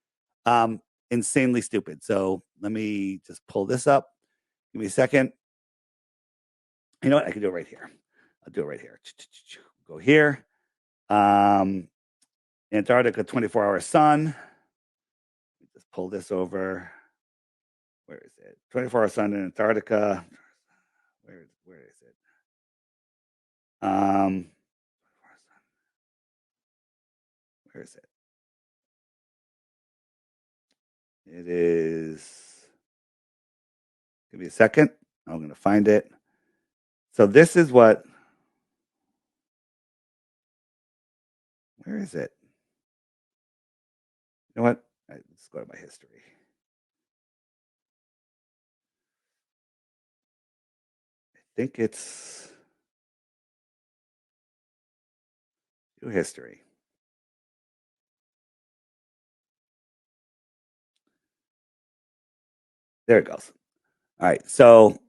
B: insanely stupid. So let me just pull this up. Give me a second. You know what? I can do it right here. I'll do it right here. Go here. Antarctica 24-hour sun. Just pull this over. Where is it? 24-hour sun in Antarctica. Where is it? Where is it? It is. Give me a second. I'm going to find it. So this is what. Where is it? You know what? Let's go to my history. I think it's new history. There it goes. All right. So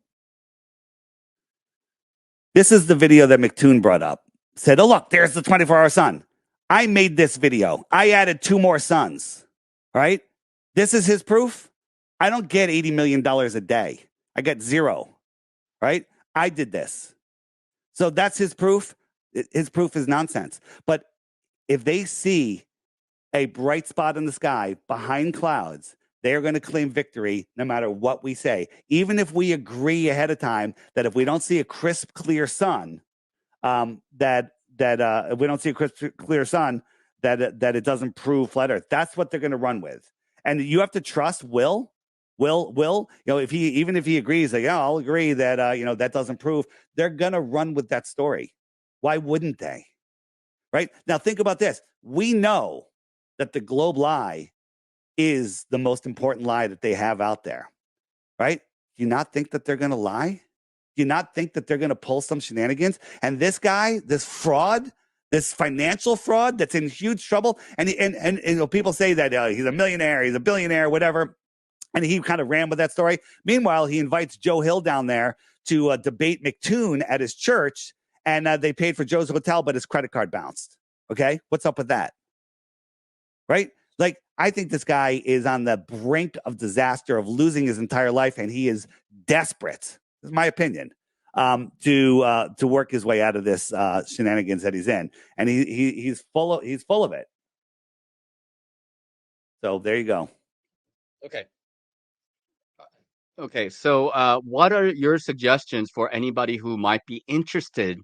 B: this is the video that McToon brought up. Said, oh, look, there's the 24-hour sun. I made this video. I added 2 more suns. All right. This is his proof. I don't get $80 million a day. I get 0. Right. I did this. So that's his proof. His proof is nonsense. But if they see a bright spot in the sky behind clouds, they are going to claim victory no matter what we say. Even if we agree ahead of time that if we don't see a crisp, clear sun, that if we don't see a crisp, clear sun, that it doesn't prove flat Earth. That's what they're going to run with. And you have to trust Will. You know, if he agrees, like, yeah, I'll agree that you know, that doesn't prove. They're going to run with that story. Why wouldn't they? Right now, think about this. We know that the globe lie is the most important lie that they have out there, right? Do you not think that they're going to lie? Do you not think that they're going to pull some shenanigans? And this guy, this fraud, this financial fraud that's in huge trouble, and you know, people say that he's a millionaire, he's a billionaire, whatever, and he kind of ran with that story. Meanwhile, he invites Joe Hill down there to debate McToon at his church, and they paid for Joe's hotel, but his credit card bounced. Okay, what's up with that? Right? Like, I think this guy is on the brink of disaster, of losing his entire life, and he is desperate. This is my opinion. To work his way out of this shenanigans that he's in, and he's full of it. So there you go.
A: Okay. So, what are your suggestions for anybody who might be interested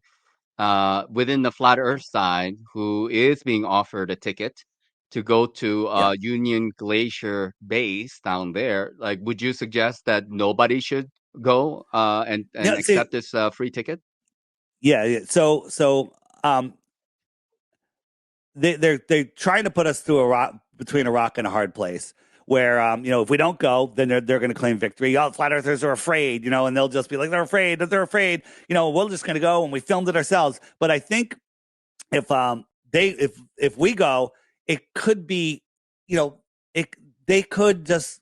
A: within the flat Earth side who is being offered a ticket to go to
B: Yeah.
A: Union Glacier Base down there? Like, would you suggest that nobody should go and
B: Yeah, see,
A: accept this free ticket?
B: yeah. So they're trying to put us through between a rock and a hard place, where you know, if we don't go, then they're going to claim victory. Oh, flat earthers are afraid, you know, and they'll just be like, they're afraid. You know, we're just going to go, and we filmed it ourselves. But I think if if we go, it could be, you know, they could just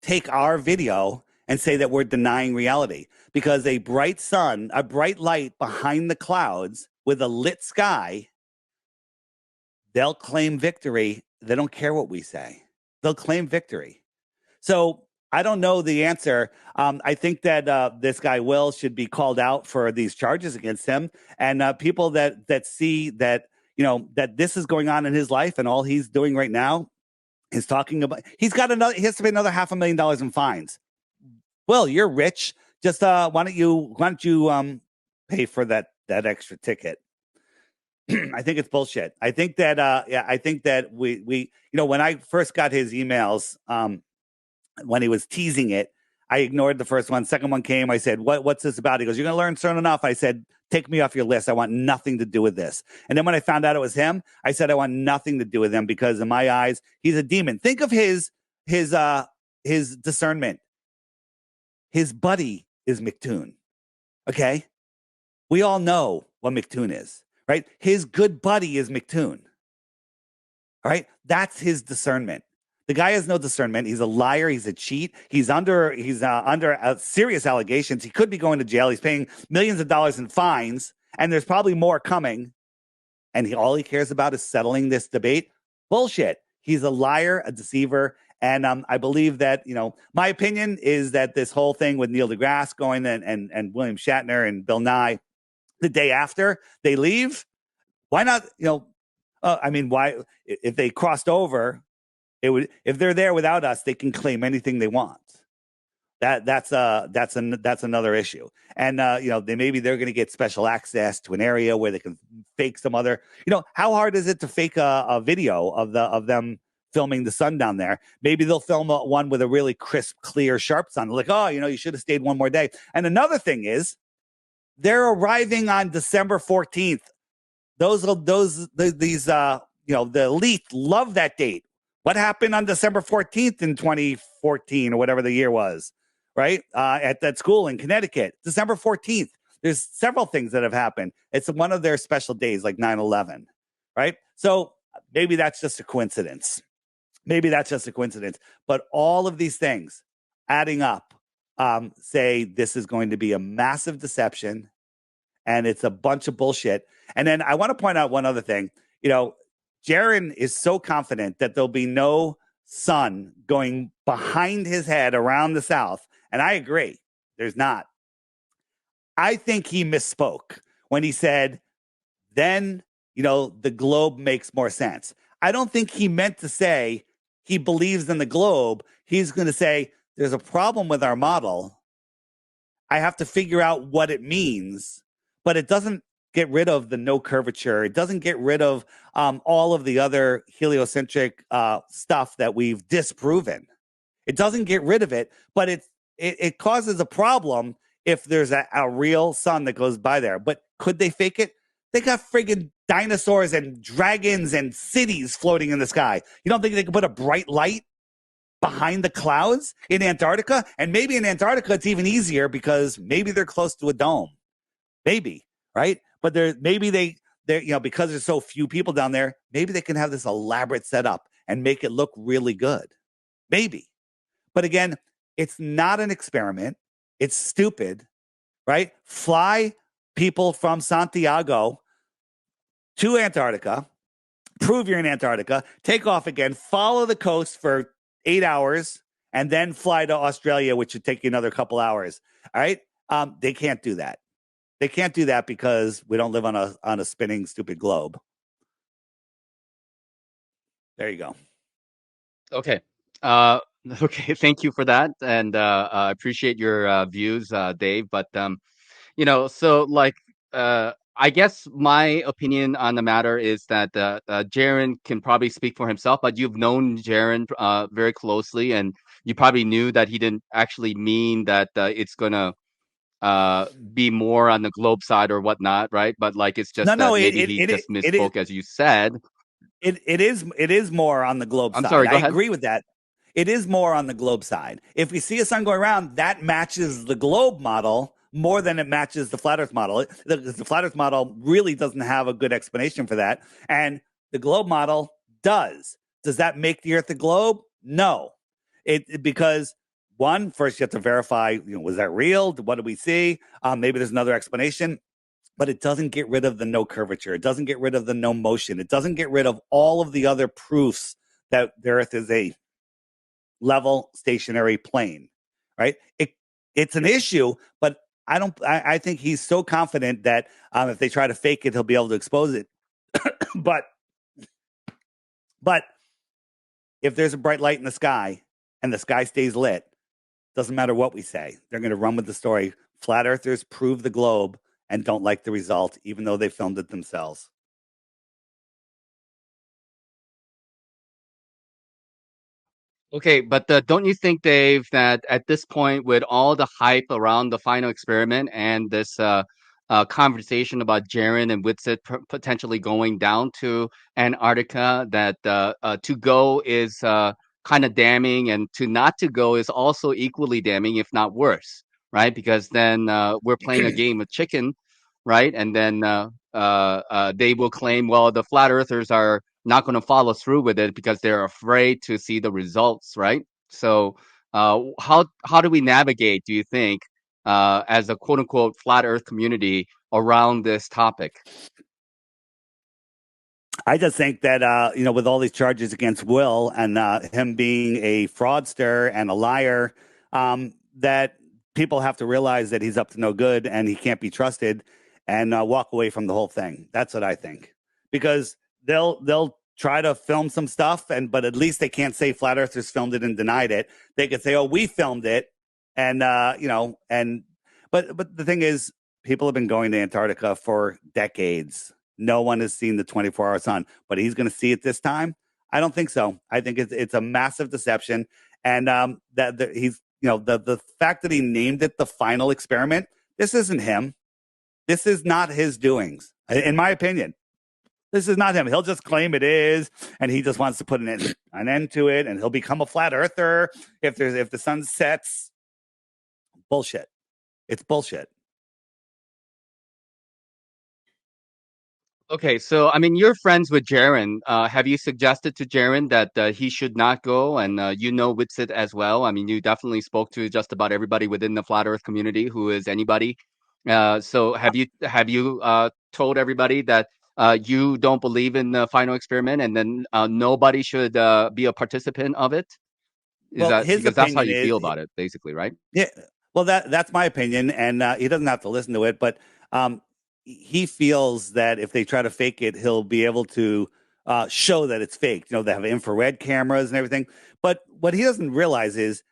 B: take our video and say that we're denying reality, because a bright sun, a bright light behind the clouds with a lit sky, they'll claim victory. They don't care what we say. They'll claim victory. So I don't know the answer. I think that this guy Will should be called out for these charges against him, and people that see that, you know, that this is going on in his life, and all he's doing right now is talking about. He has to pay another $500,000 in fines. Well, you're rich. Just why don't you pay for that extra ticket? I think it's bullshit. I think that I think that we you know, when I first got his emails, when he was teasing it, I ignored the first one. Second one came. I said, what's this about? He goes, you're going to learn soon enough. I said, take me off your list. I want nothing to do with this. And then when I found out it was him, I said, I want nothing to do with him, because in my eyes, he's a demon. Think of his discernment. His buddy is McToon. Okay. We all know what McToon is, right? His good buddy is McToon. All right. That's his discernment. The guy has no discernment. He's a liar. He's a cheat. He's under serious allegations. He could be going to jail. He's paying millions of dollars in fines, and there's probably more coming. And all he cares about is settling this debate. Bullshit. He's a liar, a deceiver. And I believe that, my opinion is that this whole thing with Neil deGrasse going and William Shatner and Bill Nye, the day after they leave, why not, why, if they crossed over, if they're there without us, they can claim anything they want. That's another issue. And they're going to get special access to an area where they can fake some other. How hard is it to fake a video of them filming the sun down there? Maybe they'll film one with a really crisp, clear, sharp sun. Like, you should have stayed one more day. And another thing is, they're arriving on December 14th. The elite love that date. What happened on December 14th in 2014 or whatever the year was, right? At that school in Connecticut, December 14th. There's several things that have happened. It's one of their special days, like 9/11, right? So maybe that's just a coincidence. But all of these things adding up say this is going to be a massive deception, and it's a bunch of bullshit. And then I want to point out one other thing. Jaron is so confident that there'll be no sun going behind his head around the South. And I agree. There's not. I think he misspoke when he said, then, the globe makes more sense. I don't think he meant to say he believes in the globe. He's going to say, there's a problem with our model. I have to figure out what it means, but it doesn't get rid of the no curvature. It doesn't get rid of all of the other heliocentric stuff that we've disproven. It doesn't get rid of it, but it causes a problem if there's a real sun that goes by there. But could they fake it? They got friggin' dinosaurs and dragons and cities floating in the sky. You don't think they could put a bright light behind the clouds in Antarctica? And maybe in Antarctica it's even easier because maybe they're close to a dome. Maybe, right? But they're because there's so few people down there, maybe they can have this elaborate setup and make it look really good. Maybe. But again, it's not an experiment. It's stupid, right? Fly people from Santiago to Antarctica, prove you're in Antarctica, take off again, follow the coast for 8 hours, and then fly to Australia, which would take you another couple hours. All right? They can't do that. They can't do that because we don't live on a spinning, stupid globe. There you go.
A: Okay. Okay. Thank you for that, and I appreciate your views, Dave. But I guess my opinion on the matter is that Jaron can probably speak for himself. But you've known Jaron very closely, and you probably knew that he didn't actually mean that it's gonna be more on the globe side or whatnot, right? But it's just that maybe he just misspoke, as you said.
B: It is more on the globe
A: I'm
B: side.
A: sorry, go
B: I
A: ahead.
B: agree with that. It is more on the globe side. If we see a sun going around, that matches the globe model more than it matches the flat Earth model. The flat Earth model really doesn't have a good explanation for that, and the globe model does. Does that make the Earth a globe? No, because. One, first you have to verify, was that real? What did we see? Maybe there's another explanation, but it doesn't get rid of the no curvature. It doesn't get rid of the no motion. It doesn't get rid of all of the other proofs that the Earth is a level stationary plane, right? It's an issue, but I think he's so confident that if they try to fake it, he'll be able to expose it. but if there's a bright light in the sky and the sky stays lit, doesn't matter what we say. They're going to run with the story. Flat earthers prove the globe and don't like the result, even though they filmed it themselves.
A: Okay, but don't you think, Dave, that at this point, with all the hype around the final experiment and this conversation about Jaron and Witsit potentially going down to Antarctica, that to go is kind of damning, and to not to go is also equally damning, if not worse, right? Because then we're playing a game of chicken, right? And then they will claim, well, the flat earthers are not going to follow through with it because they're afraid to see the results, right? So, how do we navigate? Do you think, as a quote unquote flat Earth community, around this topic?
B: I just think that with all these charges against Will and him being a fraudster and a liar, that people have to realize that he's up to no good and he can't be trusted, and walk away from the whole thing. That's what I think, because they'll try to film some stuff, but at least they can't say flat earthers filmed it and denied it. They could say, "Oh, we filmed it," and but the thing is, people have been going to Antarctica for decades. No one has seen the 24-hour sun, but he's going to see it this time. I don't think so. I think it's a massive deception, and that he's the fact that he named it the final experiment. This isn't him. This is not his doings, in my opinion. This is not him. He'll just claim it is, and he just wants to put an end to it, and he'll become a flat earther if the sun sets. Bullshit. It's bullshit.
A: Okay, so I mean, you're friends with Jaren. Have you suggested to Jaren that he should not go, and Witsit as well? I mean, you definitely spoke to just about everybody within the flat Earth community who is anybody. So have you told everybody that you don't believe in the final experiment, and then nobody should be a participant of it? Is
B: Well,
A: that
B: his
A: because that's how
B: opinion
A: you feel
B: is,
A: about it, basically, right?
B: yeah. Well, that's my opinion, and he doesn't have to listen to it. But he feels that if they try to fake it, he'll be able to show that it's fake. They have infrared cameras and everything. But what he doesn't realize is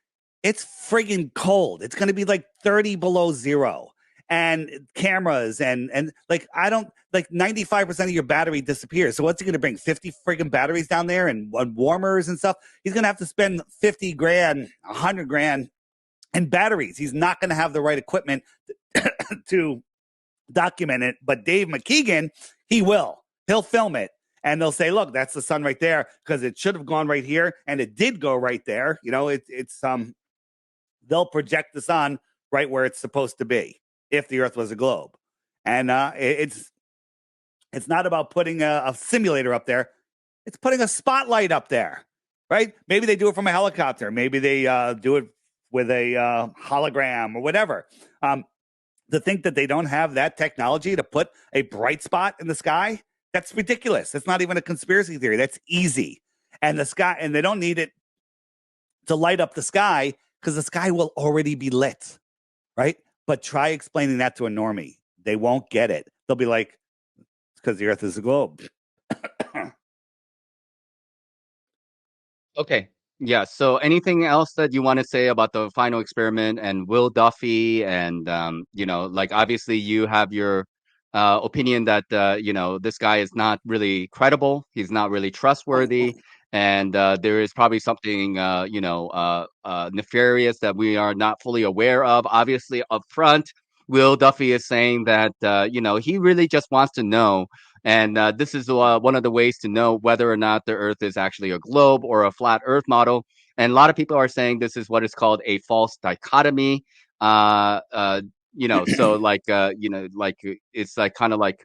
B: it's friggin' cold. It's going to be like 30 below zero, and cameras and like I don't like 95% of your battery disappears. So what's he going to bring? 50 friggin' batteries down there and warmers and stuff. He's going to have to spend 50 grand, 100 grand and batteries. He's not going to have the right equipment to document it. But Dave McKeegan, he will. He'll film it. And they'll say, look, that's the sun right there because it should have gone right here. And it did go right there. They'll project the sun right where it's supposed to be if the earth was a globe. And it's not about putting a simulator up there. It's putting a spotlight up there, right? Maybe they do it from a helicopter. Maybe they do it with a hologram or whatever. To think that they don't have that technology to put a bright spot in the sky, that's ridiculous. That's not even a conspiracy theory. That's easy. And they don't need it to light up the sky because the sky will already be lit, right? But try explaining that to a normie. They won't get it. They'll be like, it's because the earth is a globe.
A: Okay. Yeah. So anything else that you want to say about the final experiment and Will Duffy and like obviously you have your opinion that this guy is not really credible, he's not really trustworthy, and there is probably something nefarious that we are not fully aware of. Obviously, up front, Will Duffy is saying that he really just wants to know, and this is one of the ways to know whether or not the Earth is actually a globe or a flat Earth model. And a lot of people are saying this is what is called a false dichotomy. Uh, uh, so it's like kind of like,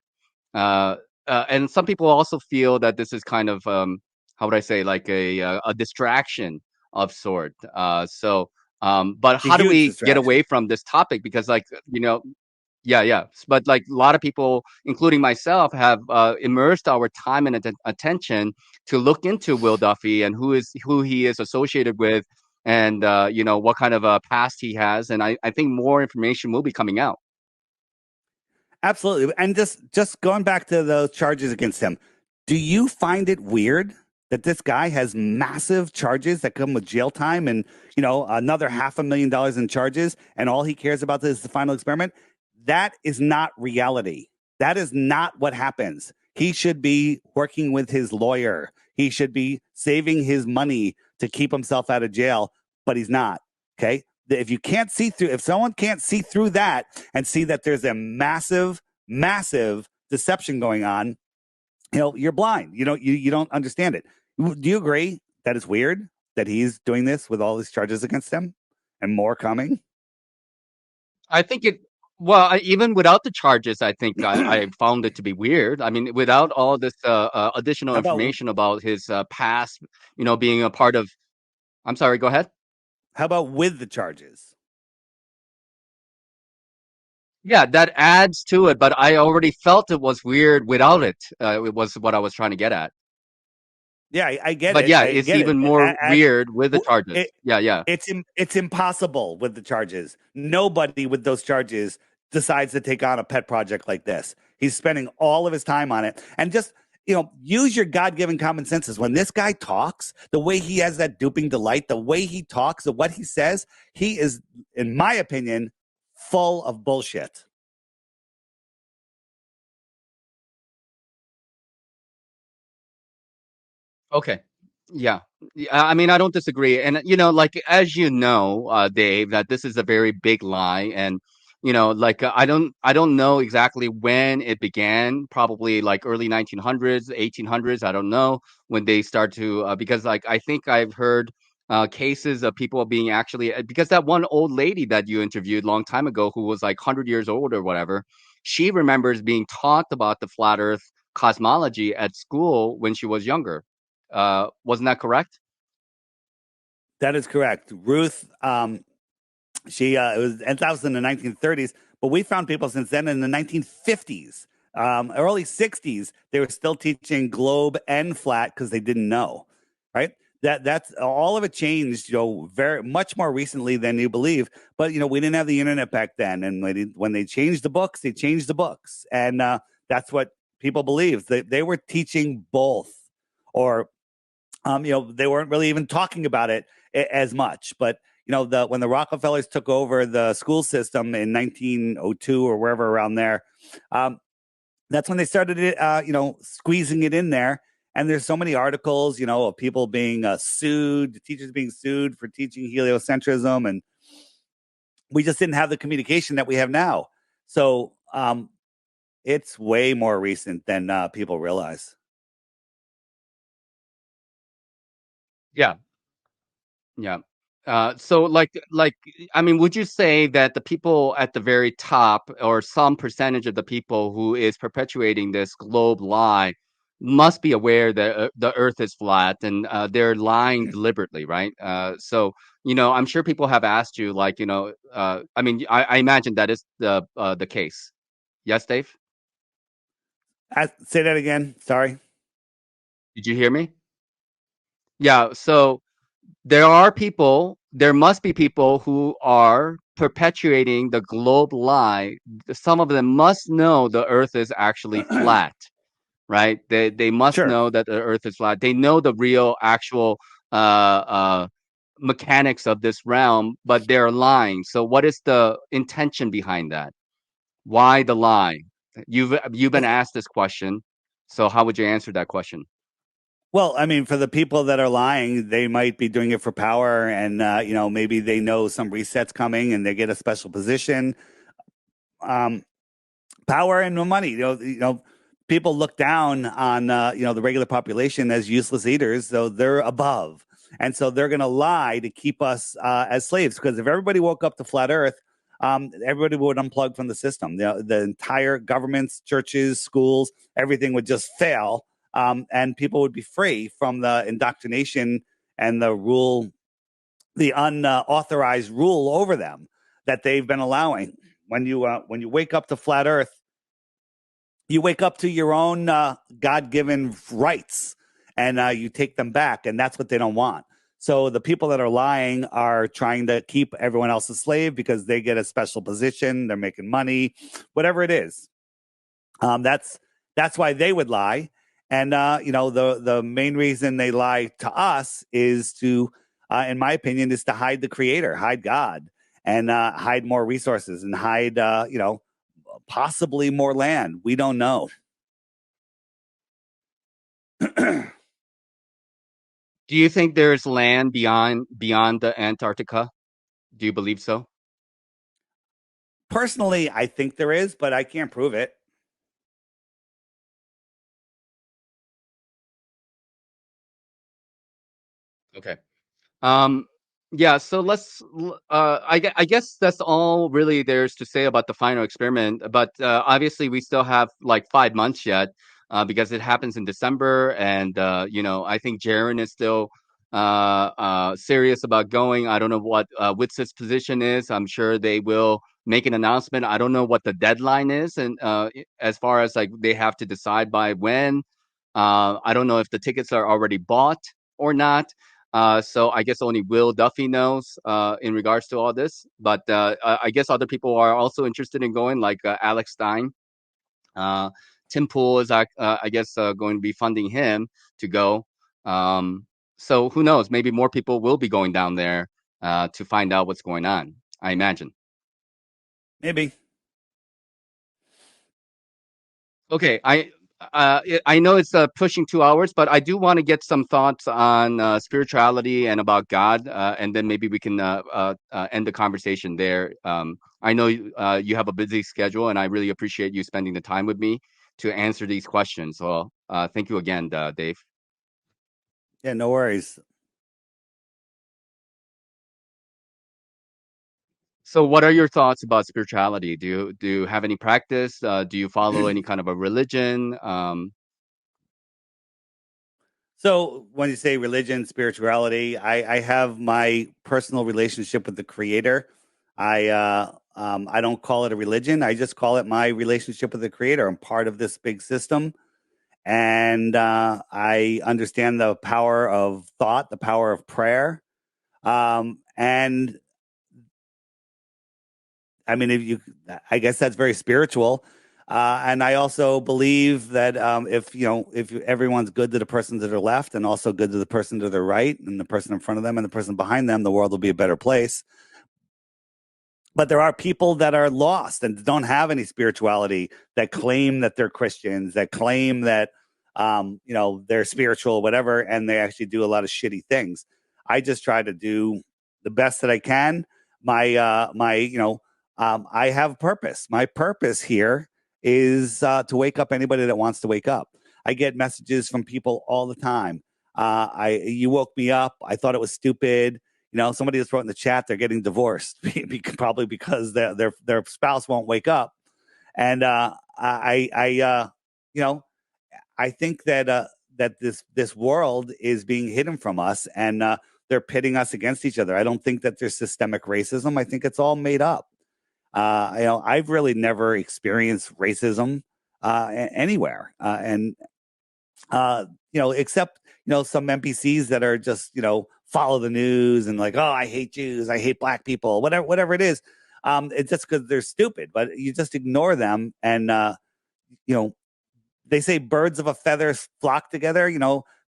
A: uh, and some people also feel that this is kind of how would I say, like a distraction of sort. But
B: It's a
A: how do
B: huge
A: we get away
B: distraction.
A: from this topic? Because yeah, yeah. But like a lot of people, including myself, have immersed our time and attention to look into Will Duffy and who he is associated with, and what kind of a past he has. And I think more information will be coming out.
B: Absolutely. And just going back to those charges against him, do you find it weird that this guy has massive charges that come with jail time and, another $500,000 in charges, and all he cares about is the final experiment? That is not reality. That is not what happens. He should be working with his lawyer. He should be saving his money to keep himself out of jail, but he's not. Okay. If someone can't see through that and see that there's a massive, massive deception going on, you're blind. You don't understand it. Do you agree that it's weird that he's doing this with all these charges against him and more coming?
A: I think it Well, even without the charges, I think I found it to be weird. I mean, without all this additional
B: How about
A: information about his past, being a part of. I'm sorry. Go ahead.
B: with the charges?
A: Yeah, that adds to it, but I already felt it was weird without it. It was what I was trying to get at.
B: Yeah, I get
A: But
B: it.
A: yeah,
B: I
A: it's
B: get it.
A: even more weird with the charges.
B: It,
A: Yeah, yeah.
B: it's impossible with the charges. Nobody with those charges decides to take on a pet project like this. He's spending all of his time on it, and just use your God-given common senses. When this guy talks, the way he has that duping delight, the way he talks, the what he says, he is, in my opinion, full of bullshit.
A: Okay. Yeah. I mean, I don't disagree. And, like, as you know, Dave, that this is a very big lie. And, like, I don't know exactly when it began, probably like early 1900s, 1800s. I don't know when they start to, because, like, I think I've heard cases of people being actually, because that one old lady that you interviewed long time ago who was like 100 years old or whatever, she remembers being taught about the flat earth cosmology at school when she was younger. Wasn't that correct?
B: That is correct. Ruth, she it was that was in the 1930s, but we found people since then in the 1950s, early 60s. They were still teaching globe and flat because they didn't know, right? That's all of it changed, very much more recently than you believe. But we didn't have the internet back then, and when they changed the books, they changed the books, and that's what people believe. They were teaching both, or they weren't really even talking about it as much. But when the Rockefellers took over the school system in 1902 or wherever around there, um, that's when they started it, squeezing it in there. And there's so many articles, of people being sued, teachers being sued for teaching heliocentrism, and we just didn't have the communication that we have now. So it's way more recent than people realize.
A: Yeah, yeah. So like I mean, would you say that the people at the very top, or some percentage of the people who is perpetuating this globe lie, must be aware that the Earth is flat, and they're lying deliberately, right? So I'm sure people have asked you, like, I mean, I imagine that is the case. Yes, Dave?
B: Say that again. Sorry.
A: Did you hear me? Yeah. So there must be people who are perpetuating the globe lie. Some of them must know the earth is actually flat, right? They must
B: Sure.
A: know that the earth is flat. They know the real actual mechanics of this realm, but they're lying. So what is the intention behind that? Why the lie? You've been asked this question. So how would you answer that question?
B: Well, I mean, for the people that are lying, they might be doing it for power, and maybe they know some resets coming, and they get a special position. Um, Power and no money. People look down on the regular population as useless eaters, so they're above, and so they're going to lie to keep us as slaves. Because if everybody woke up to flat Earth, everybody would unplug from the system. The entire governments, churches, schools, everything would just fail, and people would be free from the indoctrination and the rule, the unauthorized rule over them that they've been allowing. When you wake up to flat Earth, you wake up to your own God-given rights, and you take them back, and that's what they don't want. So the people that are lying are trying to keep everyone else a slave because they get a special position, they're making money, whatever it is. That's why they would lie. And the main reason they lie to us is to, in my opinion, is to hide the creator, hide God, and hide more resources, and hide possibly more land. We don't know.
A: Do you think there's land beyond the Antarctica? Do you believe so?
B: Personally, I think there is, but I can't prove it.
A: Okay. Um, Yeah, so I guess that's all really there's to say about the final experiment. But obviously, we still have like 5 months yet because it happens in December, and I think Jaren is still serious about going. I don't know what Witz's position is. I'm sure they will make an announcement. I don't know what the deadline is, and as far as like they have to decide by when. I don't know if the tickets are already bought or not. So I guess only Will Duffy knows in regards to all this. But I guess other people are also interested in going, like Alex Stein. Uh, Tim Pool is, I guess, going to be funding him to go. So who knows? Maybe more people will be going down there to find out what's going on, I imagine.
B: Maybe.
A: Okay, I know it's pushing 2 hours, but I do want to get some thoughts on spirituality and about God, and then maybe we can end the conversation there. I know you have a busy schedule, and I really appreciate you spending the time with me to answer these questions. So, thank you again, Dave.
B: Yeah, no worries.
A: So, what are your thoughts about spirituality? Do you have any practice? Do you follow any kind of a religion?
B: So when you say religion, spirituality, I have my personal relationship with the Creator. I don't call it a religion. I just call it my relationship with the Creator. I'm part of this big system, and I understand the power of thought, the power of prayer, and I mean, I guess that's very spiritual. And I also believe that if everyone's good to the person to their left and also good to the person to their right and the person in front of them and the person behind them, the world will be a better place. But there are people that are lost and don't have any spirituality that claim that they're Christians, that claim that they're spiritual, whatever, and they actually do a lot of shitty things. I just try to do the best that I can. I have purpose. My purpose here is to wake up anybody that wants to wake up. I get messages from people all the time. You woke me up. I thought it was stupid. Somebody just wrote in the chat they're getting divorced, probably because their spouse won't wake up. And you know, I think that this world is being hidden from us, and they're pitting us against each other. I don't think that there's systemic racism. I think it's all made up. I've really never experienced racism anywhere, and except some NPCs that are just follow the news and like, oh, I hate Jews, I hate black people, whatever it is. It's just because they're stupid, but you just ignore them, and you know they say birds of a feather flock together.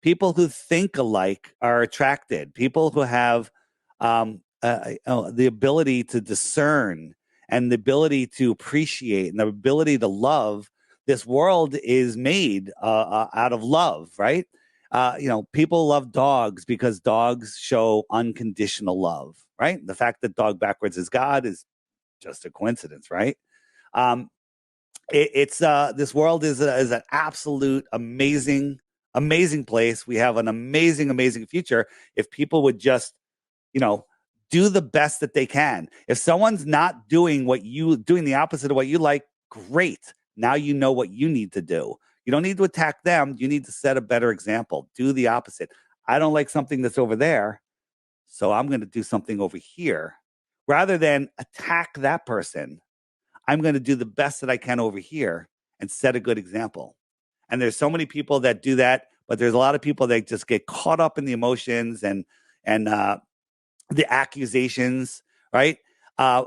B: People who think alike are attracted. People who have the ability to discern and the ability to appreciate and the ability to love. This world is made out of love, right? People love dogs because dogs show unconditional love, right? The fact that dog backwards is God is just a coincidence, right? Um, it's this world is an absolute amazing place. We have an amazing future if people would just you know do the best that they can. If someone's not doing doing the opposite of what you like, great. Now you know what you need to do. You don't need to attack them. You need to set a better example. Do the opposite. I don't like something that's over there, so I'm going to do something over here rather than attack that person. I'm going to do the best that I can over here and set a good example. And there's so many people that do that, but there's a lot of people that just get caught up in the emotions and the accusations, right? Uh,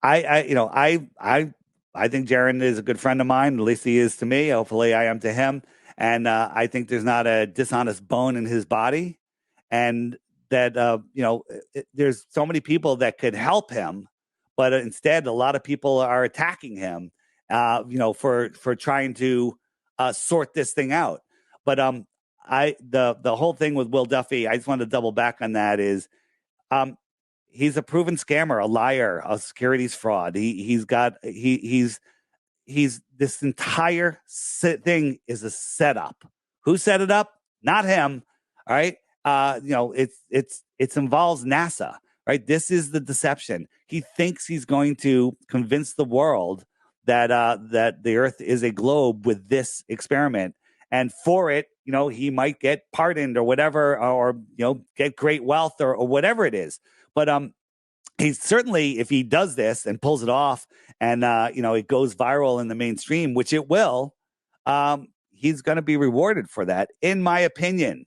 B: I think Jaron is a good friend of mine. At least he is to me. Hopefully, I am to him. And I think there's not a dishonest bone in his body, and that there's so many people that could help him, but instead, a lot of people are attacking him. For trying to sort this thing out. But the whole thing with Will Duffy, I just want to double back on that is um, he's a proven scammer, a liar, a securities fraud. He's this entire thing is a setup. Who set it up? Not him. All right. It's It involves NASA, right? This is the deception. He thinks he's going to convince the world that that the Earth is a globe with this experiment, and for it, he might get pardoned or whatever, or get great wealth or whatever it is. But he's certainly, if he does this and pulls it off, and it goes viral in the mainstream, which it will, he's going to be rewarded for that, in my opinion.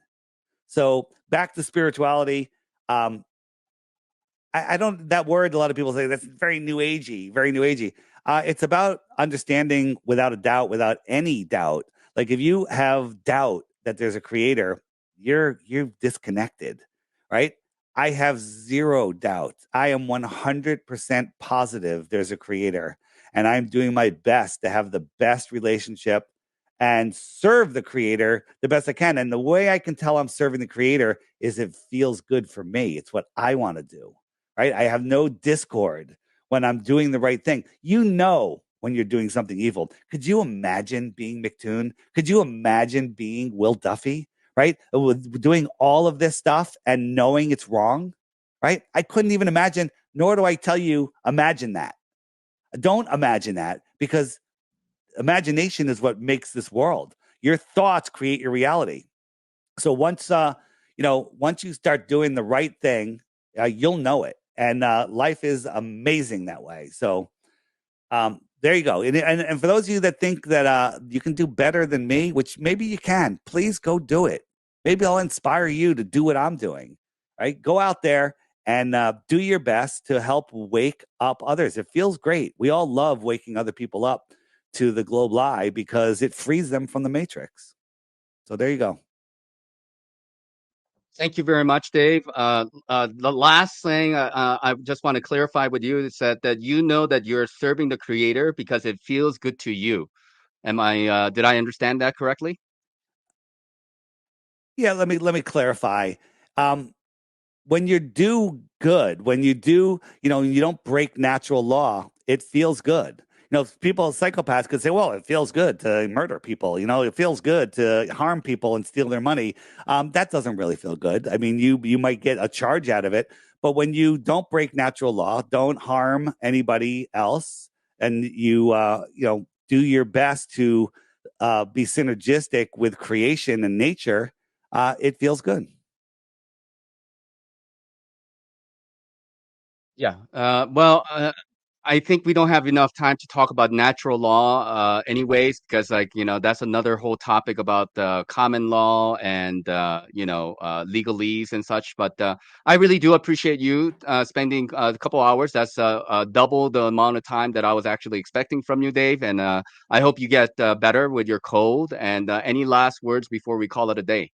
B: So back to spirituality. I don't, that word, a lot of people say that's very new agey, very new agey. It's about understanding without a doubt, without any doubt. Like if you have doubt that there's a creator, you're disconnected, right? I have zero doubt. I am 100% positive there's a creator, and I'm doing my best to have the best relationship and serve the creator the best I can. And the way I can tell I'm serving the creator is it feels good for me. It's what I want to do, right? I have no discord when I'm doing the right thing. When you're doing something evil. Could you imagine being McToon? Could you imagine being Will Duffy, right? Doing all of this stuff and knowing it's wrong, right? I couldn't even imagine, nor do I tell you, imagine that. Don't imagine that, because imagination is what makes this world. Your thoughts create your reality. So once you start doing the right thing, you'll know it, and life is amazing that way. So there you go. And for those of you that think that you can do better than me, which maybe you can, please go do it. Maybe I'll inspire you to do what I'm doing. Right? Go out there and do your best to help wake up others. It feels great. We all love waking other people up to the globe lie because it frees them from the matrix. So there you go.
A: Thank you very much, Dave. The last thing I just want to clarify with you is that you know that you're serving the creator because it feels good to you. Did I understand that correctly?
B: Yeah, let me clarify. When you do good, when you do, you don't break natural law, it feels good. People, psychopaths could say, well, it feels good to murder people. It feels good to harm people and steal their money. That doesn't really feel good. I mean, you might get a charge out of it, but when you don't break natural law, don't harm anybody else, and do your best to be synergistic with creation and nature, it feels good.
A: Yeah. I think we don't have enough time to talk about natural law, anyways, because that's another whole topic about common law and legalese and such. But I really do appreciate you spending a couple hours. That's double the amount of time that I was actually expecting from you, Dave. And I hope you get better with your cold. And any last words before we call it a day?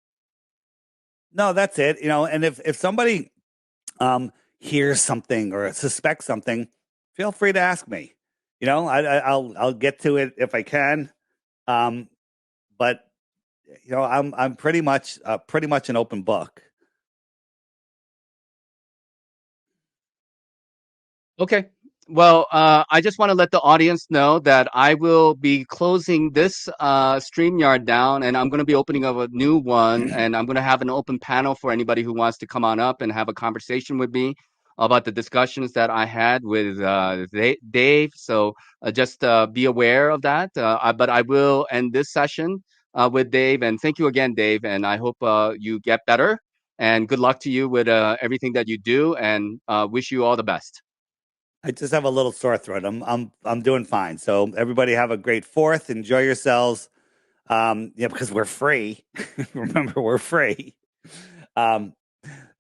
B: No, that's it. And if somebody hears something or suspects something, feel free to ask me. I'll get to it if I can. But I'm pretty much an open book.
A: Okay. Well, I just want to let the audience know that I will be closing this StreamYard down, and I'm going to be opening up a new one, and I'm going to have an open panel for anybody who wants to come on up and have a conversation with me about the discussions that I had with Dave. So just be aware of that. But I will end this session with Dave, and thank you again, Dave, and I hope you get better, and good luck to you with everything that you do, and wish you all the best.
B: I just have a little sore throat. I'm doing fine. So everybody have a great Fourth. Enjoy yourselves. Because we're free. Remember, we're free. Um,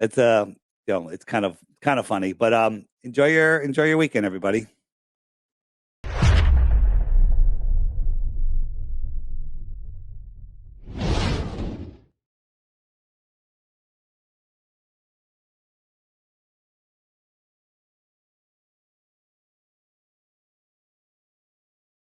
B: it's it's kind of funny, but enjoy your weekend, everybody.